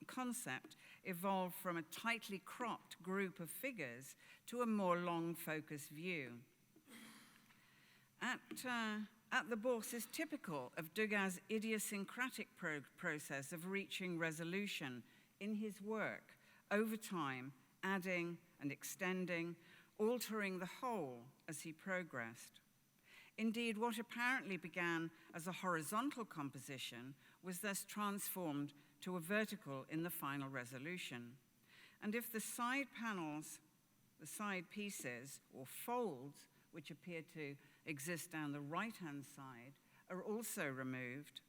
concept evolved from a tightly cropped group of figures to a more long focused view. At the Bourse is typical of Degas' idiosyncratic process of reaching resolution in his work over time, adding and extending, altering the whole as he progressed. Indeed, what apparently began as a horizontal composition was thus transformed to a vertical in the final resolution. And if the side panels, the side pieces, or folds, which appear to exist down the right-hand side, are also removed,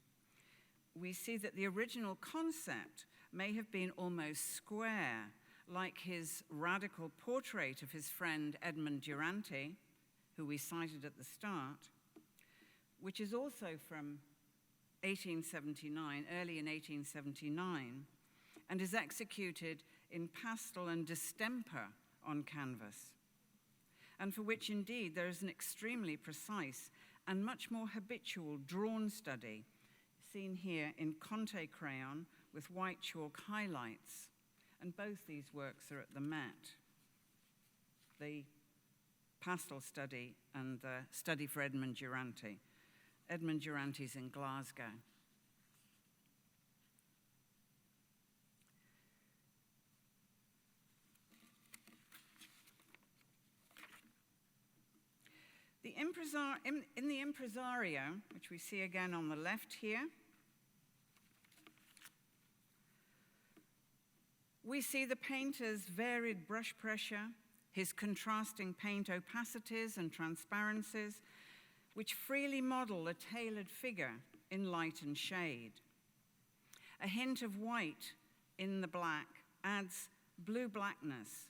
we see that the original concept may have been almost square, like his radical portrait of his friend Edmond Durante, who we cited at the start, which is also from 1879, early in 1879, and is executed in pastel and distemper on canvas, and for which indeed there is an extremely precise and much more habitual drawn study, seen here in Conte crayon with white chalk highlights, and both these works are at the Met. The pastel study and the study for Edmond Durante. Edmond Durante's in Glasgow. In the Impresario, which we see again on the left here, we see the painter's varied brush pressure, his contrasting paint opacities and transparencies, which freely model a tailored figure in light and shade. A hint of white in the black adds blue-blackness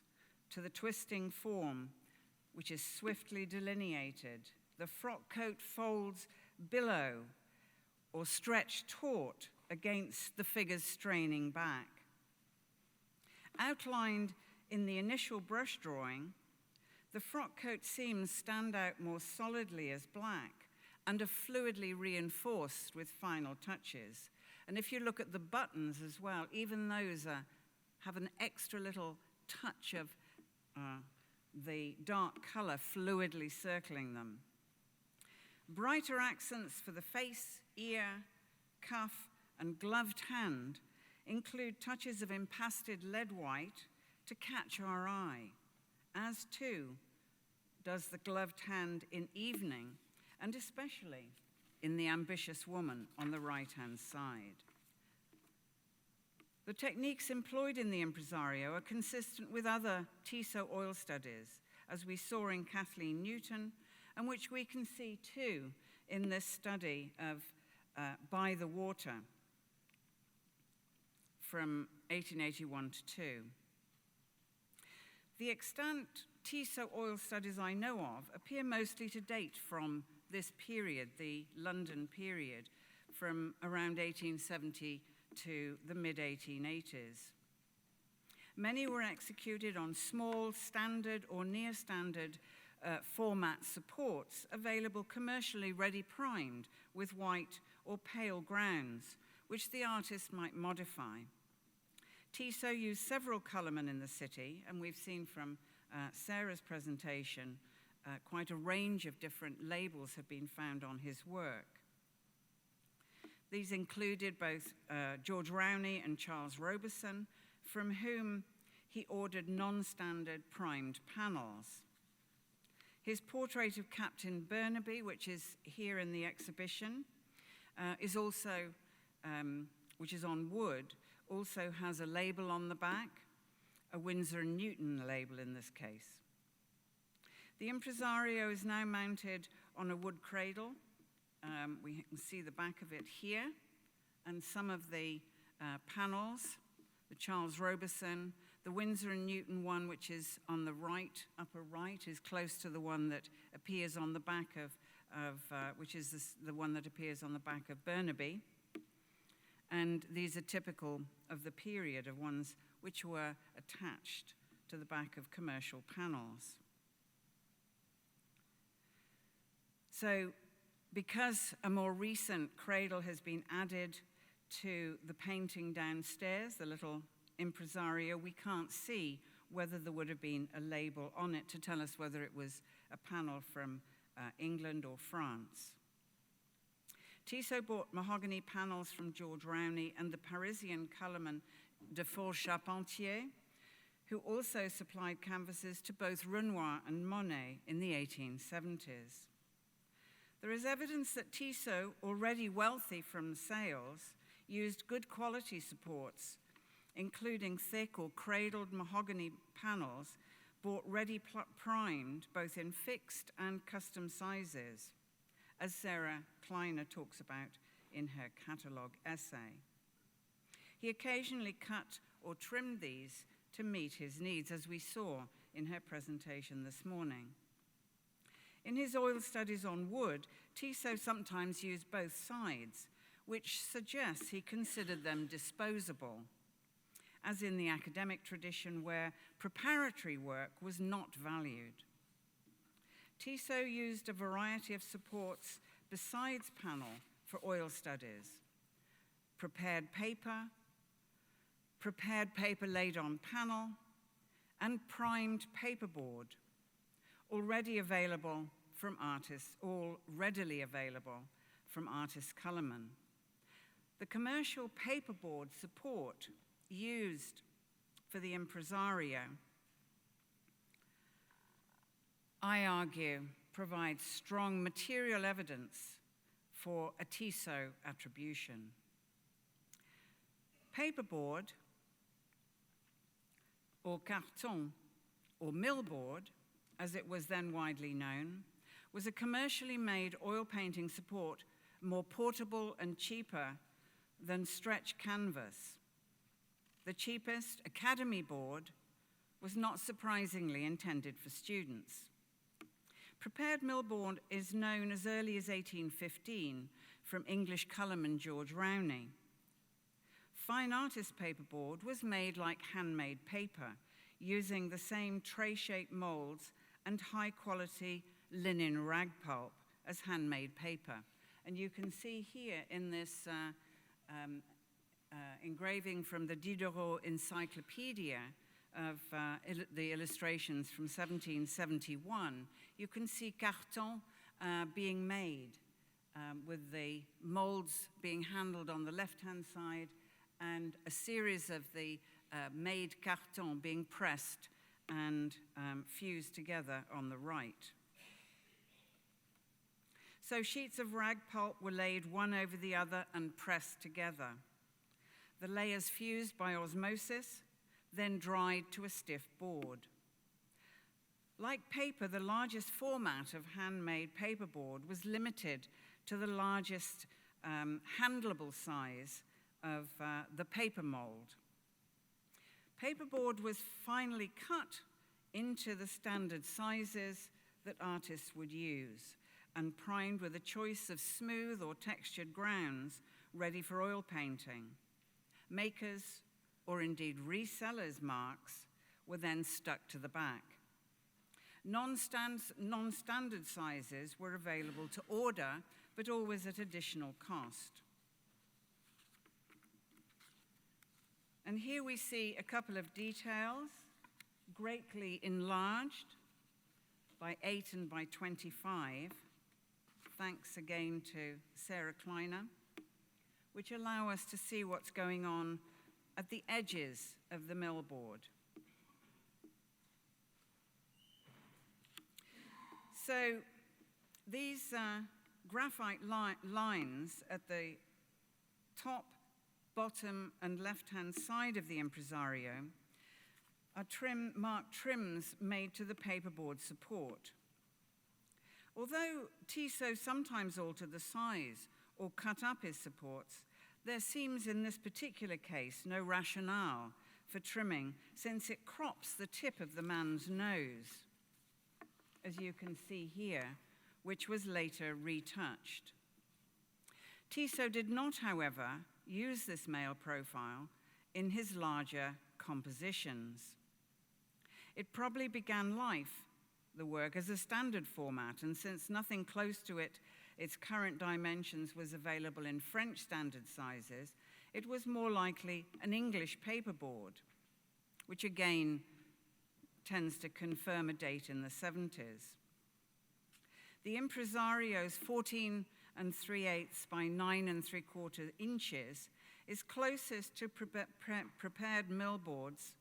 to the twisting form, which is swiftly delineated. The frock coat folds billow or stretch taut against the figure's straining back. Outlined in the initial brush drawing, the frock coat seams stand out more solidly as black and are fluidly reinforced with final touches. And if you look at the buttons as well, even those have an extra little touch of the dark color fluidly circling them. Brighter accents for the face, ear, cuff, and gloved hand include touches of impasted lead white to catch our eye, as too does the gloved hand in Evening, and especially in The Ambitious Woman on the right-hand side. The techniques employed in the Impresario are consistent with other Tissot Oil Studies, as we saw in Kathleen Newton, and which we can see too in this study of By the Water from 1881 to 2. The extant Tissot Oil Studies I know of appear mostly to date from this period, the London period, from around 1870 to the mid-1880s. Many were executed on small, standard or near standard format supports available commercially ready primed with white or pale grounds, which the artist might modify. Tissot used several colormen in the city, and we've seen from Sarah's presentation quite a range of different labels have been found on his work. These included both George Rowney and Charles Robeson, from whom he ordered non-standard primed panels. His portrait of Captain Burnaby, which is here in the exhibition, is also, which is on wood, also has a label on the back, a Winsor & Newton label in this case. The Impresario is now mounted on a wood cradle. We can see the back of it here, and some of the panels, the Charles Robeson, the Winsor & Newton one, which is on the right, upper right, is close to the one that appears on the back which is the one that appears on the back of Burnaby. And these are typical of the period of ones which were attached to the back of commercial panels. So, because a more recent cradle has been added to the painting downstairs, the little Impresario, we can't see whether there would have been a label on it to tell us whether it was a panel from England or France. Tissot bought mahogany panels from George Rowney and the Parisian colorman de Fol Charpentier, who also supplied canvases to both Renoir and Monet in the 1870s. There is evidence that Tissot, already wealthy from sales, used good quality supports, including thick or cradled mahogany panels bought ready primed, both in fixed and custom sizes, as Sarah Kleiner talks about in her catalogue essay. He occasionally cut or trimmed these to meet his needs, as we saw in her presentation this morning. In his oil studies on wood, Tissot sometimes used both sides, which suggests he considered them disposable, as in the academic tradition where preparatory work was not valued. Tissot used a variety of supports besides panel for oil studies: prepared paper laid on panel, and primed paperboard, all readily available from artists colormen. The commercial paperboard support used for the Impresario, I argue, provides strong material evidence for a Tissot attribution. Paperboard, or carton, or millboard, as it was then widely known, was a commercially made oil painting support, more portable and cheaper than stretch canvas. The cheapest, Academy board, was not surprisingly intended for students. Prepared millboard is known as early as 1815 from English colorman George Rowney. Fine artist paperboard was made like handmade paper, using the same tray-shaped molds and high-quality linen rag pulp as handmade paper. And you can see here in this engraving from the Diderot Encyclopedia of the illustrations from 1771, you can see carton being made with the molds being handled on the left-hand side and a series of the made carton being pressed and fused together on the right. So sheets of rag pulp were laid one over the other and pressed together. The layers fused by osmosis, then dried to a stiff board. Like paper, the largest format of handmade paperboard was limited to the largest handleable size of the paper mold. Paperboard was finally cut into the standard sizes that artists would use and primed with a choice of smooth or textured grounds ready for oil painting. Makers or indeed resellers' marks, were then stuck to the back. Non-standard sizes were available to order, but always at additional cost. And here we see a couple of details, greatly enlarged by 8 and by 25, thanks again to Sarah Kleiner, which allow us to see what's going on at the edges of the millboard. So these graphite lines at the top, bottom, and left-hand side of the Impresario are marked trims made to the paperboard support. Although Tissot sometimes altered the size or cut up his supports, there seems in this particular case no rationale for trimming, since it crops the tip of the man's nose, as you can see here, which was later retouched. Tissot did not, however, use this male profile in his larger compositions. It probably began life, the work, as a standard format, and since nothing close to its current dimensions was available in French standard sizes, it was more likely an English paperboard, which again tends to confirm a date in the 70s. The Impresario's 14 3/8 by 9 3/4 inches is closest to prepared millboards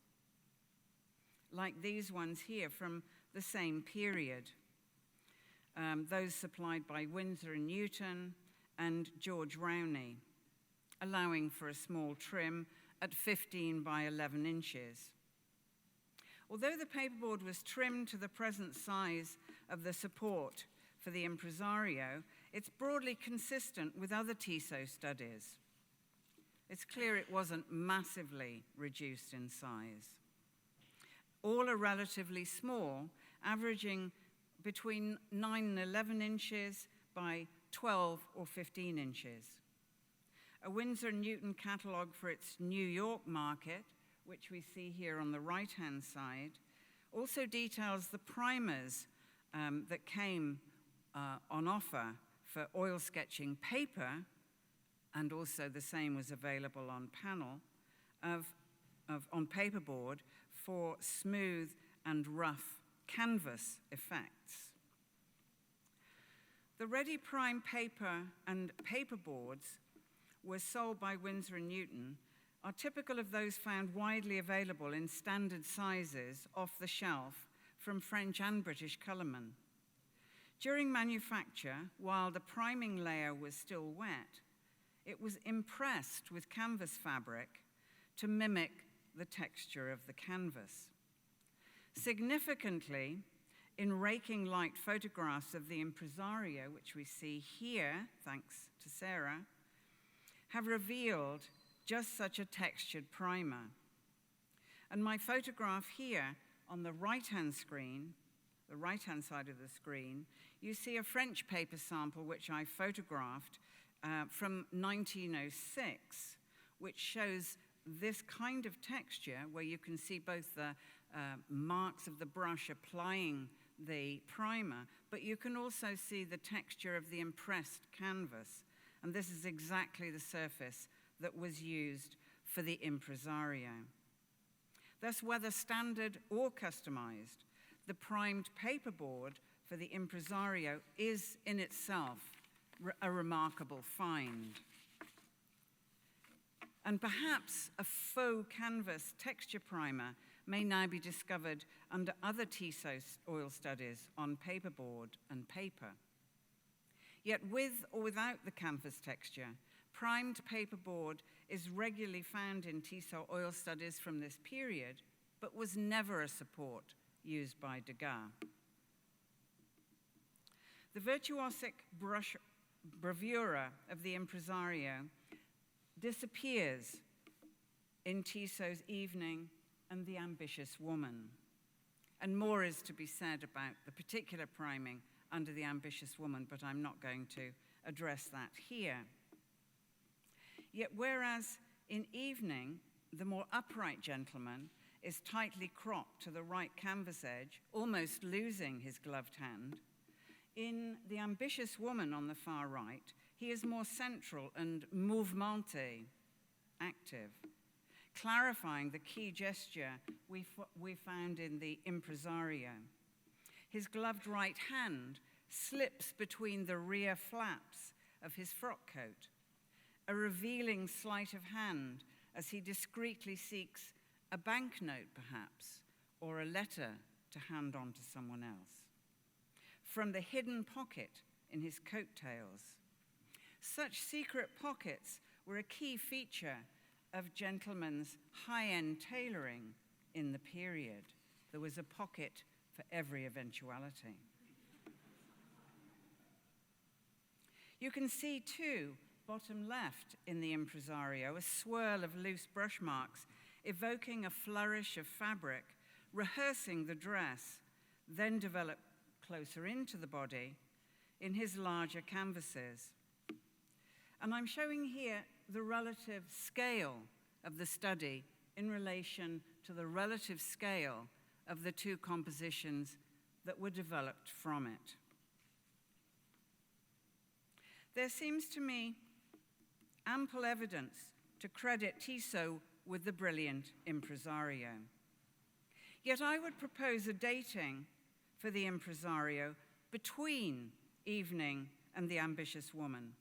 like these ones here from the same period, those supplied by Winsor & Newton and George Rowney, allowing for a small trim at 15 by 11 inches. Although the paperboard was trimmed to the present size of the support for the Impresario, it's broadly consistent with other Tissot studies. It's clear it wasn't massively reduced in size. All are relatively small, averaging between 9 and 11 inches by 12 or 15 inches. A Winsor & Newton catalog for its New York market, which we see here on the right-hand side, also details the primers that came on offer for oil sketching paper, and also the same was available on panel, on paperboard for smooth and rough canvas effects. The ready prime paper and paperboards were sold by Winsor & Newton are typical of those found widely available in standard sizes off the shelf from French and British colormen. During manufacture, while the priming layer was still wet, it was impressed with canvas fabric to mimic the texture of the canvas. Significantly, in raking light photographs of the Impresario, which we see here, thanks to Sarah, have revealed just such a textured primer. And my photograph here on the right-hand screen, the right-hand side of the screen, you see a French paper sample which I photographed from 1906, which shows this kind of texture where you can see both the marks of the brush applying the primer, but you can also see the texture of the impressed canvas. And this is exactly the surface that was used for the Impresario. Thus, whether standard or customized, the primed paperboard for the Impresario is in itself a remarkable find. And perhaps a faux canvas texture primer may now be discovered under other Tissot oil studies on paperboard and paper. Yet with or without the canvas texture, primed paperboard is regularly found in Tissot oil studies from this period, but was never a support used by Degas. The virtuosic bravura of the Impresario disappears in Tissot's Evening and The Ambitious Woman. And more is to be said about the particular priming under The Ambitious Woman, but I'm not going to address that here. Yet whereas in Evening, the more upright gentleman is tightly cropped to the right canvas edge, almost losing his gloved hand. In the ambitious woman on the far right, he is more central and mouvementé, active, clarifying the key gesture we found in the Impresario. His gloved right hand slips between the rear flaps of his frock coat, a revealing sleight of hand as he discreetly seeks a banknote, perhaps, or a letter to hand on to someone else. From the hidden pocket in his coattails. Such secret pockets were a key feature of gentlemen's high-end tailoring in the period. There was a pocket for every eventuality. You can see, too, bottom left in the Impresario, a swirl of loose brush marks evoking a flourish of fabric, rehearsing the dress, then develop closer into the body in his larger canvases. And I'm showing here the relative scale of the study in relation to the relative scale of the two compositions that were developed from it. There seems to me ample evidence to credit Tissot with the brilliant Impresario. Yet I would propose a dating for the Impresario between Evening and the Ambitious Woman.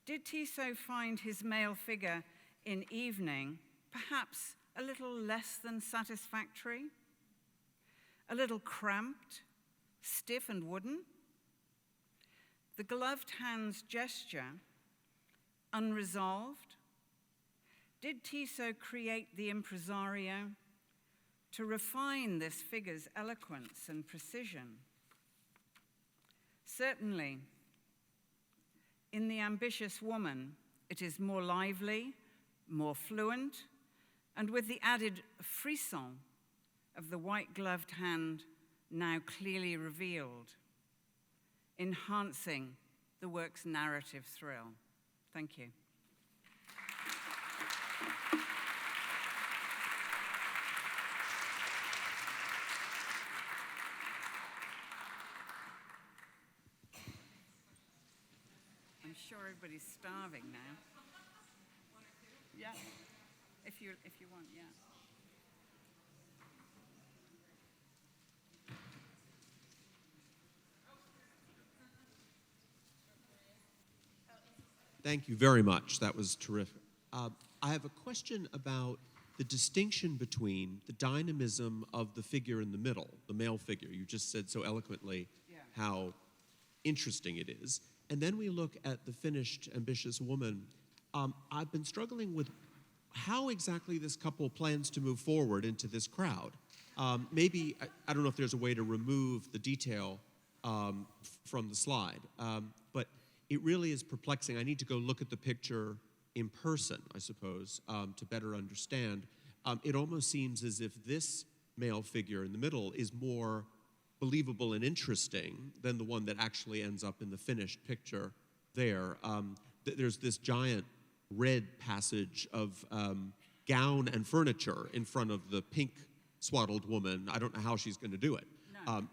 Did Tissot find his male figure in Evening perhaps a little less than satisfactory? A little cramped, stiff and wooden? The gloved hand's gesture unresolved? Did Tissot create the Impresario to refine this figure's eloquence and precision? Certainly, in the Ambitious Woman, it is more lively, more fluent, and with the added frisson of the white-gloved hand now clearly revealed, enhancing the work's narrative thrill. Thank you. I'm sure everybody's starving now. Yeah, if you want, yeah. Thank you very much. That was terrific. I have a question about the distinction between the dynamism of the figure in the middle, the male figure. You just said so eloquently how interesting it is. And then we look at the finished Ambitious Woman. I've been struggling with how exactly this couple plans to move forward into this crowd. Maybe, I don't know if there's a way to remove the detail from the slide, but it really is perplexing. I need to go look at the picture in person, I suppose, to better understand. It almost seems as if this male figure in the middle is more believable and interesting than the one that actually ends up in the finished picture there. There's this giant red passage of gown and furniture in front of the pink swaddled woman. I don't know how she's going to do it,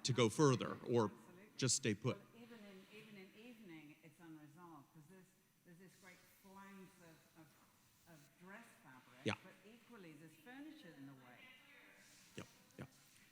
to go further or just stay put. Well, even in Evening, it's unresolved because there's this great flounce of dress fabric, but equally there's furniture in the way.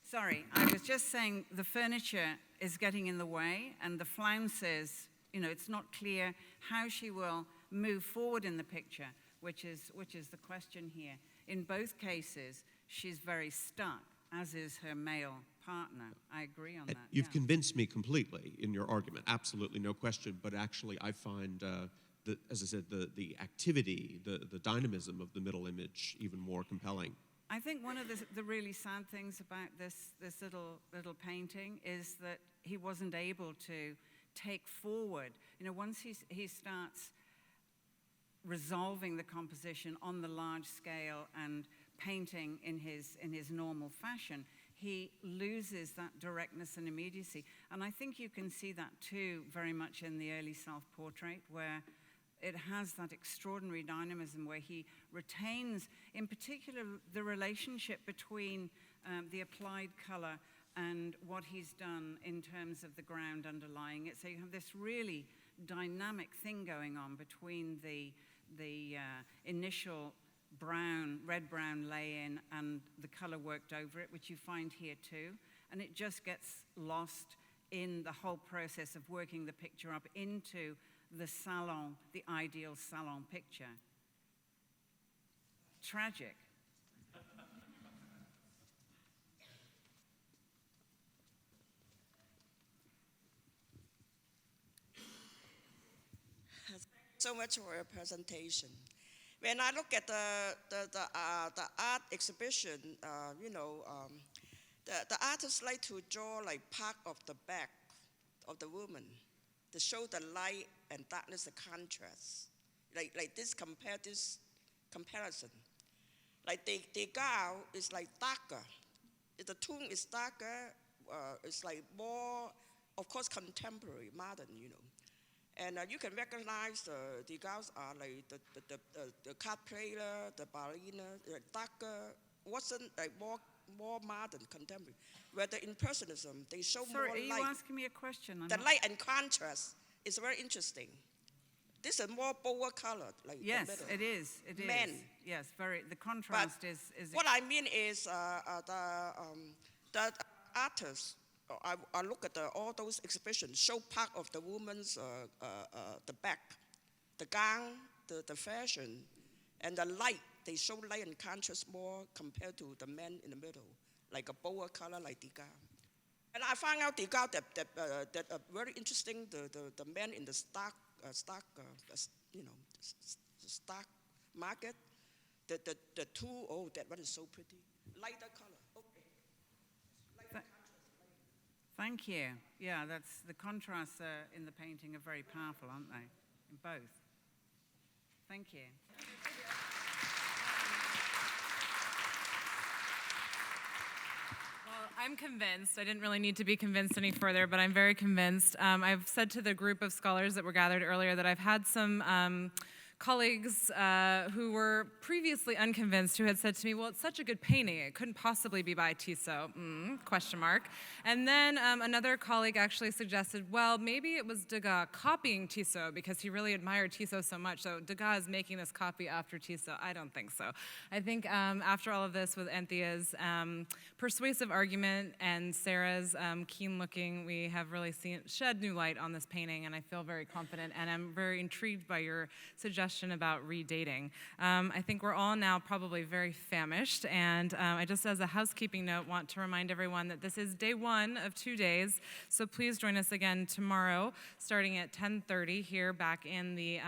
Sorry, I was just saying the furniture is getting in the way and the flounces, it's not clear how she will move forward in the picture, which is the question here. In both cases, she's very stuck, as is her male partner. I agree on that. You've convinced me completely in your argument, absolutely, no question, but actually I find, as I said, the activity, the dynamism of the middle image even more compelling. I think one of the really sad things about this little painting is that he wasn't able to take forward. Once he starts resolving the composition on the large scale and painting in his normal fashion, he loses that directness and immediacy. And I think you can see that too very much in the early self-portrait, where it has that extraordinary dynamism where he retains, in particular, the relationship between the applied color and what he's done in terms of the ground underlying it. So you have this really dynamic thing going on between the initial red-brown lay-in and the color worked over it, which you find here too. And it just gets lost in the whole process of working the picture up into the salon, the ideal salon picture. Tragic. So much for your presentation. When I look at the art exhibition, the artists like to draw like part of the back of the woman to show the light and darkness, the contrast. Like this comparison. Like Degas is like darker. If the tone is darker, it's like more, of course, contemporary, modern, And you can recognize the Degas are like the card player, the ballerina, darker, wasn't like more modern, contemporary. Where the Impressionism, they show Sorry, more light. are you asking me a question? The light and contrast is very interesting. This is more bold color, like yes, the middle. it is. It is. Men. Yes, very. The contrast But is. What I mean is the artists. I look at all those exhibitions, show part of the woman's the back, the gown, the fashion, and the light. They show light and contrast more compared to the men in the middle, like a bolder color like Degas. And I found out Degas that very interesting. The men in the stock market, the two, oh, that one is so pretty, lighter color. Thank you. Yeah, that's the contrasts in the painting are very powerful, aren't they? In both. Thank you. Well, I'm convinced. I didn't really need to be convinced any further, but I'm very convinced. I've said to the group of scholars that were gathered earlier that I've had some colleagues who were previously unconvinced who had said to me, well, it's such a good painting, it couldn't possibly be by Tissot, question mark. And then another colleague actually suggested, well, maybe it was Degas copying Tissot because he really admired Tissot so much, so Degas is making this copy after Tissot. I don't think so. I think after all of this with Anthea's persuasive argument and Sarah's keen looking, we have really shed new light on this painting, and I feel very confident, and I'm very intrigued by your suggestion about redating. I think we're all now probably very famished, and I just as a housekeeping note want to remind everyone that this is day 1 of 2 days, so please join us again tomorrow starting at 10:30 here back in the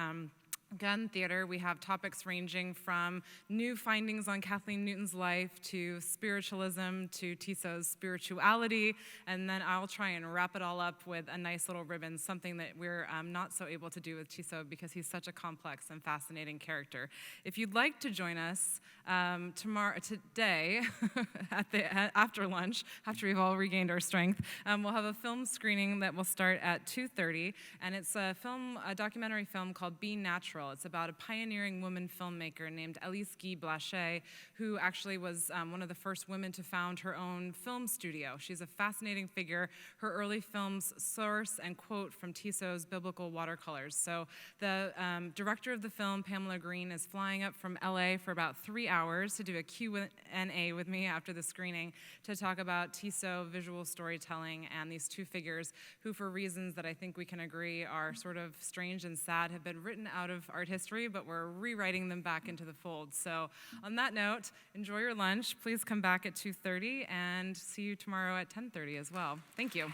Gun Theater. We have topics ranging from new findings on Kathleen Newton's life to spiritualism to Tissot's spirituality, and then I'll try and wrap it all up with a nice little ribbon, something that we're not so able to do with Tissot because he's such a complex and fascinating character. If you'd like to join us today after lunch, after we've all regained our strength, we'll have a film screening that will start at 2:30, and it's a documentary film called Be Natural. It's about a pioneering woman filmmaker named Elise Guy Blanchet, who actually was one of the first women to found her own film studio. She's a fascinating figure. Her early films source and quote from Tissot's biblical watercolors. So the director of the film, Pamela Green, is flying up from LA for about 3 hours to do a Q&A with me after the screening to talk about Tissot visual storytelling and these two figures who, for reasons that I think we can agree are sort of strange and sad, have been written out of art history, but we're rewriting them back into the fold. So on that note, enjoy your lunch. Please come back at 2:30 and see you tomorrow at 10:30 as well. Thank you.